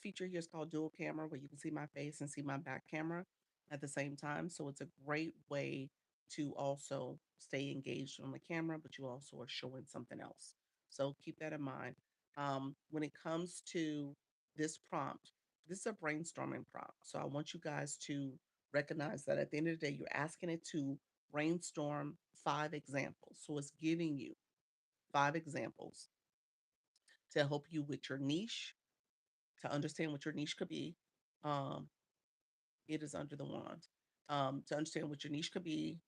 feature here is called dual camera, where you can see my face and see my back camera at the same time. So it's a great way to also stay engaged on the camera, but you also are showing something else. So keep that in mind. When it comes to this prompt, this is a brainstorming prompt. So I want you guys to recognize that at the end of the day, you're asking it to brainstorm 5 examples. So it's giving you 5 examples to help you with your niche, to understand what your niche could be. Um, it is under the wand. To understand what your niche could be,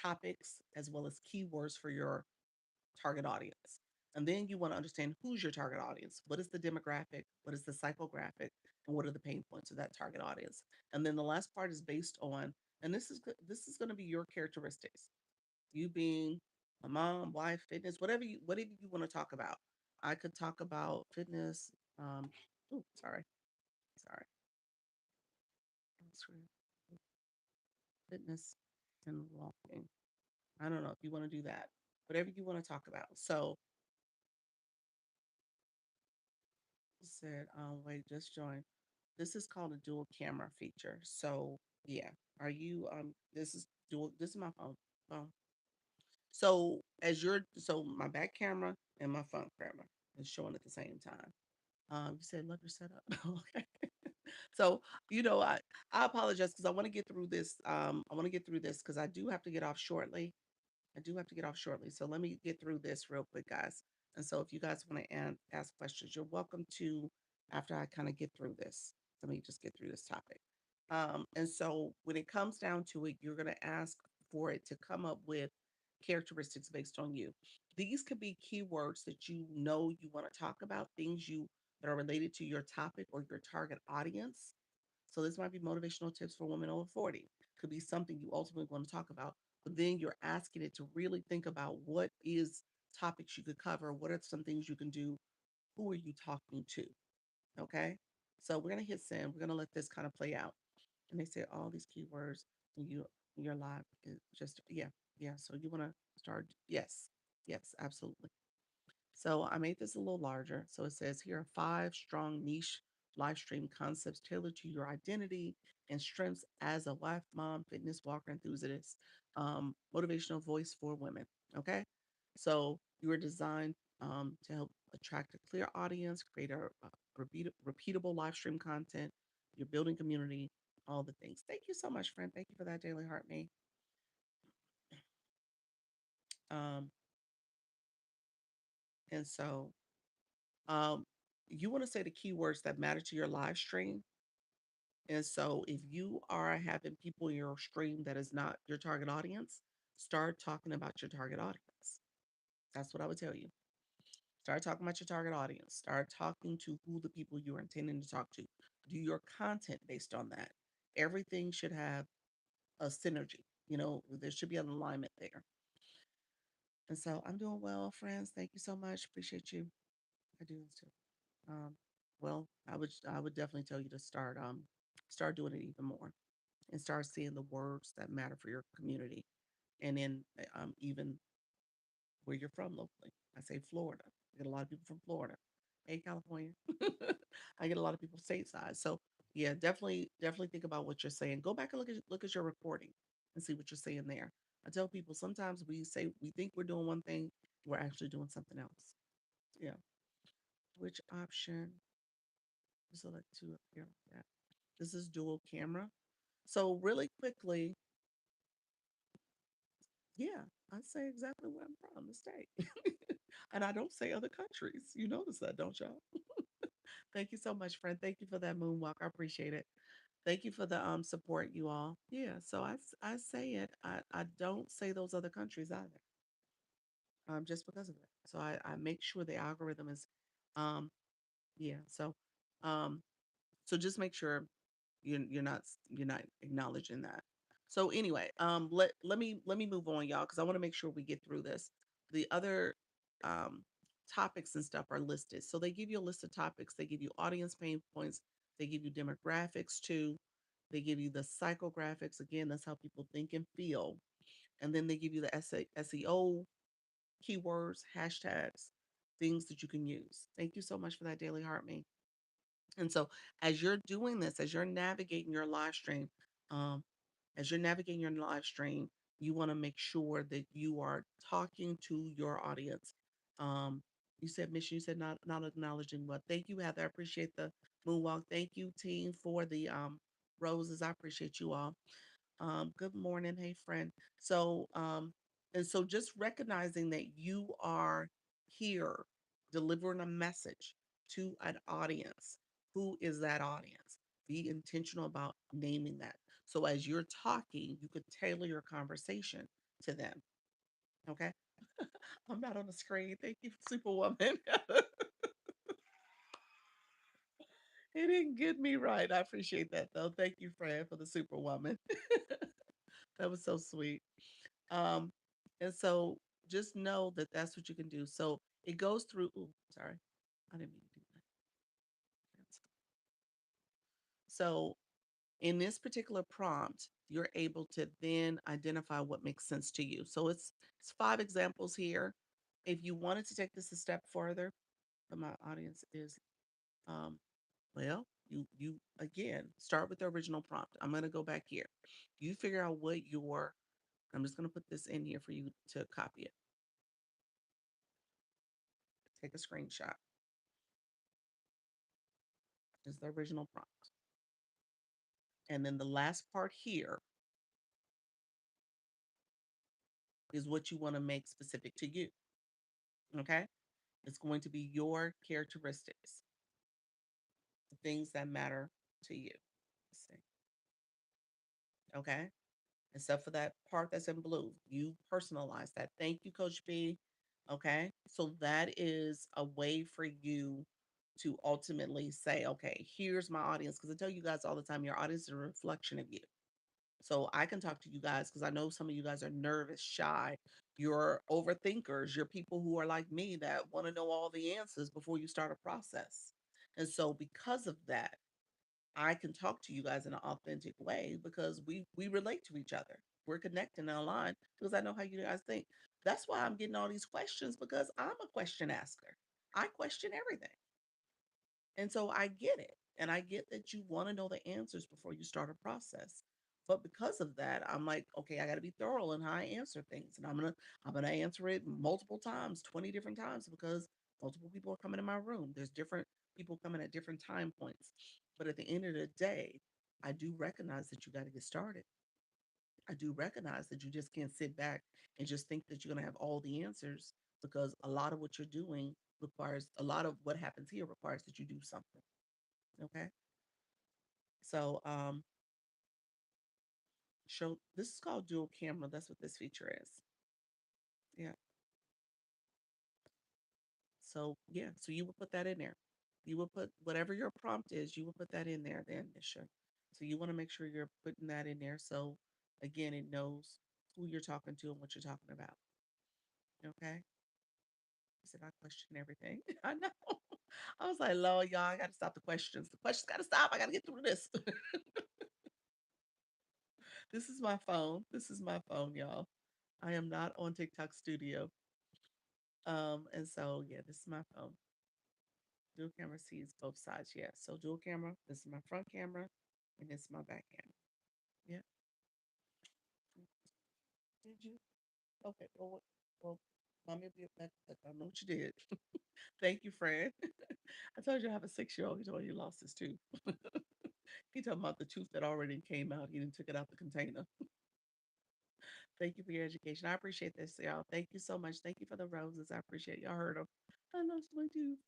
topics, as well as keywords for your target audience. And then you want to understand who's your target audience. What is the demographic? What is the psychographic? And what are the pain points of that target audience? And then the last part is based on, and this is going to be your characteristics. You being a mom, wife, fitness, whatever you want to talk about. I could talk about fitness. Oh, sorry, fitness and walking. I don't know if you want to do that. Whatever you want to talk about. So said, wait, just join. This is called a dual camera feature. So yeah, are you this is dual this is my phone. So so my back camera and my front camera is showing at the same time. You said love your setup. Okay. So, I apologize because I want to get through this. I want to get through this because I do have to get off shortly. I do have to get off shortly. So let me get through this real quick, guys. And so if you guys want to ask questions, you're welcome to after I kind of get through this. Let me just get through this topic. And so when it comes down to it, you're going to ask for it to come up with characteristics based on you. These could be keywords that you want to talk about, things you that are related to your topic or your target audience. So this might be motivational tips for women over 40. Could be something you ultimately want to talk about, but then you're asking it to really think about what is topics you could cover, what are some things you can do, who are you talking to? Okay. So we're gonna hit send. We're gonna let this kind of play out. And they say all these keywords and you're live is just yeah. So you wanna start yes, absolutely. So I made this a little larger. So it says here are 5 strong niche live stream concepts tailored to your identity and strengths as a wife, mom, fitness, walker enthusiast, motivational voice for women. Okay. So you were designed to help attract a clear audience, create repeatable live stream content, you're building community, all the things. Thank you so much, friend. Thank you for that, Daily Heart Me. Um, and so you want to say the keywords that matter to your live stream. And so if you are having people in your stream that is not your target audience, start talking about your target audience. That's what I would tell you. Start talking about your target audience. Start talking to who the people you're intending to talk to. Do your content based on that. Everything should have a synergy. There should be an alignment there. And so I'm doing well, friends. Thank you so much. Appreciate you. I do this too. Um, well, I would definitely tell you to start doing it even more and start seeing the words that matter for your community. And then even where you're from locally. I say Florida. I get a lot of people from Florida. Hey, California. I get a lot of people stateside. So yeah, definitely think about what you're saying. Go back and look at your recording and see what you're saying there. I tell people sometimes we think we're doing one thing, we're actually doing something else. Yeah. Which option? Select two up here like that. This is dual camera. So really quickly, yeah, I say exactly where I'm from, the state. And I don't say other countries. You notice that, don't y'all? Thank you so much, friend. Thank you for that moonwalk. I appreciate it. Thank you for the support, you all. Yeah, so I say it. I don't say those other countries either. Just because of it. So I make sure the algorithm is um yeah. Um so just make sure you're not acknowledging that. So anyway, let me move on, y'all, because I want to make sure we get through this. The other um topics and stuff are listed. So they give you a list of topics. They give you audience pain points. They give you demographics too. They give you the psychographics. Again, that's how people think and feel. And then they give you the SEO keywords, hashtags, things that you can use. Thank you so much for that, Daily Hartme. And so as you're doing this, as you're navigating your live stream, um, as you're navigating your live stream, you want to make sure that you are talking to your audience. Um, you said mission, you said not acknowledging what. Thank you, Heather. I appreciate the moonwalk. Thank you, team, for the roses. I appreciate you all. Good morning. Hey, friend. And so just recognizing that you are here delivering a message to an audience. Who is that audience? Be intentional about naming that. So as you're talking, you could tailor your conversation to them. Okay. I'm not on the screen. Thank you, Superwoman. It didn't get me right. I appreciate that though. Thank you, Fran, for the Superwoman. That was so sweet. Um, and so just know that that's what you can do. So it goes through. Ooh, sorry, I didn't mean to do that. So in this particular prompt, you're able to then identify what makes sense to you. So it's five examples here. If you wanted to take this a step further, but my audience is well, you again start with the original prompt. I'm gonna go back here. You figure out what your I'm just gonna put this in here for you to copy it. Take a screenshot. Is the original prompt. And then the last part here is what you want to make specific to you. Okay. It's going to be your characteristics, the things that matter to you. Let's see. Okay. Except for that part that's in blue, you personalize that. Thank you, Coach B. Okay. So that is a way for you to ultimately say, okay, here's my audience. Because I tell you guys all the time, your audience is a reflection of you. So I can talk to you guys because I know some of you guys are nervous, shy. You're overthinkers. You're people who are like me that want to know all the answers before you start a process. And so because of that, I can talk to you guys in an authentic way because we relate to each other. We're connected and aligned because I know how you guys think. That's why I'm getting all these questions because I'm a question asker. I question everything. And so I get it. And I get that you want to know the answers before you start a process. But because of that, I'm like, okay, I got to be thorough in how I answer things. And I'm gonna answer it multiple times, 20 different times because multiple people are coming in my room. There's different people coming at different time points. But at the end of the day, I do recognize that you got to get started. I do recognize that you just can't sit back and just think that you're gonna have all the answers because a lot of what you're doing requires a lot of what happens here requires that you do something. Okay. So show this is called dual camera. That's what this feature is. Yeah. So yeah, so you would put that in there. You will put whatever your prompt is, you will put that in there then, Nisha. So you want to make sure you're putting that in there. So again, it knows who you're talking to and what you're talking about. Okay. He said I question everything. I know. I was like, Lord, y'all, I gotta stop the questions. The questions gotta stop. I gotta get through this. This is my phone. This is my phone, y'all. I am not on TikTok Studio. And so yeah, this is my phone. Dual camera sees both sides. Yeah. So dual camera. This is my front camera, and this is my back camera. Yeah. Did you? Okay. Well, mommy will be back. I know what you did. Thank you, Fred. I told you I have a 6-year-old. He told me he lost his tooth. He talking about the tooth that already came out. He didn't took it out the container. Thank you for your education. I appreciate this, y'all. Thank you so much. Thank you for the roses. I appreciate y'all heard them. I lost my tooth.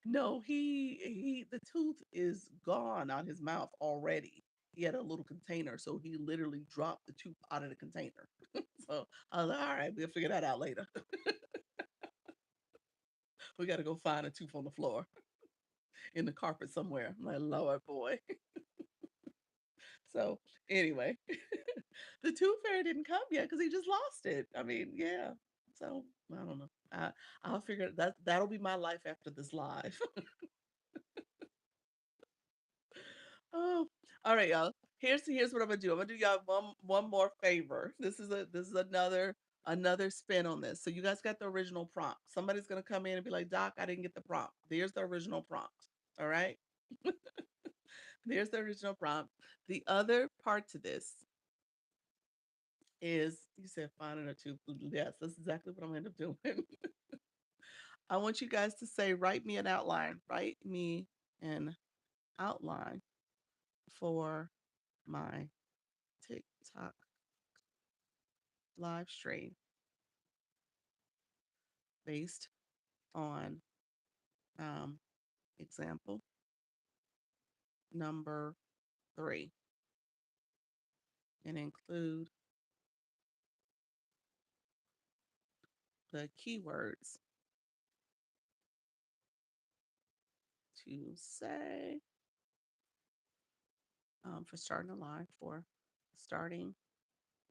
No, the tooth is gone out his mouth already. He had a little container, so he literally dropped the tooth out of the container. So I was like, all right, we'll figure that out later. We got to go find a tooth on the floor in the carpet somewhere. I'm like, Lord boy. So anyway, the tooth fairy didn't come yet because he just lost it. I mean, yeah. So I don't know. I'll figure that that'll be my life after this live. Oh, all right, y'all. Here's what I'm gonna do. I'm gonna do y'all one more favor. This is another spin on this. So you guys got the original prompt. Somebody's gonna come in and be like, Doc, I didn't get the prompt. There's the original prompt. All right. There's the original prompt. The other part to this is you said finding a two. Yes, that's exactly what I'm gonna end up doing. I want you guys to say, write me an outline. Write me an outline for my TikTok live stream based on um, example number 3 and include the keywords to say for starting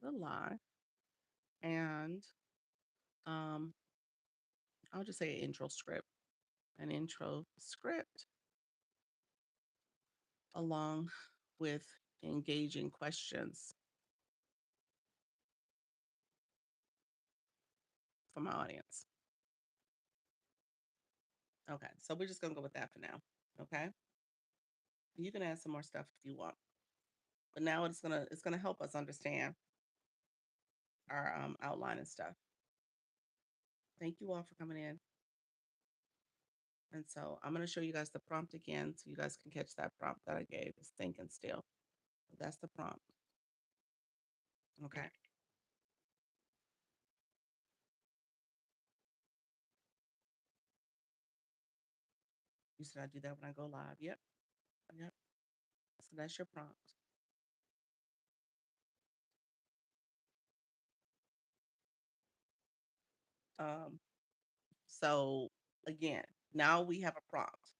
the live and um, I'll just say an intro script along with engaging questions from my audience. Okay, so we're just gonna go with that for now. Okay, you can add some more stuff if you want, but now it's gonna help us understand our outline and stuff. Thank you all for coming in. And so I'm gonna show you guys the prompt again, so you guys can catch that prompt that I gave. It's thinking still. That's the prompt. Okay. You said I do that when I go live. Yep. Yep. So that's your prompt. Um, so again, now we have a prompt.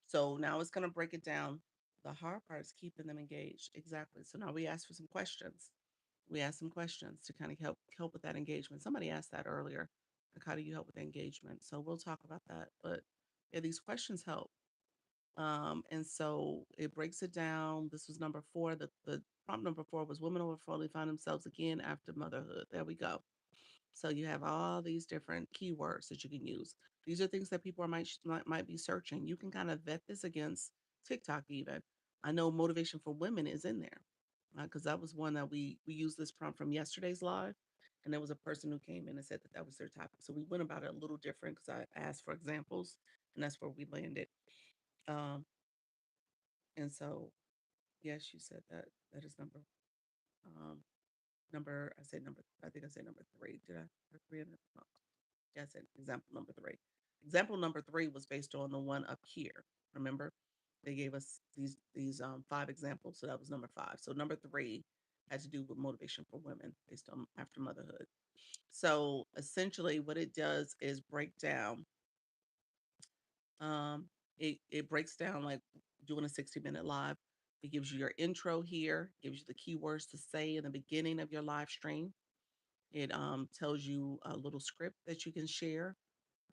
So now it's gonna break it down. The hard part is keeping them engaged. Exactly. So now we ask for some questions. We ask some questions to kind of help with that engagement. Somebody asked that earlier. Like, how do you help with engagement? So we'll talk about that. But yeah, these questions help. And so it breaks it down. This was number 4. The prompt number 4 was women overflowing find themselves again after motherhood. There we go. So you have all these different keywords that you can use. These are things that people might be searching. You can kind of vet this against TikTok even. I know motivation for women is in there because that was one that we used this prompt from yesterday's live, and there was a person who came in and said that that was their topic. So we went about it a little different because I asked for examples, and that's where we landed. Um, and so yes, you said that that is um, number. I think I said number 3. Did I? Number 3 in the prompt? That's it. Example number three. Example number three was based on the one up here. Remember, they gave us these five examples, so that was number five. So number three had to do with motivation for women based on after motherhood. So essentially, what it does is break down. Um, it breaks down like doing a 60-minute live. It gives you your intro here, gives you the keywords to say in the beginning of your live stream. It tells you a little script that you can share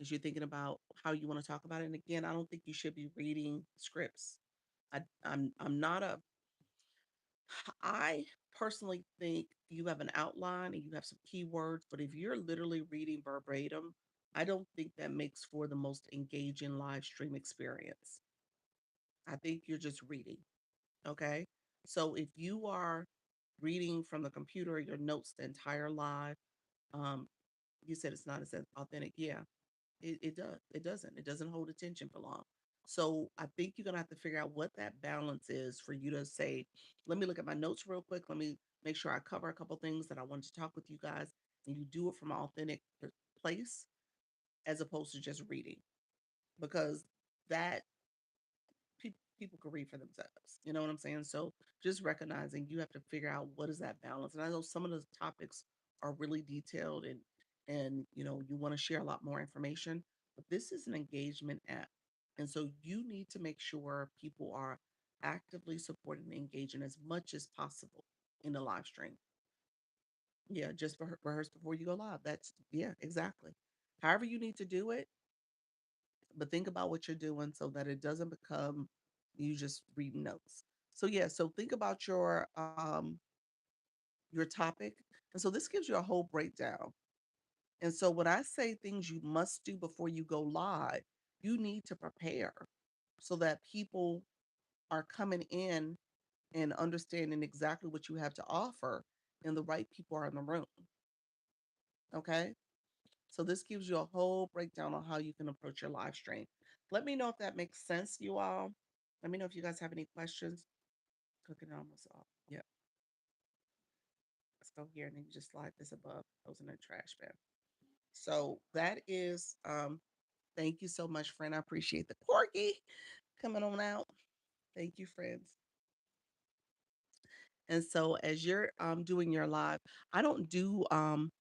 as you're thinking about how you want to talk about it. And again, I don't think you should be reading scripts. I'm not a I personally think you have an outline and you have some keywords, but if you're literally reading verbatim, I don't think that makes for the most engaging live stream experience. I think you're just reading. Okay. So if you are reading from the computer, your notes the entire live, um, you said it's not as authentic. Yeah, it does. It doesn't. It doesn't hold attention for long. So I think you're gonna have to figure out what that balance is for you to say, let me look at my notes real quick. Let me make sure I cover a couple things that I wanted to talk with you guys. And you do it from an authentic place as opposed to just reading. Because that people can read for themselves. You know what I'm saying? So just recognizing you have to figure out what is that balance. And I know some of the topics are really detailed and you want to share a lot more information, but this is an engagement app. And so you need to make sure people are actively supporting and engaging as much as possible in the live stream. Yeah, just rehearse before you go live. That's yeah, exactly. However you need to do it, but think about what you're doing so that it doesn't become you just reading notes. So yeah, so think about your topic. And so this gives you a whole breakdown. And so when I say things you must do before you go live, you need to prepare so that people are coming in and understanding exactly what you have to offer and the right people are in the room. Okay? So this gives you a whole breakdown on how you can approach your live stream. Let me know if that makes sense, you all. Let me know if you guys have any questions. Cooking almost off. Yep. Let's go here and then you just slide this above, goes in the trash bin. So that is thank you so much, friend. I appreciate the corky coming on out. Thank you, friends. And so as you're doing your live, I don't do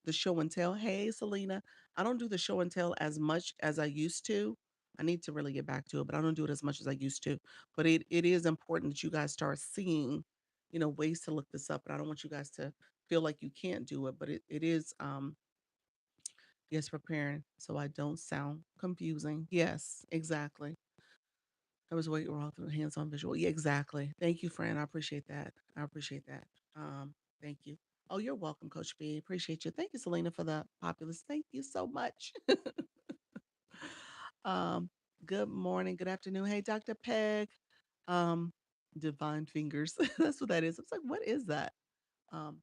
the show and tell. Hey, Selena, I don't do the show and tell as much as I used to. I need to really get back to it, but I don't do it as much as I used to. But it is important that you guys start seeing, ways to look this up. And I don't want you guys to feel like you can't do it, but it is yes, preparing so I don't sound confusing. Yes, exactly. I was waiting all through hands-on visual. Yeah, exactly. Thank you, friend. I appreciate that. I appreciate that. Thank you. Oh, you're welcome, Coach B. Appreciate you. Thank you, Selena, for the populace. Thank you so much. um, good morning, good afternoon. Hey, Dr. Peg. Um, Divine fingers. That's what that is. I was like, what is that? Um,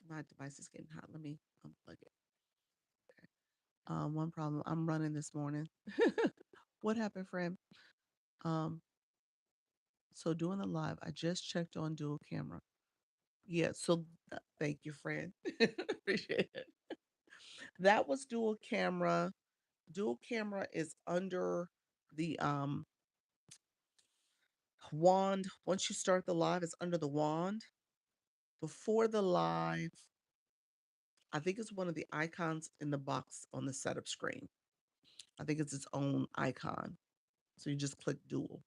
my device is getting hot. Let me unplug it. One problem. I'm running this morning. What happened, friend? Um, so doing the live, I just checked on dual camera. Yeah, so thank you, friend. Appreciate it. That was dual camera. Dual camera is under the wand. Once you start the live, it's under the wand. Before the live, I think it's one of the icons in the box on the setup screen. I think it's its own icon. So you just click dual.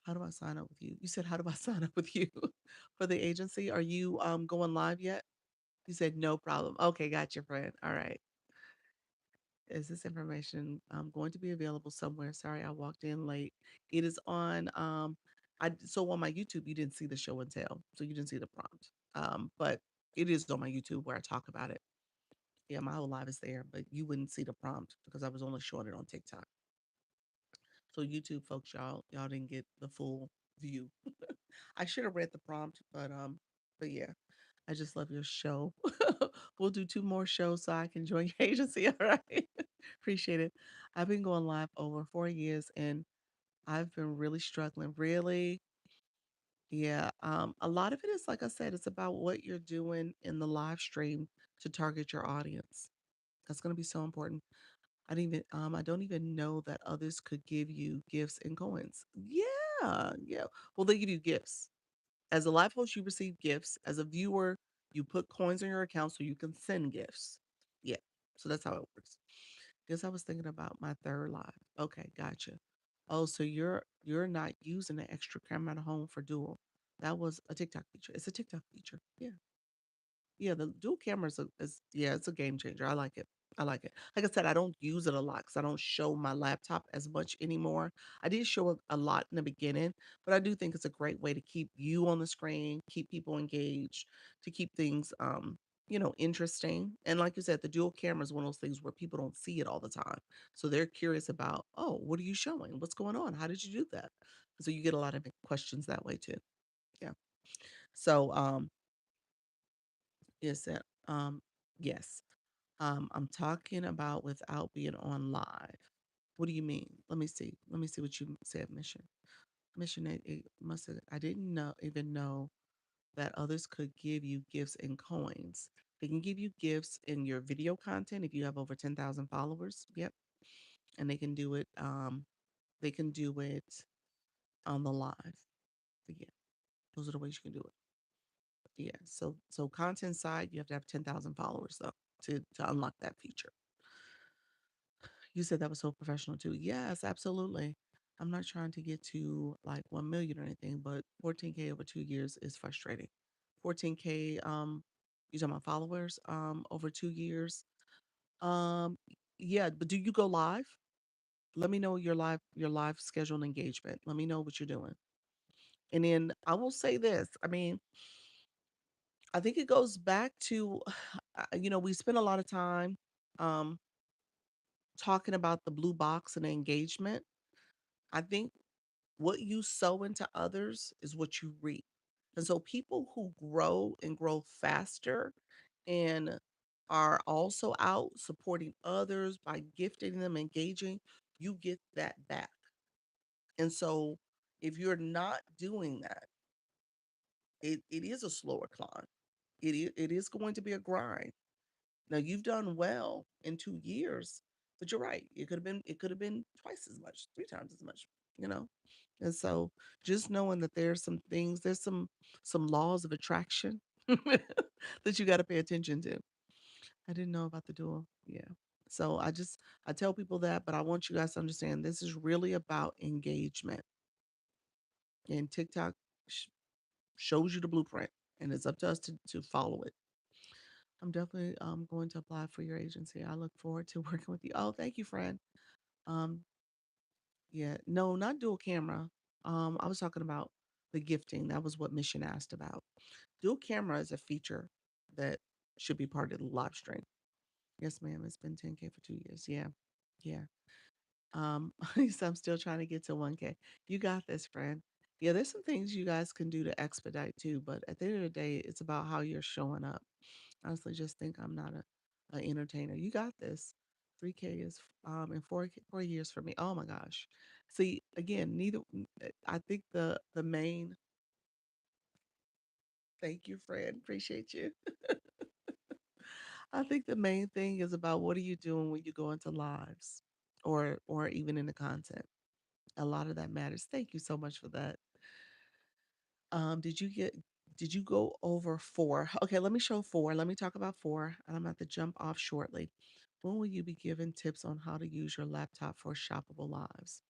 How do I sign up with you? You said, how do I sign up with you for the agency? Are you going live yet? You said no problem. Okay, got your friend. All right. Is this information going to be available somewhere? Sorry, I walked in late. It is on so on my YouTube you didn't see the show and tell. So you didn't see the prompt. But it is on my YouTube where I talk about it. Yeah, my whole live is there, but you wouldn't see the prompt because I was only showing it on TikTok. So YouTube folks, y'all didn't get the full view. I should have read the prompt, but yeah. I just love your show. We'll do two more shows so I can join your agency. All right. Appreciate it. I've been going live over 4 years and I've been really struggling. Really? Yeah. A lot of it is, like I said, it's about what you're doing in the live stream to target your audience. That's going to be so important. I don't even know that others could give you gifts and coins. Yeah, yeah. Well, they give you gifts. As a live host, you receive gifts. As a viewer, you put coins in your account so you can send gifts. Yeah. So that's how it works. Guess I was thinking about my third live. Okay, gotcha. Oh, so you're not using the extra camera at home for dual. That was a TikTok feature. It's a TikTok feature. Yeah. Yeah, the dual cameras is yeah, it's a game changer. I like it. I like it. Like I said, I don't use it a lot because I don't show my laptop as much anymore. I did show it a lot in the beginning, but I do think it's a great way to keep you on the screen, keep people engaged, to keep things interesting. And like you said, the dual camera is one of those things where people don't see it all the time. So they're curious about, oh, what are you showing? What's going on? How did you do that? So you get a lot of questions that way too. Yeah. So is that yes. I'm talking about without being on live. What do you mean? Let me see. Let me see what you said, mission. Mission, it must have, I didn't even know that others could give you gifts and coins. They can give you gifts in your video content if you have over 10,000 followers. Yep. And they can do it on the live. But yeah, those are the ways you can do it. Yeah. So content side, you have to have 10,000 followers though to unlock that feature. You said that was so professional too. Yes, absolutely. I'm not trying to get to like 1 million or anything, but 14K over 2 years is frustrating. 14K, you talking about followers, over 2 years. Um, yeah, but do you go live? Let me know your live schedule and engagement. Let me know what you're doing. And then I will say this. I mean, I think it goes back to, we spend a lot of time um, talking about the blue box and engagement. I think what you sow into others is what you reap. And so people who grow and grow faster and are also out supporting others by gifting them, engaging, you get that back. And so if you're not doing that, it is a slower climb. It is going to be a grind. Now you've done well in 2 years, but you're right. It could have been twice as much, three times as much, you know? And so just knowing that there's some laws of attraction that you got to pay attention to. I didn't know about the dual. Yeah. So I tell people that, but I want you guys to understand this is really about engagement. And TikTok sh- shows you the blueprint, and it's up to us to follow it. I'm definitely going to apply for your agency. I look forward to working with you. Oh, thank you, friend. Um, yeah, no, not dual camera. I was talking about the gifting. That was what Mission asked about. Dual camera is a feature that should be part of the live stream. Yes, ma'am. It's been 10K for 2 years. Yeah, yeah. So I'm still trying to get to 1K. You got this, friend. Yeah, there's some things you guys can do to expedite too, but at the end of the day, it's about how you're showing up. Honestly, just think I'm not a entertainer. You got this. 3K is in 4 years for me. Oh my gosh. See, again, I think the main thank you, friend. Appreciate you. I think the main thing is about what are you doing when you go into lives or even in the content. A lot of that matters. Thank you so much for that. Did you go over four? Okay, let me show four. Let me talk about four, and I'm about to jump off shortly. When will you be given tips on how to use your laptop for shoppable lives?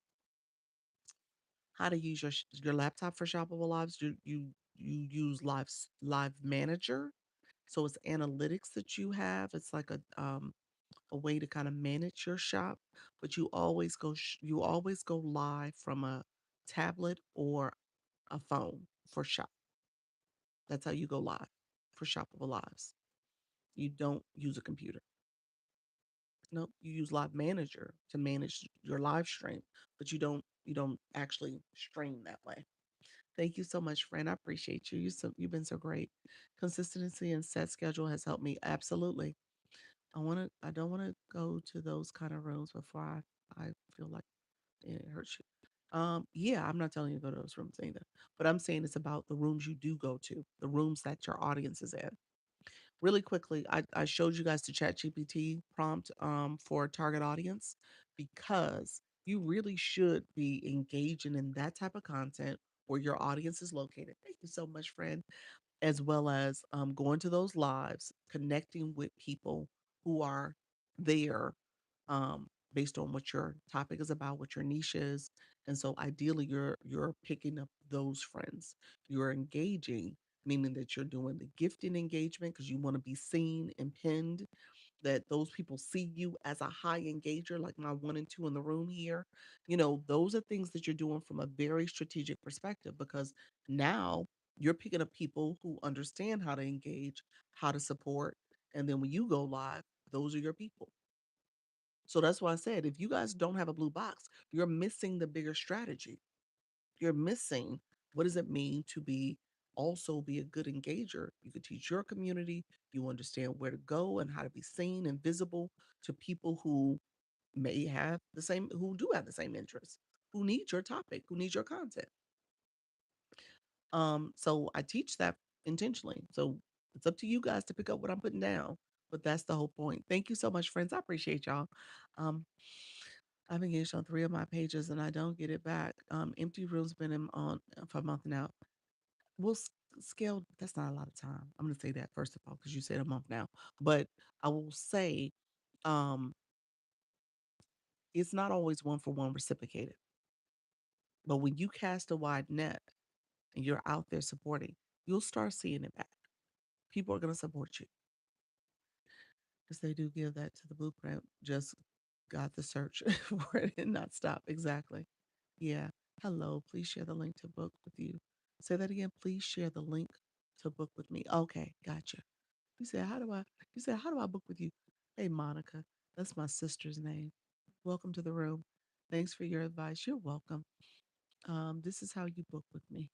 How to use your laptop for shoppable lives? You use Live Manager, so it's analytics that you have. It's like a way to kind of manage your shop, but you always go live from a tablet or a phone for shop. That's how you go live for shoppable lives. You don't use a computer. No, you use Live Manager to manage your live stream, but you don't actually stream that way. Thank you so much, friend. I appreciate you. You've been so great. Consistency and set schedule has helped me absolutely. I don't want to go to those kind of rooms before I feel like it hurts you. Yeah, I'm not telling you to go to those rooms either, but I'm saying it's about the rooms you do go to, the rooms that your audience is in. Really quickly, I showed you guys the ChatGPT prompt for target audience because you really should be engaging in that type of content where your audience is located. Thank you so much, friend, as well as going to those lives, connecting with people who are there based on what your topic is about, what your niche is. And so ideally you're picking up those friends. You're engaging, meaning that you're doing the gifting engagement because you want to be seen and pinned, that those people see you as a high engager, like my one and two in the room here. Those are things that you're doing from a very strategic perspective because now you're picking up people who understand how to engage, how to support. And then when you go live, those are your people. So that's why I said if you guys don't have a blue box, you're missing the bigger strategy. You're missing what does it mean to be a good engager. You could teach your community, you understand where to go and how to be seen and visible to people who who do have the same interests, who need your topic, who need your content. So I teach that intentionally. So it's up to you guys to pick up what I'm putting down. But that's the whole point. Thank you so much, friends. I appreciate y'all. Um, I've engaged on three of my pages and I don't get it back. Empty room's been on for a month now. We'll scale. That's not a lot of time. I'm going to say that first of all because you said a month now. But I will say, um, it's not always one for one reciprocated. But when you cast a wide net and you're out there supporting, you'll start seeing it back. People are going to support you because they do give that to the blueprint. Just got the search for it and not stop. Exactly. Yeah. Hello. Please share the link to book with you. Say that again. Please share the link to book with me. Okay. Gotcha. You said, how do I, you said, how do I book with you? Hey, Monica. That's my sister's name. Welcome to the room. Thanks for your advice. You're welcome. This is how you book with me.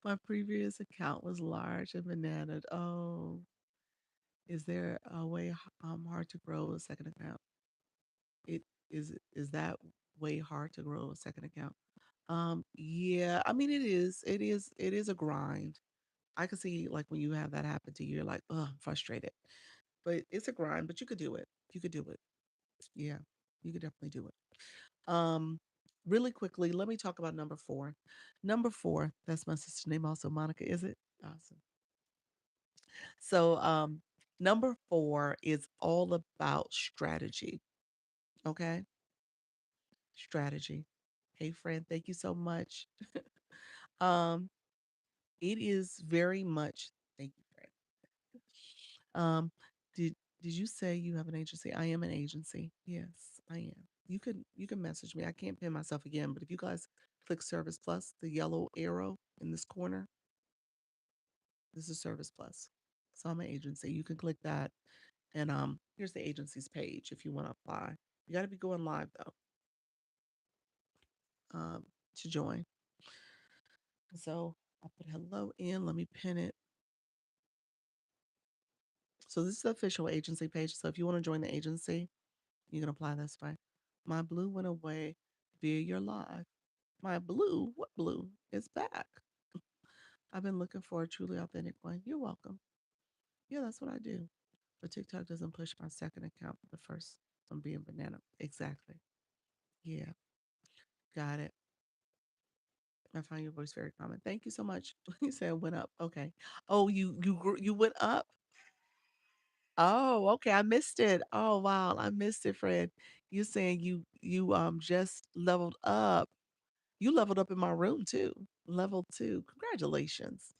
My previous account was large and bananaed. Oh, is there a way hard to grow a second account? It is that way hard to grow a second account? Yeah, I mean it is a grind. I can see like when you have that happen to you, you're like, oh, frustrated. But it's a grind, but you could do it. You could do it. Yeah, you could definitely do it. Really quickly, let me talk about number four. Number four, that's my sister's name also, Monica, is it? Awesome. So number four is all about strategy. Okay. Strategy. Hey friend, thank you so much. um, it is very much thank you, friend. Um, did you say you have an agency? I am an agency. Yes, I am. You can message me. I can't pin myself again, but if you guys click Service Plus, the yellow arrow in this corner, this is Service Plus. So I'm an agency. You can click that, and here's the agency's page if you want to apply. You got to be going live though to join. So I'll put hello in. Let me pin it. So this is the official agency page. So if you want to join the agency, you can apply this way. My blue went away via your live. My blue, what blue? Is back. I've been looking for a truly authentic one. You're welcome. Yeah, that's what I do. But TikTok doesn't push my second account for the first from being banana. Exactly. Yeah, got it. I find your voice very common. Thank you so much. You said went up. Okay. Oh, you went up. Oh, okay. I missed it. Oh, wow. I missed it, Fred. You saying you just leveled up. You leveled up in my room too. Level two. Congratulations.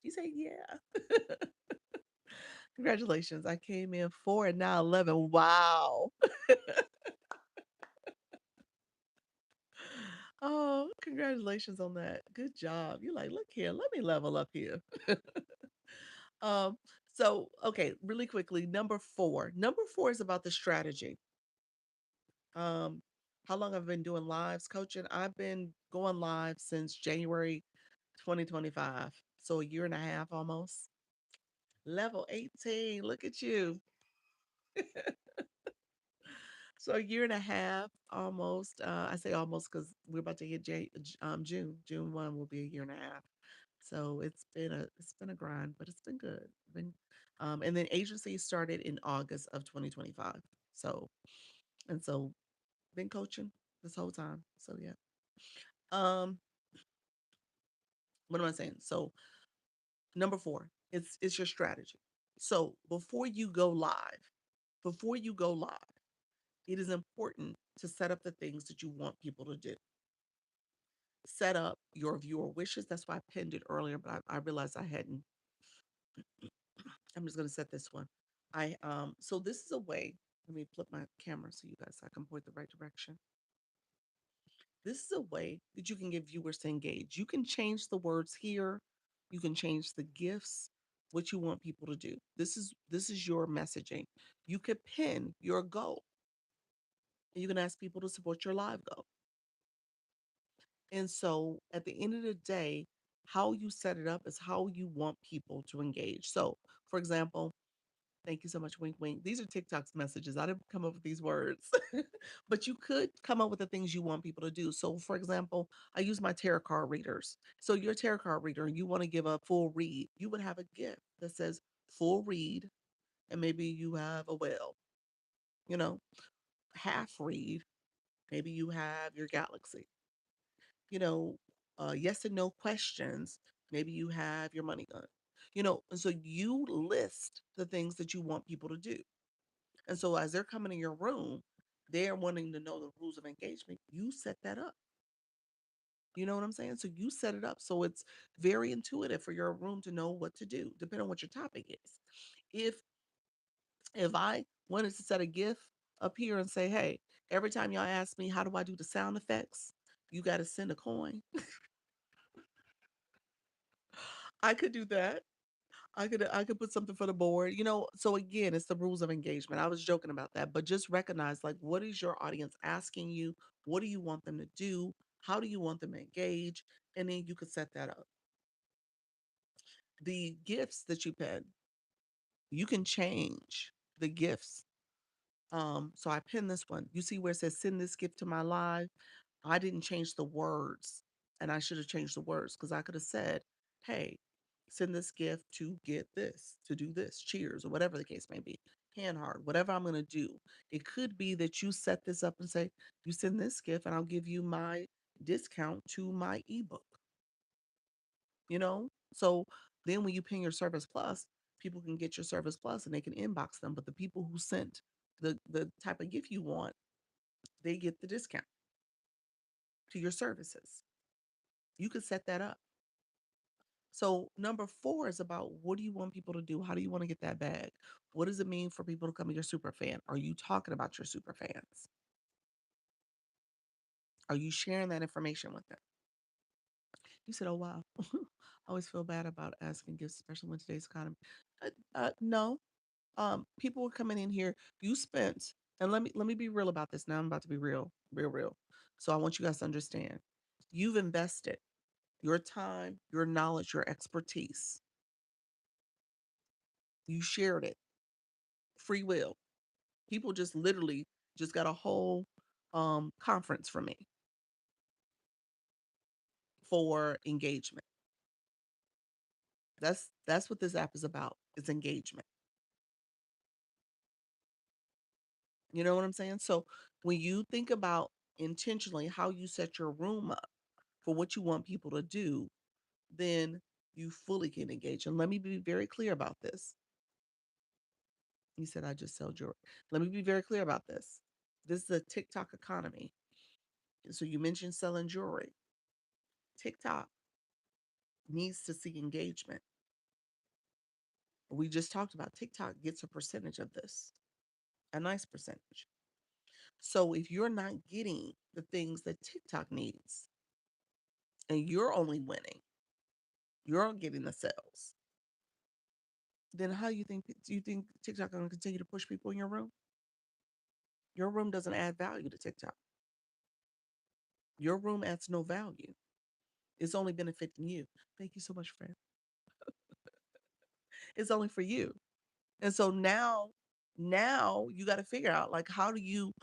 You say yeah. Congratulations. I came in four and now 11. Wow. Oh, congratulations on that. Good job. You're like, look here, let me level up here. um, so okay, really quickly, number four. Number four is about the strategy. Um, how long I've been doing lives coaching? I've been going live since January 2025. So a year and a half almost. Level 18. Look at you. So a year and a half almost. I say almost because we're about to hit June. June 1 will be a year and a half. So it's been a grind, but it's been good. Been and then agency started in August of 2025. So and so been coaching this whole time. So yeah. Um, what am I saying? So number four, it's your strategy. So before you go live, it is important to set up the things that you want people to do. Set up your viewer wishes. That's why I pinned it earlier, but I realized I hadn't. I'm just gonna set this one. So this is a way. Let me flip my camera so you guys I can point the right direction. This is a way that you can get viewers to engage. You can change the words here. You can change the gifts, what you want people to do. This is your messaging. You could pin your goal and you can ask people to support your live goal. And so at the end of the day, how you set it up is how you want people to engage. So, for example, thank you so much, wink, wink. These are TikTok's messages. I didn't come up with these words, but you could come up with the things you want people to do. So, for example, I use my tarot card readers. So, you're a tarot card reader and you want to give a full read. You would have a gift that says full read, and maybe you have a whale, you know, half read. Maybe you have your galaxy, you know, yes and no questions. Maybe you have your money gun, and so you list the things that you want people to do. And so as they're coming in your room, they're wanting to know the rules of engagement. You set that up. You know what I'm saying? So you set it up so it's very intuitive for your room to know what to do, depending on what your topic is. If if I wanted to set a GIF up here and say, hey, every time y'all ask me how do I do the sound effects, you got to send a coin. I could do that. I could put something for the board, So again, it's the rules of engagement. I was joking about that, but just recognize like what is your audience asking you? What do you want them to do? How do you want them to engage? And then you could set that up. The gifts that you pin, you can change the gifts. So I pinned this one. You see where it says send this gift to my live? I didn't change the words, and I should have changed the words because I could have said, hey, send this gift to get this, to do this, cheers, or whatever the case may be. Hand hard, whatever I'm going to do. It could be that you set this up and say, you send this gift, and I'll give you my discount to my ebook, you know? So then when you pin your Service Plus, people can get your Service Plus and they can inbox them. But the people who sent the type of gift you want, they get the discount to your services. You could set that up. So number four is about what do you want people to do? How do you want to get that bag? What does it mean for people to come to your super fan? Are you talking about your super fans? Are you sharing that information with them? You said, "Oh wow, I always feel bad about asking gifts, especially when today's economy." No, people were coming in here. You spent, and let me be real about this. Now I'm about to be real, real, real. So I want you guys to understand. You've invested your time, your knowledge, your expertise. You shared it, free will. People just literally just got a whole conference from me for engagement. That's what this app is about. It's engagement. You know what I'm saying? So when you think about intentionally how you set your room up for what you want people to do, then you fully can engage. And let me be very clear about this. You said I just sell jewelry. Let me be very clear about this. This is a TikTok economy. So you mentioned selling jewelry. TikTok needs to see engagement. We just talked about TikTok gets a percentage of this, a nice percentage. So if you're not getting the things that TikTok needs and you're only winning, you're getting the sales, then how do you think TikTok going to continue to push people in your room? Your room doesn't add value to TikTok. Your room adds no value. It's only benefiting you. Thank you so much, friend. It's only for you. And so now you got to figure out like how do you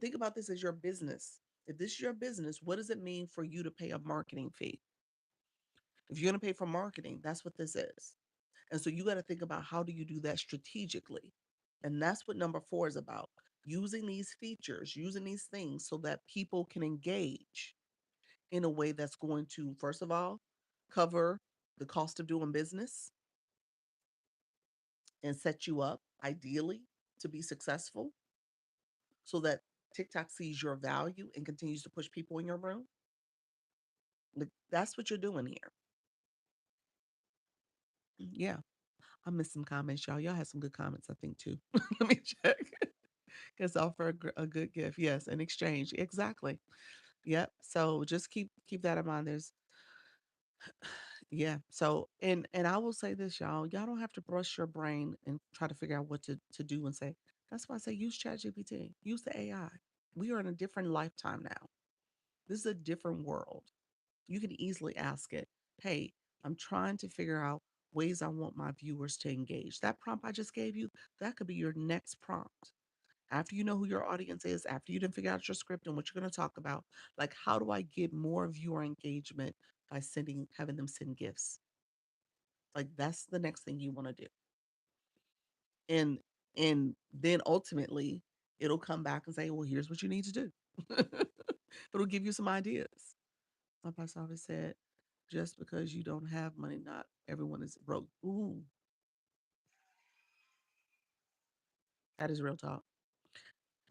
think about this as your business. If this is your business, what does it mean for you to pay a marketing fee? If you're going to pay for marketing, that's what this is. And so you got to think about how do you do that strategically. And that's what number 4 is about. Using these features, using these things so that people can engage in a way that's going to, first of all, cover the cost of doing business and set you up ideally to be successful so that TikTok sees your value and continues to push people in your room. Like, that's what you're doing here. Yeah. I missed some comments, y'all. Y'all had some good comments, I think, too. Let me check. Because offer a good gift. Yes, an exchange. Exactly. Yep. So just keep that in mind. There's yeah. So and I will say this, y'all don't have to brush your brain and try to figure out what to do and say. That's why I say use ChatGPT. Use the AI. We are in a different lifetime now. This is a different world. You can easily ask it, hey, I'm trying to figure out ways I want my viewers to engage. That prompt I just gave you, that could be your next prompt. After you know who your audience is, after you didn't figure out your script and what you're going to talk about, like how do I get more viewer engagement by having them send gifts? Like that's the next thing you want to do. And and then ultimately it'll come back and say, well, here's what you need to do. It'll give you some ideas. My pastor always said, just because you don't have money, not everyone is broke. Ooh, that is real talk.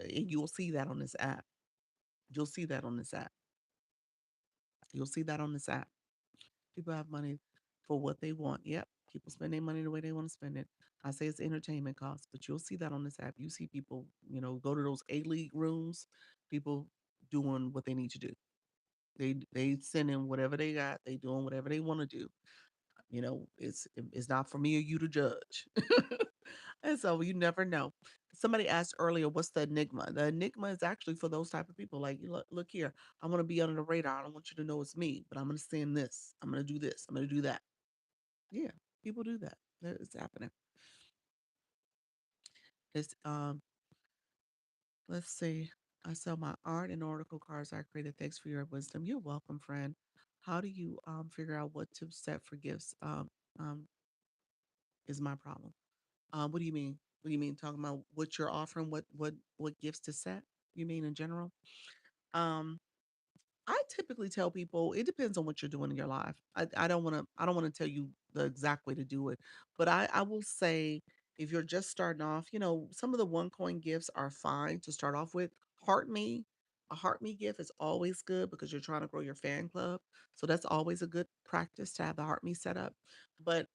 And you'll see that on this app. You'll see that on this app. You'll see that on this app. People have money for what they want. Yep. People spend their money the way they want to spend it. I say it's entertainment costs, but you'll see that on this app. You see people, go to those A-League rooms, people doing what they need to do. They send in whatever they got, they doing whatever they want to do. It's not for me or you to judge. And so you never know. Somebody asked earlier, what's the enigma? The enigma is actually for those type of people. Like, look here, I want to be under the radar. I don't want you to know it's me, but I'm going to send this. I'm going to do this. I'm going to do that. Yeah, people do that. It's happening. It's let's see. I sell my art and oracle cards I created. Thanks for your wisdom. You're welcome, friend. How do you figure out what to set for gifts? Um is my problem. What do you mean? What do you mean? Talking about what you're offering? What gifts to set? You mean in general? Um, I typically tell people it depends on what you're doing in your life. I don't want to tell you the exact way to do it, but I will say if you're just starting off, some of the one coin gifts are fine to start off with. Heart me, a heart me gift is always good because you're trying to grow your fan club. So that's always a good practice to have the heart me set up. But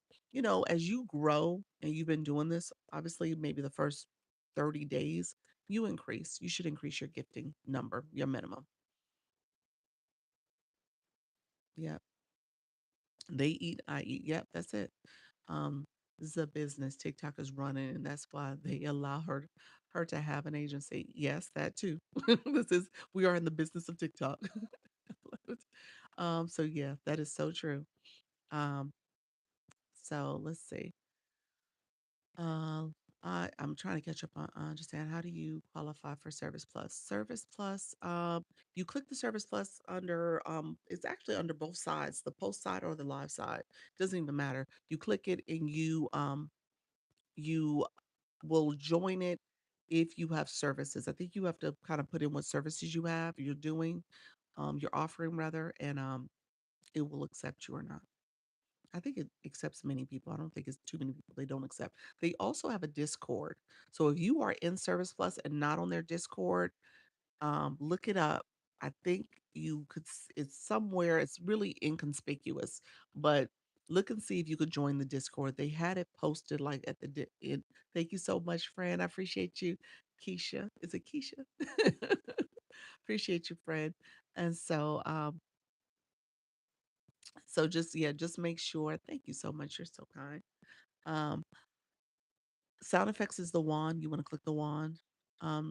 as you grow and you've been doing this, obviously maybe the first 30 days, you should increase your gifting number, your minimum. Yeah. They eat, I eat. Yep, that's it. Um, this is a business TikTok is running, and that's why they allow her to have an agency. Yes, that too. We are in the business of TikTok. So yeah, that is so true. Um, so let's see. Um, I'm trying to catch up on understand how do you qualify for Service Plus? Service Plus, you click the Service Plus under it's actually under both sides, the post side or the live side. Doesn't even matter. You click it and you will join it if you have services. I think you have to kind of put in what services you're doing, you're offering rather, and it will accept you or not. I think it accepts many people. I don't think it's too many people they don't accept. They also have a Discord. So if you are in Service Plus and not on their Discord, look it up. I think you could, it's somewhere, it's really inconspicuous, but look and see if you could join the Discord. They had it posted like at thank you so much, friend. I appreciate you. Keisha. Is it Keisha? Appreciate you, friend. And so just, yeah, just make sure. Thank you so much. You're so kind. Um, Sound effects is the wand. You want to click the wand.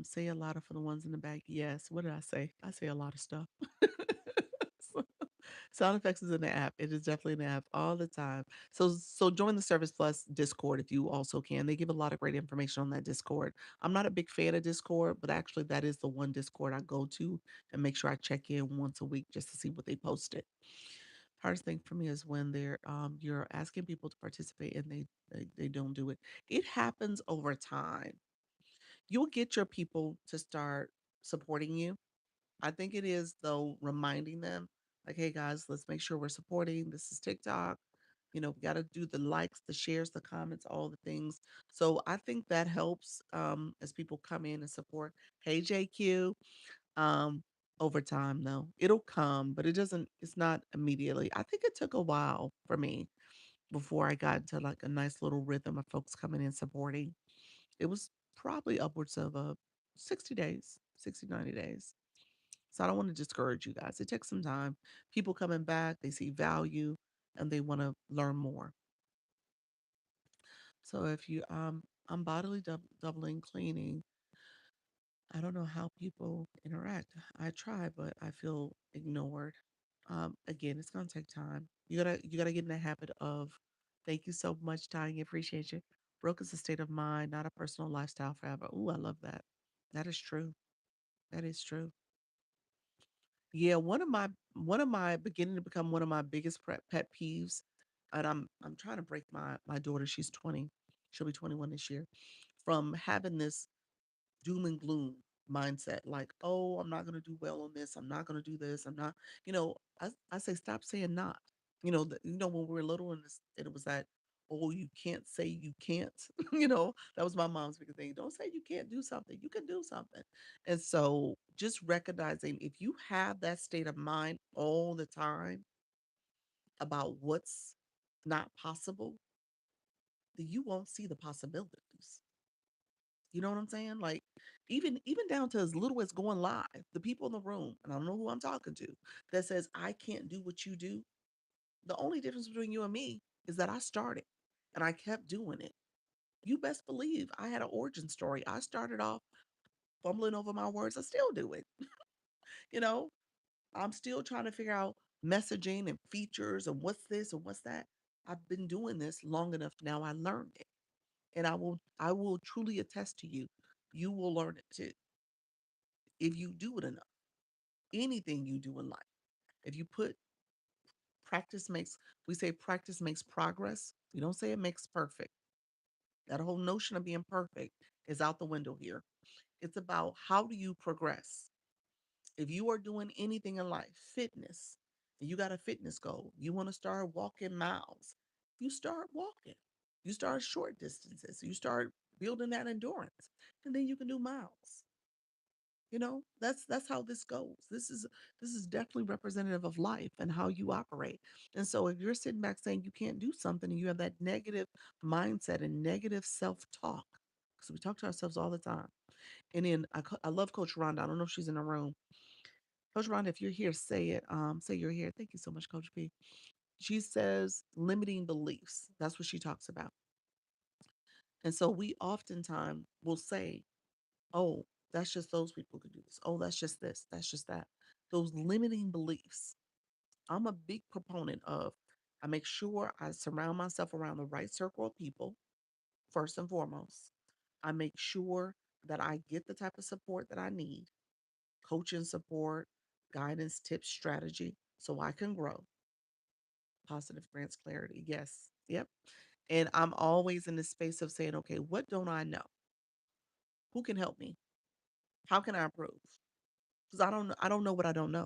Say a lot of for the ones in the back. Yes. What did I say? I say a lot of stuff. So, sound effects is in the app. It is definitely in the app all the time. So join the Service Plus Discord if you also can. They give a lot of great information on that Discord. I'm not a big fan of Discord, but actually that is the one Discord I go to and make sure I check in once a week just to see what they posted. Hardest thing for me is when you're asking people to participate and they don't do it. It happens over time. You'll get your people to start supporting you. I think it is though reminding them like, hey guys, let's make sure we're supporting. This is TikTok. We got to do the likes, the shares, the comments, all the things. So I think that helps as people come in and support. Hey JQ, um, over time though, it'll come, but it's not immediately. I think it took a while for me before I got into like a nice little rhythm of folks coming in supporting. It was probably upwards of 60 days, 60 90 days. So I don't want to discourage you guys. It takes some time. People coming back, they see value and they want to learn more. So if you I'm bodily doubling cleaning. I don't know how people interact. I try, but I feel ignored. Again, it's gonna take time. You gotta get in the habit of thank you so much, Tanya. Appreciate you. Broke is a state of mind, not a personal lifestyle forever. Ooh, I love that. That is true. That is true. Yeah, one of my beginning to become one of my biggest pet peeves, and I'm trying to break my daughter. She's 20. She'll be 21 this year. From having this doom and gloom mindset, like, oh, I'm not going to do well on this. I'm not going to do this. I'm not, I say, stop saying not. When we were little and it was that, oh, you can't say you can't. That was my mom's big thing. Don't say you can't do something. You can do something. And so just recognizing if you have that state of mind all the time about what's not possible, then you won't see the possibilities. You know what I'm saying? Like even down to as little as going live, the people in the room, and I don't know who I'm talking to, that says I can't do what you do. The only difference between you and me is that I started and I kept doing it. You best believe I had an origin story. I started off fumbling over my words. I still do it. You know, I'm still trying to figure out messaging and features and what's this and what's that. I've been doing this long enough now. I learned it. And I will truly attest to you. You will learn it too if you do it enough. Anything you do in life. If you put practice makes, we say practice makes progress. We don't say it makes perfect. That whole notion of being perfect is out the window here. It's about how do you progress? If you are doing anything in life, fitness, and you got a fitness goal, you want to start walking miles, you start walking. You start short distances. You start building that endurance, and then you can do miles. That's how this goes. This is definitely representative of life and how you operate. And so if you're sitting back saying you can't do something and you have that negative mindset and negative self-talk, because we talk to ourselves all the time. And then I love Coach Rhonda. I don't know if she's in the room. Coach Rhonda, if you're here, say it. Say you're here. Thank you so much, Coach P. She says limiting beliefs. That's what she talks about. And so we oftentimes will say, oh, that's just those people who can do this. Oh, that's just this. That's just that. Those limiting beliefs. I'm a big proponent of, I make sure I surround myself around the right circle of people, first and foremost. I make sure that I get the type of support that I need, coaching support, guidance, tips, strategy, so I can grow. Positive grants clarity. Yes. Yep. And I'm always in the space of saying, okay, what don't I know? Who can help me? How can I improve? Because I don't know what I don't know.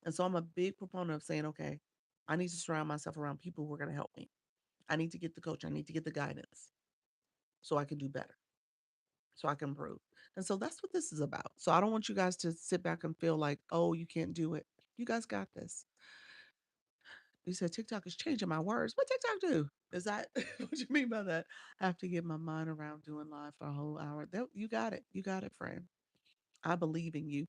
And so I'm a big proponent of saying, okay, I need to surround myself around people who are going to help me. I need to get the coach. I need to get the guidance so I can do better, so I can improve. And so that's what this is about. So I don't want you guys to sit back and feel like, oh, you can't do it. You guys got this. You said TikTok is changing my words. What TikTok do? Is that what you mean by that? I have to get my mind around doing live for a whole hour. You got it. You got it, friend. I believe in you.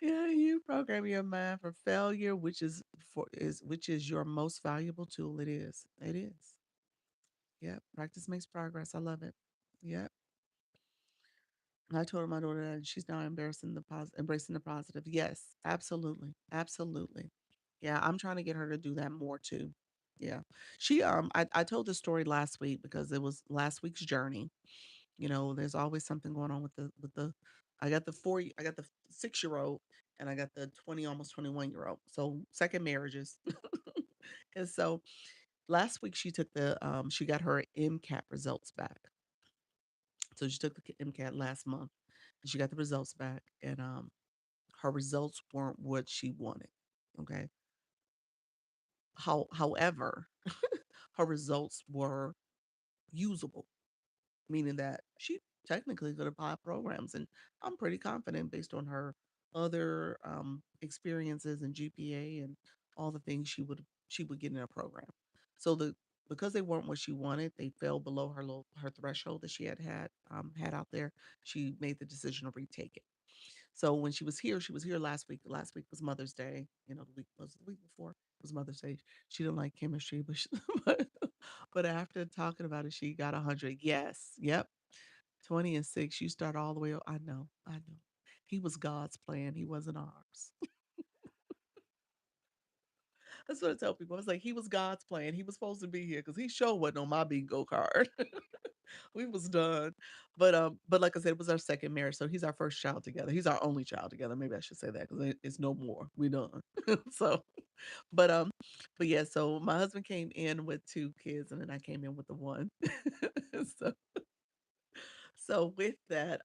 Yeah, you program your mind for failure, which is your most valuable tool. It is. It is. Yep. Practice makes progress. I love it. Yep. I told my daughter that and she's now embracing the positive. Yes, absolutely. Absolutely. Yeah, I'm trying to get her to do that more too. Yeah. I told this story last week because it was last week's journey. There's always something going on with the I got the 6-year-old and I got the 20, almost 21-year-old. So second marriages. And so last week she took she got her MCAT results back. So she took the MCAT last month and she got the results back, and her results weren't what she wanted. Okay. However, her results were usable, meaning that she technically could apply programs. And I'm pretty confident based on her other experiences and GPA and all the things she would get in a program. So because they weren't what she wanted, they fell below her threshold that she had out there. She made the decision to retake it. So when she was here last week. Last week was Mother's Day. The week before it was Mother's Day. She didn't like chemistry, but but, but after talking about it, she got 100. Yes, yep, 20 and 6. You start all the way. I know, I know. He was God's plan. He wasn't ours. That's what I tell people. I was like, he was God's plan. He was supposed to be here because he sure wasn't on my bingo card. We was done. But like I said, it was our second marriage. So he's our first child together. He's our only child together. Maybe I should say that because it's no more. We done. So but but yeah, so my husband came in with two kids and then I came in with the one. so so with that,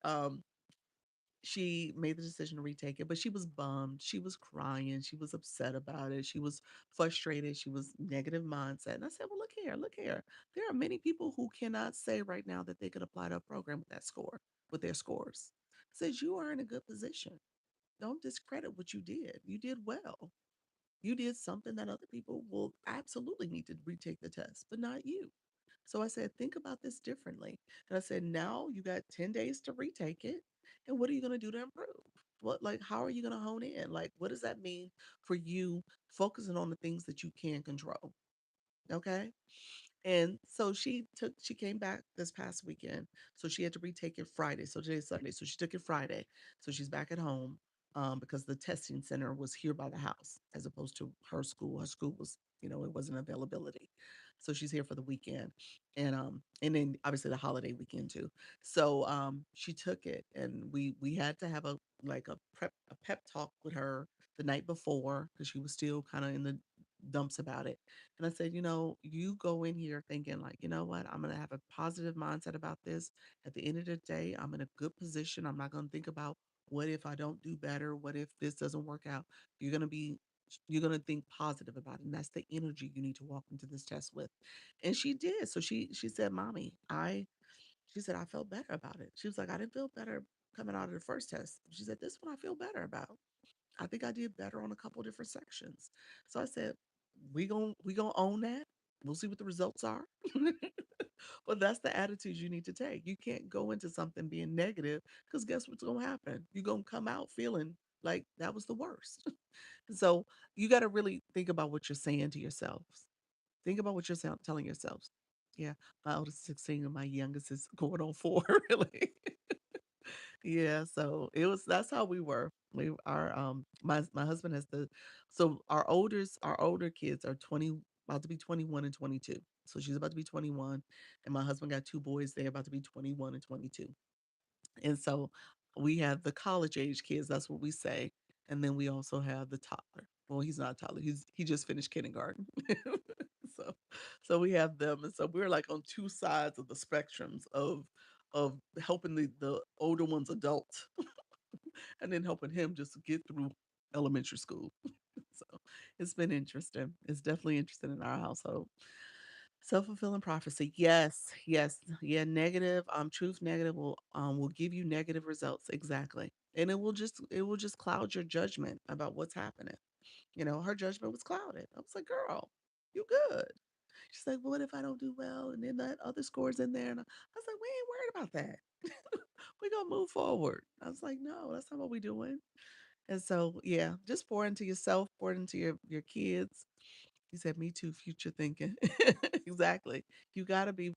she made the decision to retake it, but she was bummed. She was crying. She was upset about it. She was frustrated. She was negative mindset. And I said, well, look here, look here. There are many people who cannot say right now that they could apply to a program with that score, with their scores. Says you are in a good position. Don't discredit what you did. You did well. You did something that other people will absolutely need to retake the test, but not you. So I said, think about this differently. And I said, now you got 10 days to retake it. And what are you going to do to improve? Like, how are you going to hone in? Like, what does that mean for you focusing on the things that you can control? Okay. And so she came back this past weekend. So she had to retake it Friday. So today's Sunday. So she took it Friday. So she's back at home because the testing center was here by the house as opposed to her school. Her school was, it wasn't availability. So she's here for the weekend. And then obviously the holiday weekend too. So she took it and we had to have a pep talk with her the night before because she was still kind of in the dumps about it. And I said, you go in here thinking, like, you know what? I'm going to have a positive mindset about this. At the end of the day, I'm in a good position. I'm not going to think about what if I don't do better? What if this doesn't work out? You're going to be, you're going to think positive about it. And that's the energy you need to walk into this test with. And she did. So she said, Mommy, she said, I felt better about it. She was like, I didn't feel better coming out of the first test. She said, this one I feel better about. I think I did better on a couple of different sections. So I said, we gonna own that. We'll see what the results are. But that's the attitude you need to take. You can't go into something being negative because guess what's gonna happen? You're gonna come out feeling like that was the worst. So you got to really think about what you're saying to yourselves. Think about what you're telling yourselves. Yeah, my oldest is 16 and my youngest is going on 4. Really. Yeah, so that's how we were. My husband has so our older kids are 20, about to be 21 and 22. So she's about to be 21 and my husband got two boys, they're about to be 21 and 22. And so we have the college age kids, that's what we say. And then we also have the toddler. Well, he's not a toddler. He just finished kindergarten. so so we have them. And so we're like on two sides of the spectrums of helping the older ones adult and then helping him just get through elementary school. So it's been interesting. It's definitely interesting in our household. Self-fulfilling prophecy. Yes, yes. Yeah, negative, truth negative will give you negative results. Exactly. And it will just cloud your judgment about what's happening. Her judgment was clouded. I was like, girl, you good. She's like, well, what if I don't do well? And then that other score's in there. And I was like, we ain't worried about that. We're gonna move forward. I was like, no, that's not what we're doing. And so, yeah, just pour into yourself, pour into your kids. He said, "Me too." Future thinking, exactly. You gotta be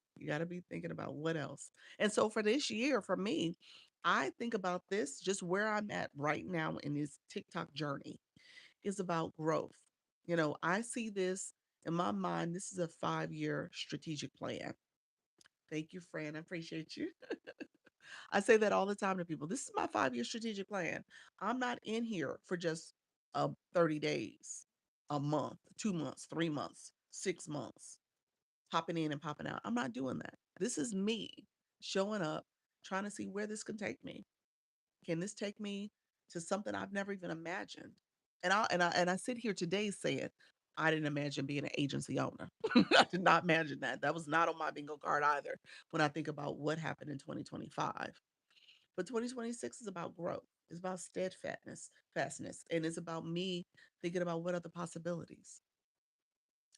thinking about what else. And so for this year, for me, I think about this just where I'm at right now in this TikTok journey is about growth. I see this in my mind. This is a 5-year strategic plan. Thank you, Fran. I appreciate you. I say that all the time to people. This is my 5-year strategic plan. I'm not in here for just 30 days, a month, 2 months, 3 months, 6 months, popping in and popping out. I'm not doing that. This is me showing up, trying to see where this can take me. Can this take me to something I've never even imagined? And I sit here today saying, I didn't imagine being an agency owner. I did not imagine that. That was not on my bingo card either when I think about what happened in 2025. But 2026 is about growth. It's about fastness, and it's about me thinking about what are the possibilities.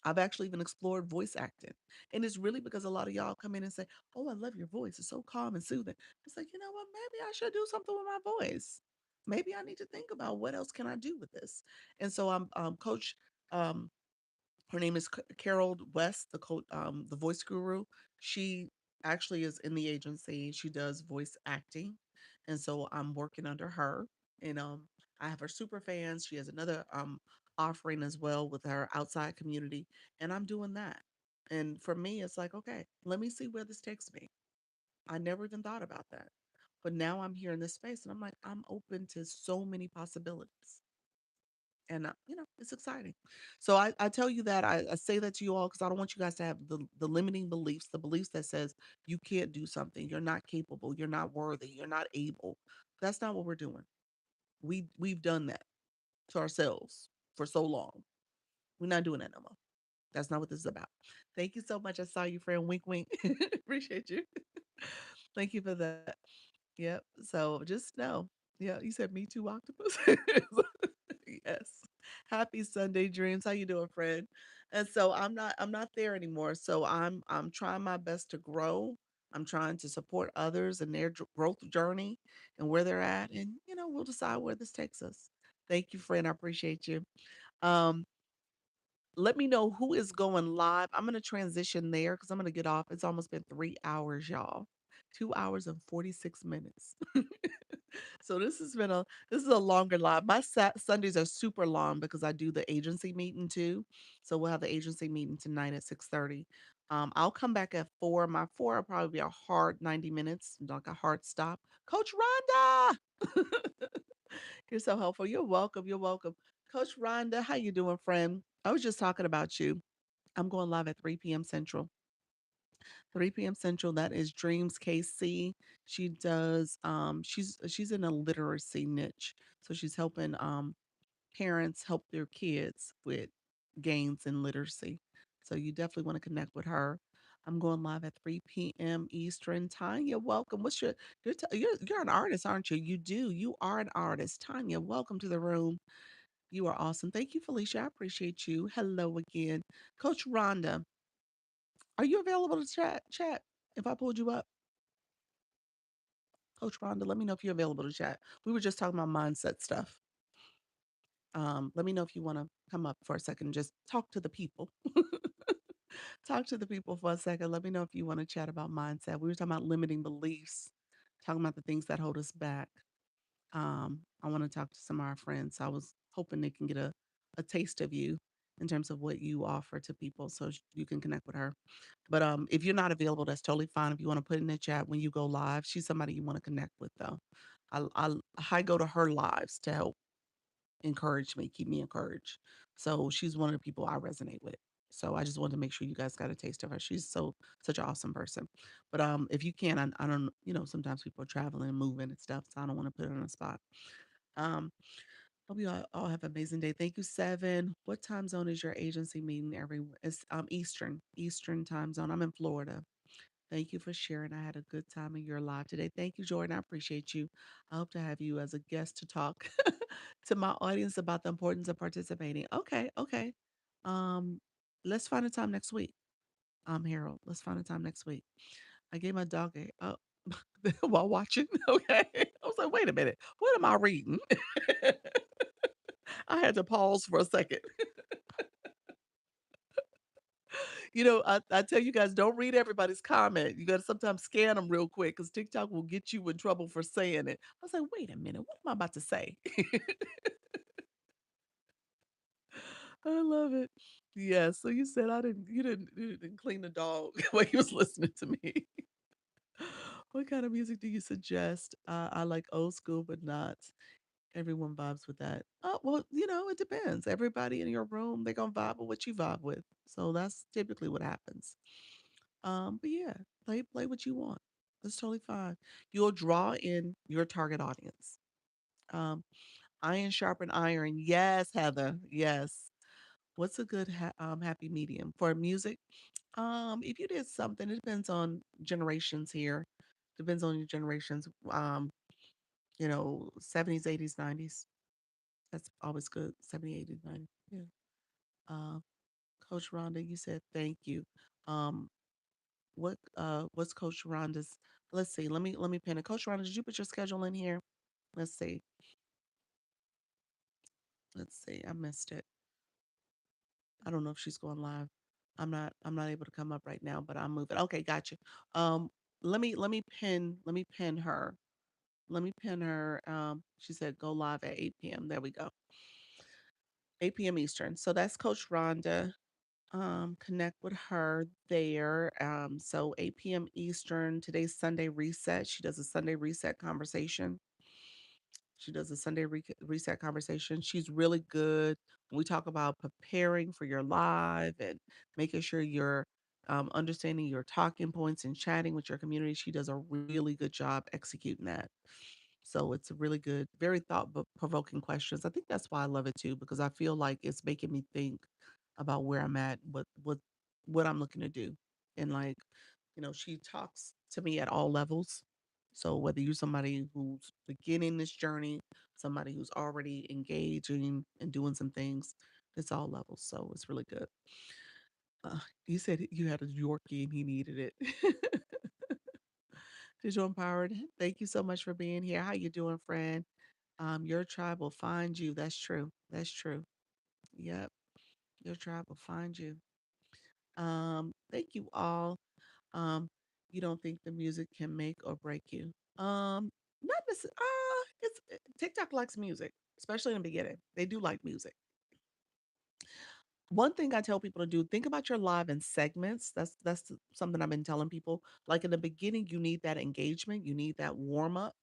I've actually even explored voice acting. And it's really because a lot of y'all come in and say, "Oh, I love your voice. It's so calm and soothing." It's like, you know what? Maybe I should do something with my voice. Maybe I need to think about what else can I do with this. And so I'm coach um her name is Carol West, the voice guru. She actually is in the agency. She does voice acting, and so I'm working under her. And I have her super fans. She has another offering as well with her outside community, and I'm doing that. And for me, it's like, okay, let me see where this takes me. I never even thought about that, but now I'm here in this space, and I'm like, I'm open to so many possibilities. And it's exciting. So I tell you that I say that to you all because I don't want you guys to have the limiting beliefs, the beliefs that says you can't do something, you're not capable, you're not worthy, you're not able. That's not what we're doing. We've done that to ourselves for so long. We're not doing that no more. That's not what this is about. Thank you so much. I saw you, friend. Wink, wink. Appreciate you. Thank you for that. Yep. So just know. Yeah, you said me too, octopus. Yes. Happy Sunday dreams. How you doing, friend? And so I'm not there anymore. So I'm trying my best to grow. I'm trying to support others in their growth journey and where they're at. And we'll decide where this takes us. Thank you, friend. I appreciate you. Um, Let me know who is going live. I'm gonna transition there because I'm gonna get off. It's almost been 3 hours, y'all. 2 hours and 46 minutes. So this is a longer live. My Sundays are super long because I do the agency meeting too. So we'll have the agency meeting tonight at 6:30. I'll come back at 4. My 4 will probably be a hard 90 minutes, like a hard stop. Coach Rhonda, you're so helpful. You're welcome. You're welcome. Coach Rhonda, how you doing, friend? I was just talking about you. I'm going live at 3 p.m. Central. 3 p.m. Central. That is Dreams KC. She's in a literacy niche. So she's helping parents help their kids with gains in literacy. So you definitely want to connect with her. I'm going live at 3 p.m. Eastern. Tanya, welcome. What's you're an artist, aren't you? You are an artist. Tanya, welcome to the room. You are awesome. Thank you, Felicia. I appreciate you. Hello again. Coach Rhonda, are you available to chat? If I pulled you up, Coach Rhonda, let me know if you're available to chat. We were just talking about mindset stuff. Let me know if you want to come up for a second and just talk to the people. Talk to the people for a second. Let me know if you want to chat about mindset. We were talking about limiting beliefs, talking about the things that hold us back. I want to talk to some of our friends. I was hoping they can get a taste of you in terms of what you offer to people so you can connect with her. But if you're not available, that's totally fine. If you want to put in the chat when you go live, she's somebody you want to connect with, though. I go to her lives to help encourage me, keep me encouraged. So she's one of the people I resonate with. So I just wanted to make sure you guys got a taste of her. She's such an awesome person. But if you can, I don't, sometimes people are traveling and moving and stuff, so I don't want to put her on the spot. Um, Hope you all have an amazing day. Thank you, Seven. What time zone is your agency meeting It's Eastern time zone. I'm in Florida. Thank you for sharing. I had a good time in your live today. Thank you, Jordan. I appreciate you. I hope to have you as a guest to talk to my audience about the importance of participating. Okay, okay. Um, let's find a time next week. Harold. Let's find a time next week. I gave my dog a while watching. Okay. I was like, wait a minute. What am I reading? I had to pause for a second. I tell you guys, don't read everybody's comment. You got to sometimes scan them real quick because TikTok will get you in trouble for saying it. I was like, wait a minute, what am I about to say? I love it. Yeah. So you said you didn't clean the dog while he was listening to me. What kind of music do you suggest? I like old school, but not everyone vibes with that. Oh, well, it depends. Everybody in your room, they're gonna vibe with what you vibe with. So that's typically what happens. But yeah, play what you want. That's totally fine. You'll draw in your target audience. Um, iron sharpen iron. Yes, Heather. Yes. What's a good happy medium for music? If you did something, it depends on generations here. Depends on your generations. 70s, 80s, 90s. That's always good. 70s, 80s, 90s. Yeah. Um, Coach Rhonda, you said thank you. Um, what's Coach Rhonda's? Let's see. Let me pin it. Coach Rhonda, did you put your schedule in here? Let's see. Let's see. I missed it. I don't know if she's going live. I'm not able to come up right now, but I'll move it. Okay, got you. Um, let me pin her. Let me pin her. She said go live at 8 p.m. There we go. 8 p.m. Eastern. So that's Coach Rhonda. Connect with her there. So 8 p.m. Eastern. Today's Sunday reset. She does a Sunday reset conversation. She does a Sunday reset conversation. She's really good. When we talk about preparing for your live and making sure you're understanding your talking points and chatting with your community. She does a really good job executing that. So it's a really good, very provoking questions. I think that's why I love it too, because I feel like it's making me think about where I'm at, what I'm looking to do. And like, she talks to me at all levels. So whether you're somebody who's beginning this journey, somebody who's already engaging and doing some things, it's all levels. So it's really good. You said you had a Yorkie and he needed it. Digital empowered. Thank you so much for being here. How you doing, friend? Your tribe will find you. That's true. That's true. Yep. Your tribe will find you. Thank you all. Um, you don't think the music can make or break you? Not necessarily. It's TikTok likes music, especially in the beginning. They do like music. One thing I tell people to do, think about your live in segments. That's something I've been telling people. Like in the beginning, you need that engagement, you need that warm up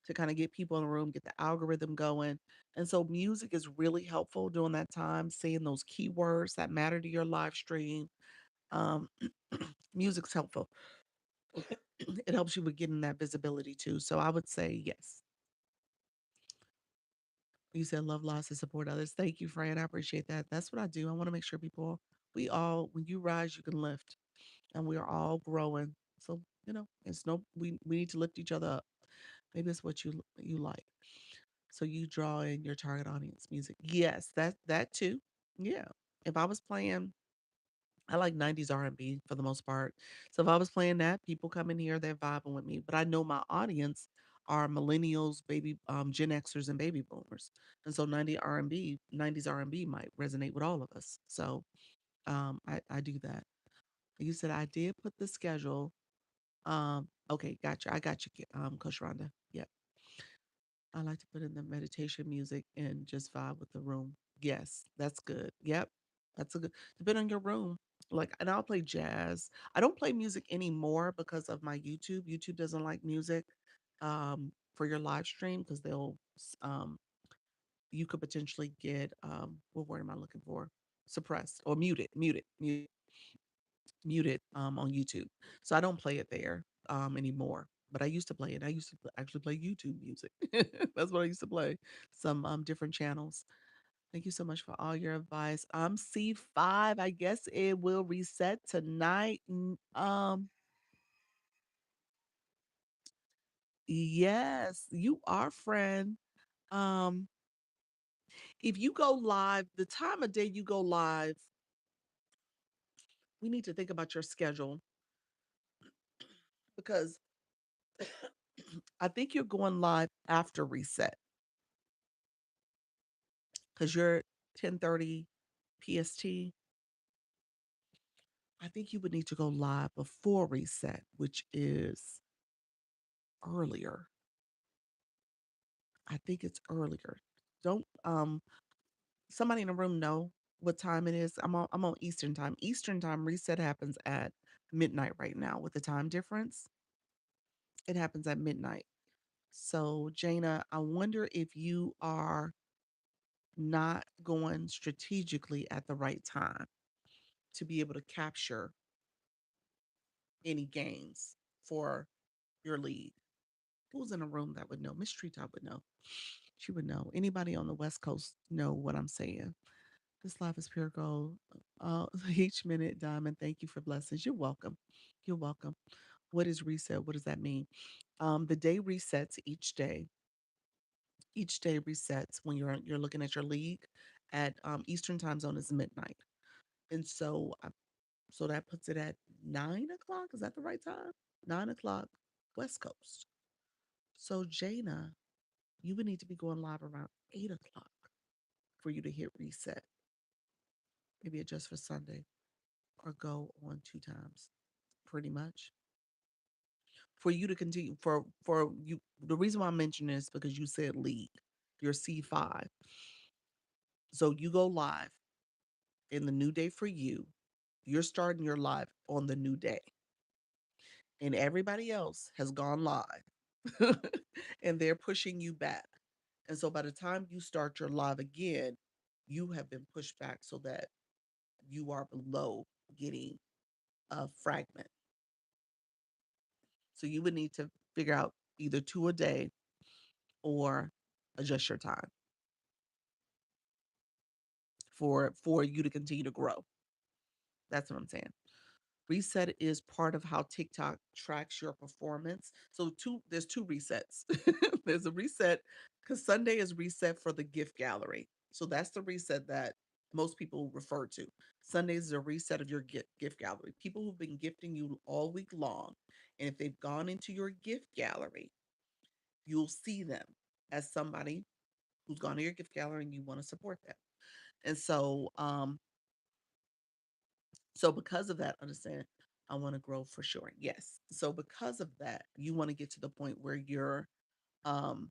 to kind of get people in the room, get the algorithm going. And so music is really helpful during that time, saying those keywords that matter to your live stream. Um, music's helpful. It helps you with getting that visibility too. So I would say yes. You said love loss and support others. Thank you, Fran. I appreciate that. That's what I do. I want to make sure people, we all, when you rise, you can lift, and we are all growing. So it's no, we need to lift each other up. Maybe it's what you like. So you draw in your target audience music. Yes, that too. Yeah. If I was playing, I like 90s R&B for the most part. So if I was playing that, people come in here, they're vibing with me. But I know my audience are millennials, baby Gen Xers and baby boomers. And so 90s R&B might resonate with all of us. So I do that. You said I did put the schedule. Okay, gotcha. I got you, Coach Rhonda. Yep. I like to put in the meditation music and just vibe with the room. Yes, that's good. Yep. That's a good, depending on your room. Like, and I'll play jazz. I don't play music anymore because of my YouTube. YouTube doesn't like music for your live stream because you could potentially get, what word am I looking for? Suppressed or muted on YouTube. So I don't play it there anymore. But I used to play it. I used to actually play YouTube music. That's what I used to play. Some different channels. Thank you so much for all your advice. I'm C5. I guess it will reset tonight. Yes, you are, friend. Um, if you go live, the time of day you go live, we need to think about your schedule because I think you're going live after reset because you're 10:30 PST. I think you would need to go live before reset, which is earlier. I think it's earlier. Don't somebody in the room know what time it is? I'm on Eastern time. Eastern time reset happens at midnight right now with the time difference. It happens at midnight. So, Jana, I wonder if you are not going strategically at the right time to be able to capture any gains for your league. Who's in a room that would know? Miss Treetop would know. She would know. Anybody on the West Coast know what I'm saying? This life is pure gold. Each minute, Diamond. Thank you for blessings. You're welcome. You're welcome. What is reset? What does that mean? The day resets each day. Each day resets when you're looking at your league at Eastern time zone is midnight, and so that puts it at 9 o'clock. Is that the right time? 9 o'clock West Coast. So Jana, you would need to be going live around 8 o'clock for you to hit reset. Maybe adjust for Sunday or go on 2 times, pretty much. For you to continue for you, the reason why I'm mentioning this is because you said league, you're C5. So you go live in the new day for you. You're starting your live on the new day. And everybody else has gone live and they're pushing you back. And so by the time you start your live again, you have been pushed back so that you are below getting a fragment. So you would need to figure out either two a day or adjust your time for you to continue to grow. That's what I'm saying. Reset is part of how TikTok tracks your performance. So there's two resets. There's a reset because Sunday is reset for the gift gallery. So that's the reset that most people refer to. Sundays is a reset of your gift gallery. People who've been gifting you all week long, and if they've gone into your gift gallery, you'll see them as somebody who's gone to your gift gallery and you want to support them. And so because of that, understand I want to grow for sure. Yes. So because of that, you want to get to the point where um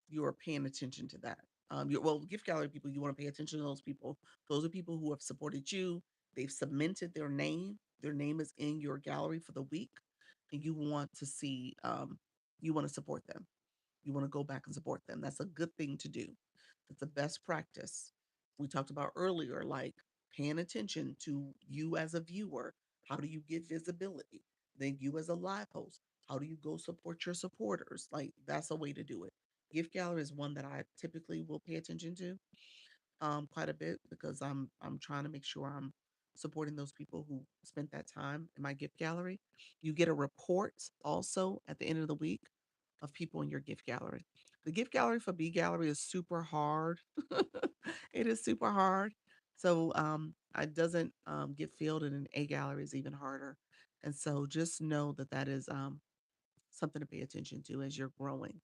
you're paying attention to that. Well, gift gallery people, you want to pay attention to those people. Those are people who have supported you. They've cemented their name. Their name is in your gallery for the week, and you want to support them. You want to go back and support them. That's a good thing to do. It's the best practice. We talked about earlier, like paying attention to you as a viewer. How do you get visibility? Then you as a live host, how do you go support your supporters? Like that's a way to do it. Gift gallery is one that I typically will pay attention to quite a bit because I'm trying to make sure I'm supporting those people who spent that time in my gift gallery. You get a report also at the end of the week of people in your gift gallery. The gift gallery for B gallery is super hard. It is super hard. So it doesn't get filled, and an A gallery is even harder. And so just know that that is something to pay attention to as you're growing.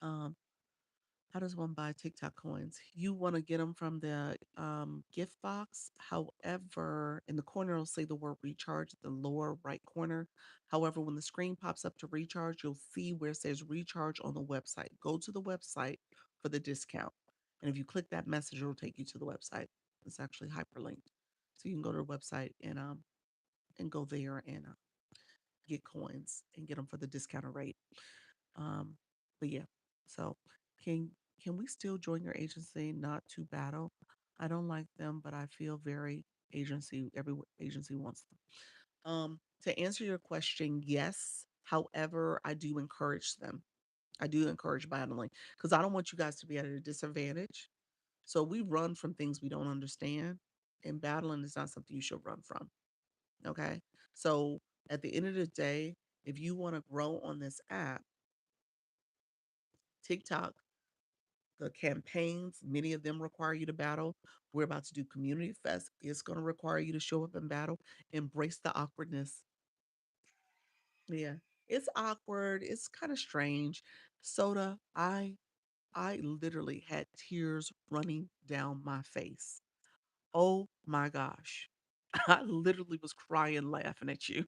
Um, how does one buy TikTok coins? You want to get them from the gift box. However, in the corner, it'll say the word recharge at the lower right corner. However, when the screen pops up to recharge, you'll see where it says recharge on the website. Go to the website for the discount. And if you click that message, it'll take you to the website. It's actually hyperlinked. So you can go to the website and go there and get coins and get them for the discounted rate. Um, but yeah, so can can we still join your agency not to battle? I don't like them, but I feel very agency. Every agency wants them. To answer your question, yes. However, I do encourage them. I do encourage battling because I don't want you guys to be at a disadvantage. So we run from things we don't understand, and battling is not something you should run from. Okay. So at the end of the day, if you want to grow on this app, TikTok, the campaigns, many of them require you to battle. We're about to do Community Fest. It's going to require you to show up and battle. Embrace the awkwardness. Yeah. It's awkward. It's kind of strange. Soda, I literally had tears running down my face. Oh my gosh. I literally was crying laughing at you.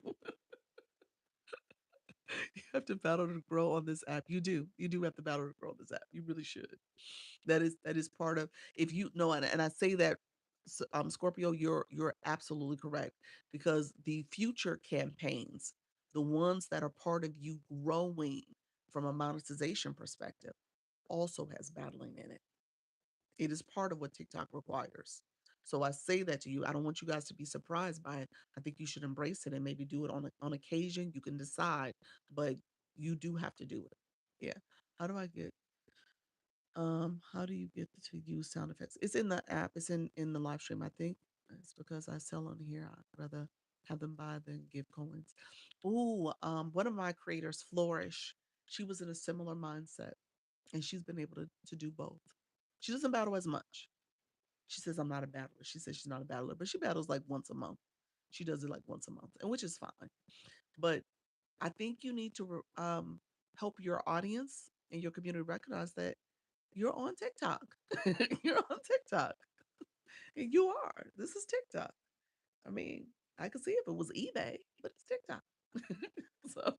You have to battle to grow on this app. You do. You do have to battle to grow on this app. You really should. That is part of if you know, and I say that Scorpio, you're absolutely correct, because the future campaigns, the ones that are part of you growing from a monetization perspective, also has battling in it. It is part of what TikTok requires. So I say that to you. I don't want you guys to be surprised by it. I think you should embrace it and maybe do it on occasion. You can decide, but you do have to do it. Yeah. How do I get how do you get to use sound effects? It's in the app. It's in the live stream, I think. It's because I sell on here. I'd rather have them buy than give coins. Ooh, one of my creators, Flourish, she was in a similar mindset, and she's been able to do both. She doesn't battle as much. She says I'm not a battler. She says she's not a battler, but she battles like once a month. She does it like once a month, and which is fine. But I think you need to help your audience and your community recognize that you're on TikTok. You're on TikTok. And you are. This is TikTok. I mean, I could see if it was eBay, but it's TikTok. so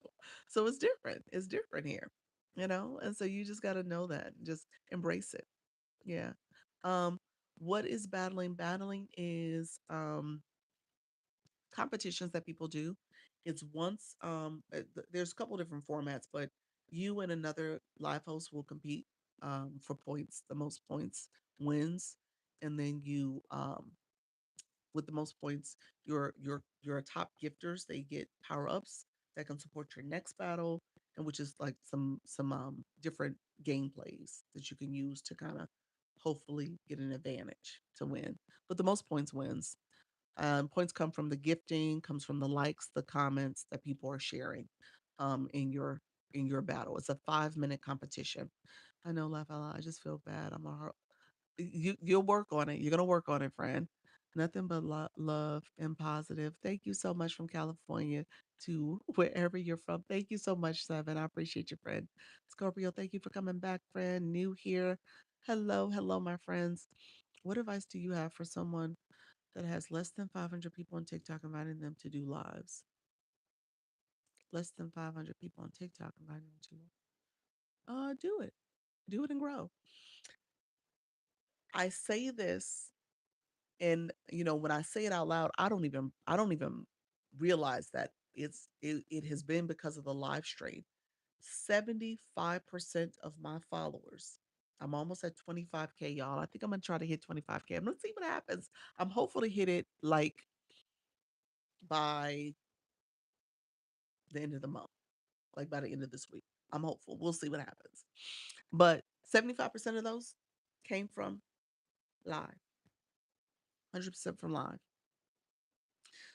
so it's different. It's different here. And so you just gotta know that. Just embrace it. Yeah. Um, what is battling? Battling is competitions that people do. It's once there's a couple different formats, but you and another live host will compete for points. The most points wins, and then you with the most points, your top gifters, they get power ups that can support your next battle, and which is like some different gameplays that you can use to kind of hopefully get an advantage to win. But the most points wins. Points come from the gifting, comes from the likes, the comments that people are sharing in your battle. It's a 5 minute competition. I know, laugh out loud. I just feel bad. You'll work on it. You're gonna work on it, friend. Nothing but love and positive. Thank you so much from California to wherever you're from. Thank you so much, Seven. I appreciate you, friend. Scorpio, thank you for coming back, friend. New here. Hello, hello, my friends. What advice do you have for someone that has less than 500 people on TikTok inviting them to do lives? Less than 500 people on TikTok inviting them to do it. Do it and grow. I say this, and when I say it out loud, I don't even realize that it has been because of the live stream. 75% of my followers, I'm almost at 25K, y'all. I think I'm gonna try to hit 25K. I'm gonna see what happens. I'm hopeful to hit it like by the end of the month, like by the end of this week. I'm hopeful. We'll see what happens. But 75% of those came from live, 100% from live.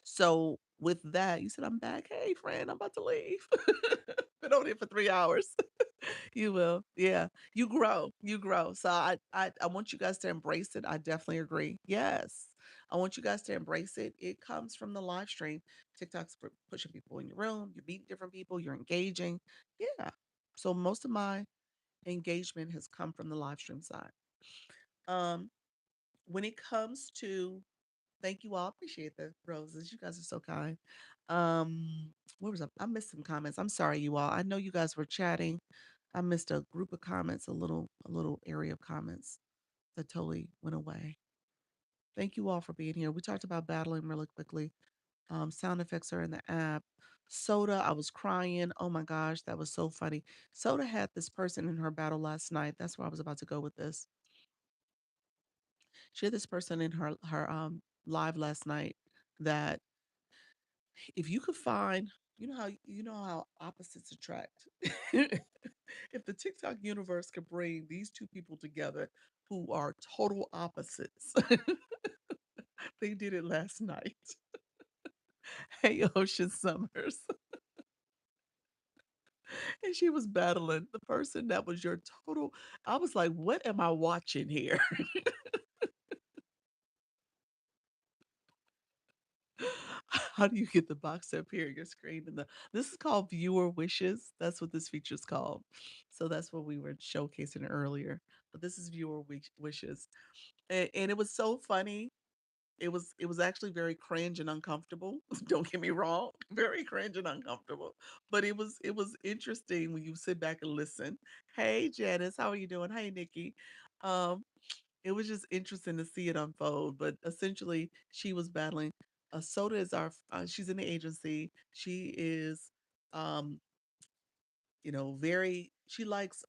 So with that, you said, I'm back. Hey, friend, I'm about to leave. Been on here for 3 hours. You will. Yeah. You grow. You grow. So I want you guys to embrace it. I definitely agree. Yes. I want you guys to embrace it. It comes from the live stream. TikTok's pushing people in your room. You're meeting different people. You're engaging. Yeah. So most of my engagement has come from the live stream side. Um, when it comes to Thank you all. Appreciate the roses. You guys are so kind. Where was I missed some comments. I'm sorry, you all. I know you guys were chatting. I missed a group of comments, a little area of comments that totally went away. Thank you all for being here. We talked about battling really quickly. Sound effects are in the app. Soda, I was crying. Oh my gosh, that was so funny. Soda had this person in her battle last night. That's where I was about to go with this. She had this person in her live last night that if you could find, you know how opposites attract. If the TikTok universe could bring these two people together who are total opposites, they did it last night. Hey, Ocean Summers. And she was battling the person that was your total. I was like, what am I watching here? How do you get the box up here on your screen? This is called viewer wishes. That's what this feature is called. So that's what we were showcasing earlier. But this is viewer wishes, and it was so funny. It was actually very cringe and uncomfortable. Don't get me wrong, very cringe and uncomfortable. But it was interesting when you sit back and listen. Hey Janice, how are you doing? Hey Nikki. Um, It was just interesting to see it unfold, but essentially she was battling. Soda is she's in the agency. She is, um, very she likes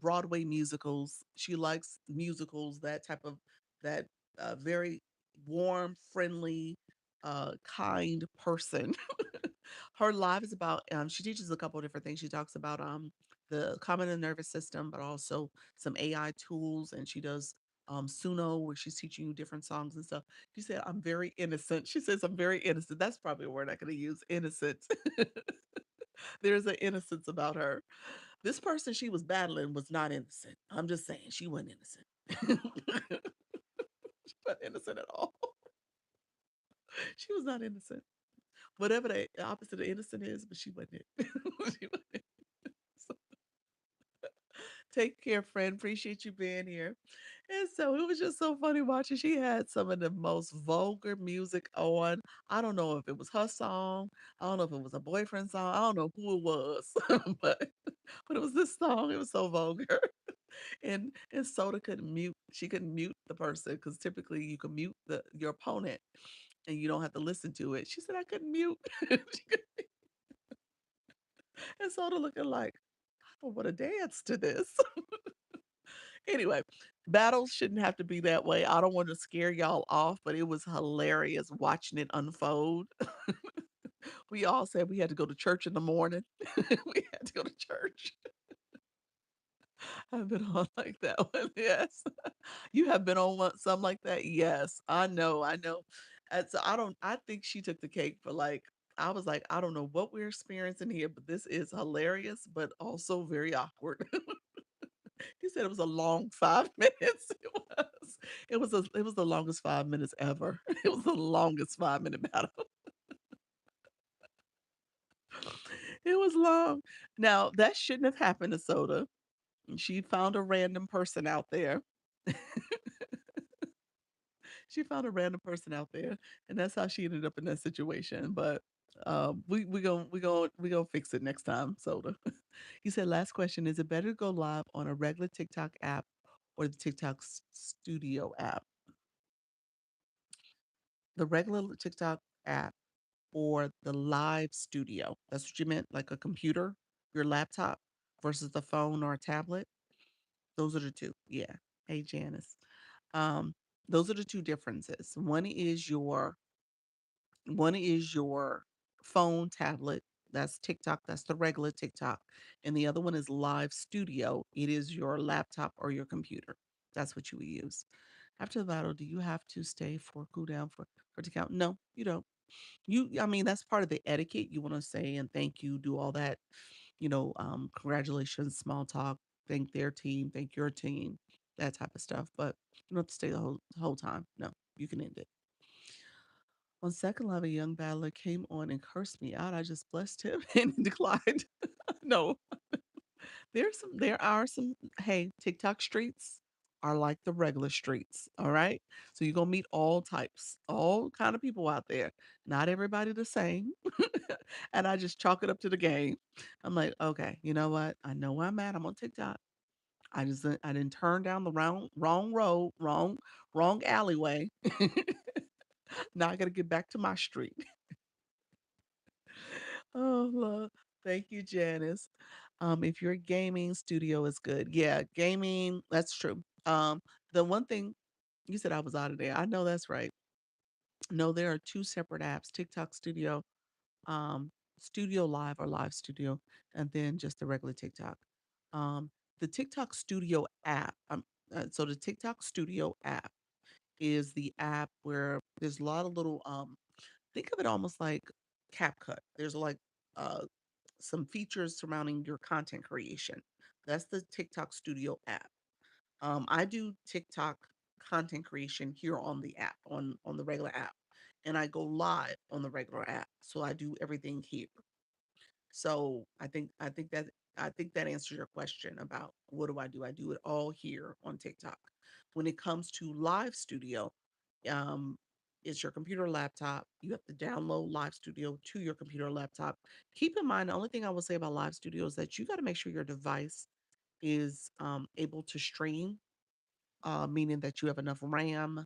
Broadway musicals. She likes musicals, that type of that very warm, friendly, kind person. Her life is about she teaches a couple of different things. She talks about the common and nervous system, but also some AI tools, and she does Suno, where she's teaching you different songs and stuff. She said, I'm very innocent. She says, I'm very innocent. That's probably a word I could use, innocent. There's an innocence about her. This person she was battling was not innocent. I'm just saying she wasn't innocent. She wasn't innocent at all. She was not innocent. Whatever the opposite of innocent is, but she wasn't it. She wasn't. So, take care, friend. Appreciate you being here. And so it was just so funny watching. She had some of the most vulgar music on. I don't know if it was her song. I don't know if it was a boyfriend song. I don't know who it was, but it was this song. It was so vulgar. And Soda couldn't mute. She couldn't mute the person because typically you can mute your opponent and you don't have to listen to it. She said I couldn't mute. And Soda looking like, I don't want to dance to this. Anyway, battles shouldn't have to be that way. I don't want to scare y'all off, but it was hilarious watching it unfold. We all said we had to go to church in the morning. We had to go to church. I've been on like that one. Yes. You have been on one some like that? Yes. I know, I know. And so I think she took the cake for like I was like, I don't know what we're experiencing here, but this is hilarious, but also very awkward. He said it was a long 5 minutes. It was. It was the longest 5 minutes ever. It was the longest 5 minute battle. It was long. Now that shouldn't have happened to Soda. She found a random person out there. She found a random person out there, and that's how she ended up in that situation. But we gonna fix it next time, Soda. He said, last question: is it better to go live on a regular TikTok app or the TikTok Studio app? The regular TikTok app or the live studio? That's what you meant, like a computer, your laptop versus the phone or a tablet. Those are the two. Yeah. Hey, Janice. Um, those are the two differences. One is your phone, tablet. That's TikTok. That's the regular TikTok. And the other one is Live Studio. It is your laptop or your computer. That's what you would use. After the battle, do you have to stay for cool down for it to count? No, you don't. I mean, that's part of the etiquette. You want to say and thank you, do all that, congratulations, small talk, thank their team, thank your team, that type of stuff. But you don't have to stay the whole time. No, you can end it. On second live, a young battler came on and cursed me out. I just blessed him and declined. No, there are some, hey, TikTok streets are like the regular streets. All right. So you're gonna meet all types, all kind of people out there. Not everybody the same. And I just chalk it up to the game. I'm like, okay, you know what? I know where I'm at. I'm on TikTok. I didn't turn down the wrong road, wrong alleyway. Now I gotta get back to my street. Oh, Lord. Thank you, Janice. If your gaming studio is good. Yeah, gaming, that's true. The one thing you said I was out of there. I know that's right. No, there are two separate apps, TikTok Studio, um, Studio Live or Live Studio, and then just the regular TikTok. Um, the TikTok Studio app, so the TikTok Studio app is the app where there's a lot of little think of it almost like CapCut. There's like uh some features surrounding your content creation. That's the TikTok Studio app. I do TikTok content creation here on the app, on the regular app, and I go live on the regular app. So I do everything here. So I think that answers your question about what do I do? I do it all here on TikTok. When it comes to Live Studio, um, it's your computer or laptop. You have to download Live Studio to your computer or laptop. Keep in mind, the only thing I will say about Live Studio is that you got to make sure your device is able to stream. meaning that you have enough RAM,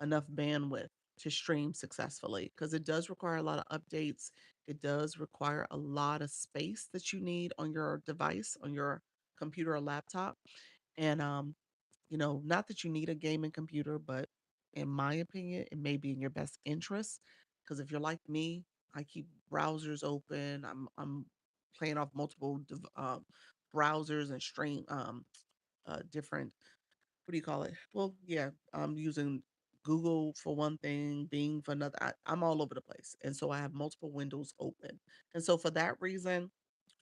enough bandwidth to stream successfully because it does require a lot of updates. It does require a lot of space that you need on your device, on your computer or laptop. And not that you need a gaming computer, but in my opinion, it may be in your best interest because if you're like me, I keep browsers open. I'm playing off multiple browsers and stream different, what do you call it? Well, yeah, I'm using Google for one thing, Bing for another. I'm all over the place. And so I have multiple windows open. And so for that reason,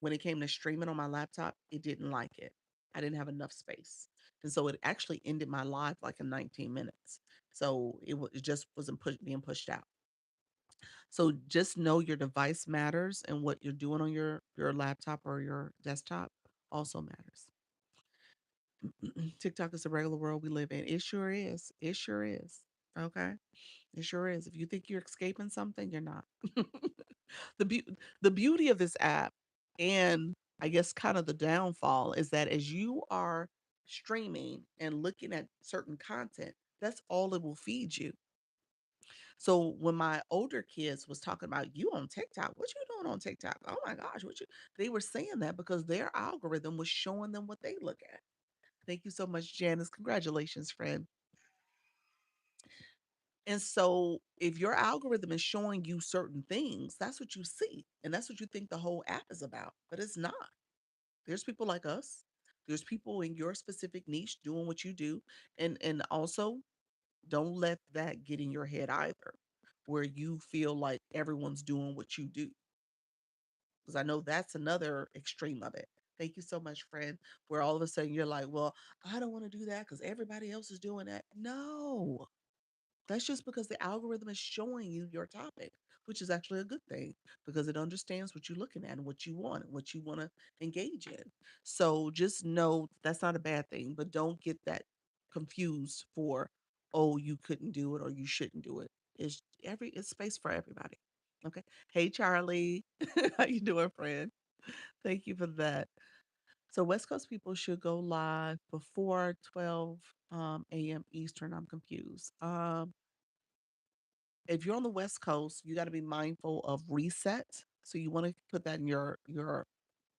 when it came to streaming on my laptop, it didn't like it. I didn't have enough space. And so it actually ended my live like in 19 minutes. So it just wasn't being pushed out. So just know your device matters and what you're doing on your laptop or your desktop also matters. TikTok is the regular world we live in. It sure is. It sure is. Okay. It sure is. If you think you're escaping something, you're not. The beauty of this app, and I guess kind of the downfall, is that as you are streaming and looking at certain content, that's all it will feed you. So when my older kids was talking about you on TikTok, what you doing on TikTok? Oh my gosh, what you they were saying that because their algorithm was showing them what they look at. Thank you so much, Janice. Congratulations, friend. And so if your algorithm is showing you certain things, that's what you see. And that's what you think the whole app is about. But it's not. There's people like us. There's people in your specific niche doing what you do. And also don't let that get in your head either, where you feel like everyone's doing what you do. Because I know that's another extreme of it. Thank you so much, friend. Where all of a sudden you're like, well, I don't want to do that because everybody else is doing that. No, that's just because the algorithm is showing you your topic, which is actually a good thing because it understands what you're looking at and what you want and what you want to engage in. So just know that's not a bad thing, but don't get that confused for, oh, you couldn't do it or you shouldn't do it. It's space for everybody. Okay. Hey Charlie. How you doing, friend? Thank you for that. So West Coast people should go live before 12 a.m. Eastern. I'm confused. If you're on the West Coast, you got to be mindful of reset. So you want to put that in you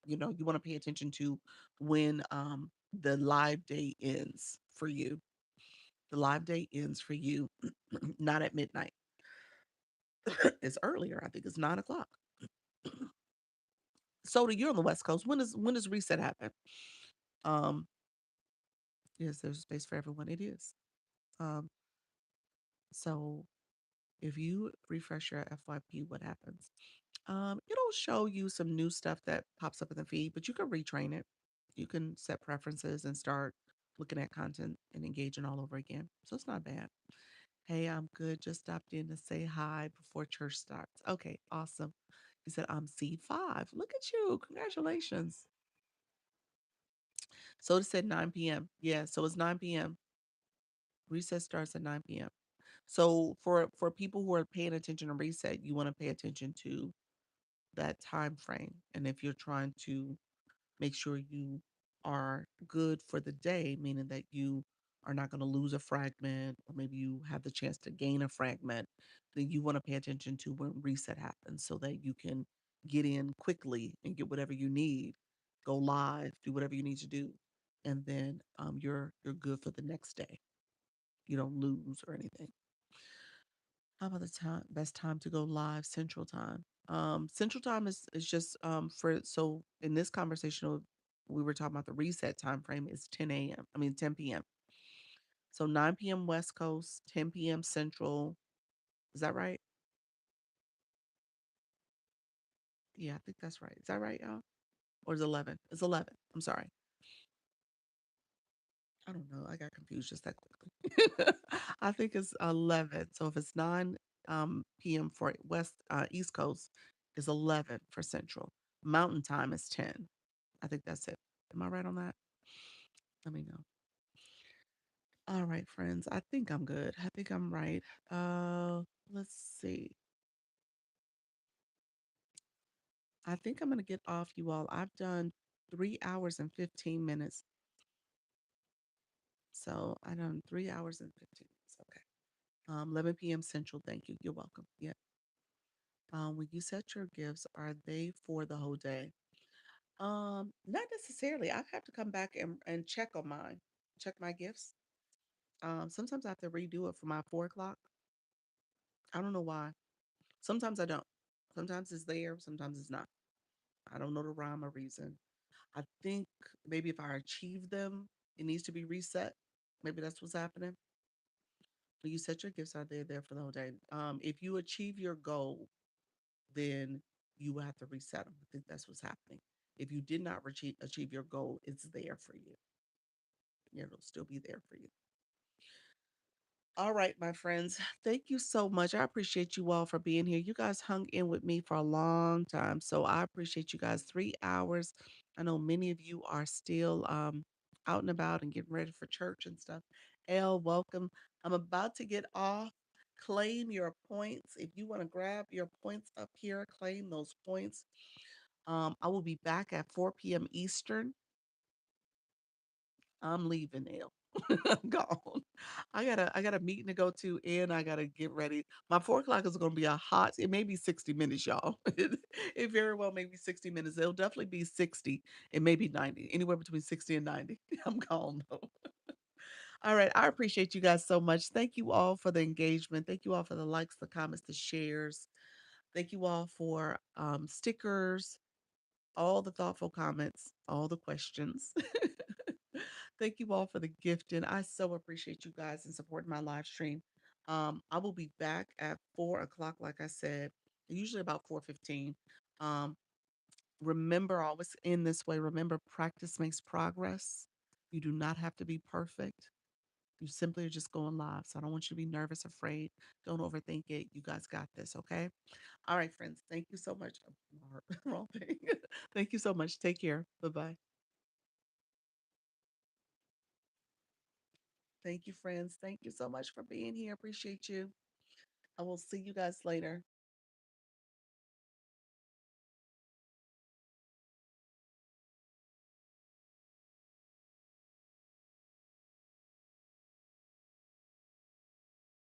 want to pay attention to when the live day ends for you. The live day ends for you, not at midnight. It's earlier. I think it's 9 o'clock. So you're on the West Coast. When does reset happen? Um, yes, there's space for everyone. It is. Um, so if you refresh your FYP, what happens? It'll show you some new stuff that pops up in the feed, but you can retrain it. You can set preferences and start looking at content and engaging all over again. So it's not bad. Hey, I'm good. Just stopped in to say hi before church starts. Okay, awesome. He said, I'm C5. Look at you. Congratulations. So it said 9 p.m. Yeah, so it's 9 p.m. Reset starts at 9 p.m. So for people who are paying attention to reset, you want to pay attention to that time frame. And if you're trying to make sure you are good for the day, meaning that you are not going to lose a fragment, or maybe you have the chance to gain a fragment, then you want to pay attention to when reset happens so that you can get in quickly and get whatever you need, go live, do whatever you need to do, and then you're good for the next day. You don't lose or anything. How about the best time to go live? Central time. Central time is just for so in this conversation we were talking about the reset time frame is 10 a.m. I mean 10 p.m. So 9 p.m. West Coast, 10 p.m. Central. Is that right? Yeah, I think that's right. Is that right, y'all? Or is it 11? It's 11. I'm sorry. I don't know. I got confused just that quickly. I think it's 11. So if it's 9 p.m. for East Coast, is 11 for Central. Mountain time is 10. I think that's it. Am I right on that? Let me know. All right, friends. I think I'm good. I think I'm right. Let's see. I think I'm gonna get off you all. I've done 3 hours and 15 minutes. So I done 3 hours and 15 minutes. Okay. 11 p.m. Central. Thank you. You're welcome. Yeah. When you set your gifts, are they for the whole day? Not necessarily. I have to come back and check on mine, check my gifts. Sometimes I have to redo it for my 4 o'clock. I don't know why. Sometimes I don't. Sometimes it's there, sometimes it's not. I don't know the rhyme or reason. I think maybe if I achieve them, it needs to be reset. Maybe that's what's happening. When you set your gifts out there for the whole day. If you achieve your goal, then you will have to reset them. I think that's what's happening. If you did not achieve your goal, it's there for you. It'll still be there for you. All right, my friends. Thank you so much. I appreciate you all for being here. You guys hung in with me for a long time. So I appreciate you guys. 3 hours. I know many of you are still out and about and getting ready for church and stuff. Elle, welcome. I'm about to get off. Claim your points. If you want to grab your points up here, claim those points. I will be back at 4 p.m. Eastern. I'm leaving now. I'm gone. I got a meeting to go to and I gotta get ready. My 4 o'clock is gonna be a hot, it may be 60 minutes, y'all. It very well may be 60 minutes. It'll definitely be 60. It may be 90, anywhere between 60 and 90. I'm gone though. All right. I appreciate you guys so much. Thank you all for the engagement. Thank you all for the likes, the comments, the shares. Thank you all for stickers, all the thoughtful comments, all the questions. Thank you all for the gifting. I so appreciate you guys and supporting my live stream. I will be back at 4 o'clock, like I said, usually about 4:15. Um, remember, I always end this way. Remember, practice makes progress. You do not have to be perfect. You simply are just going live. So I don't want you to be nervous, afraid. Don't overthink it. You guys got this, okay? All right, friends. Thank you so much. Wrong thing. Thank you so much. Take care. Bye bye. Thank you, friends. Thank you so much for being here. Appreciate you. I will see you guys later.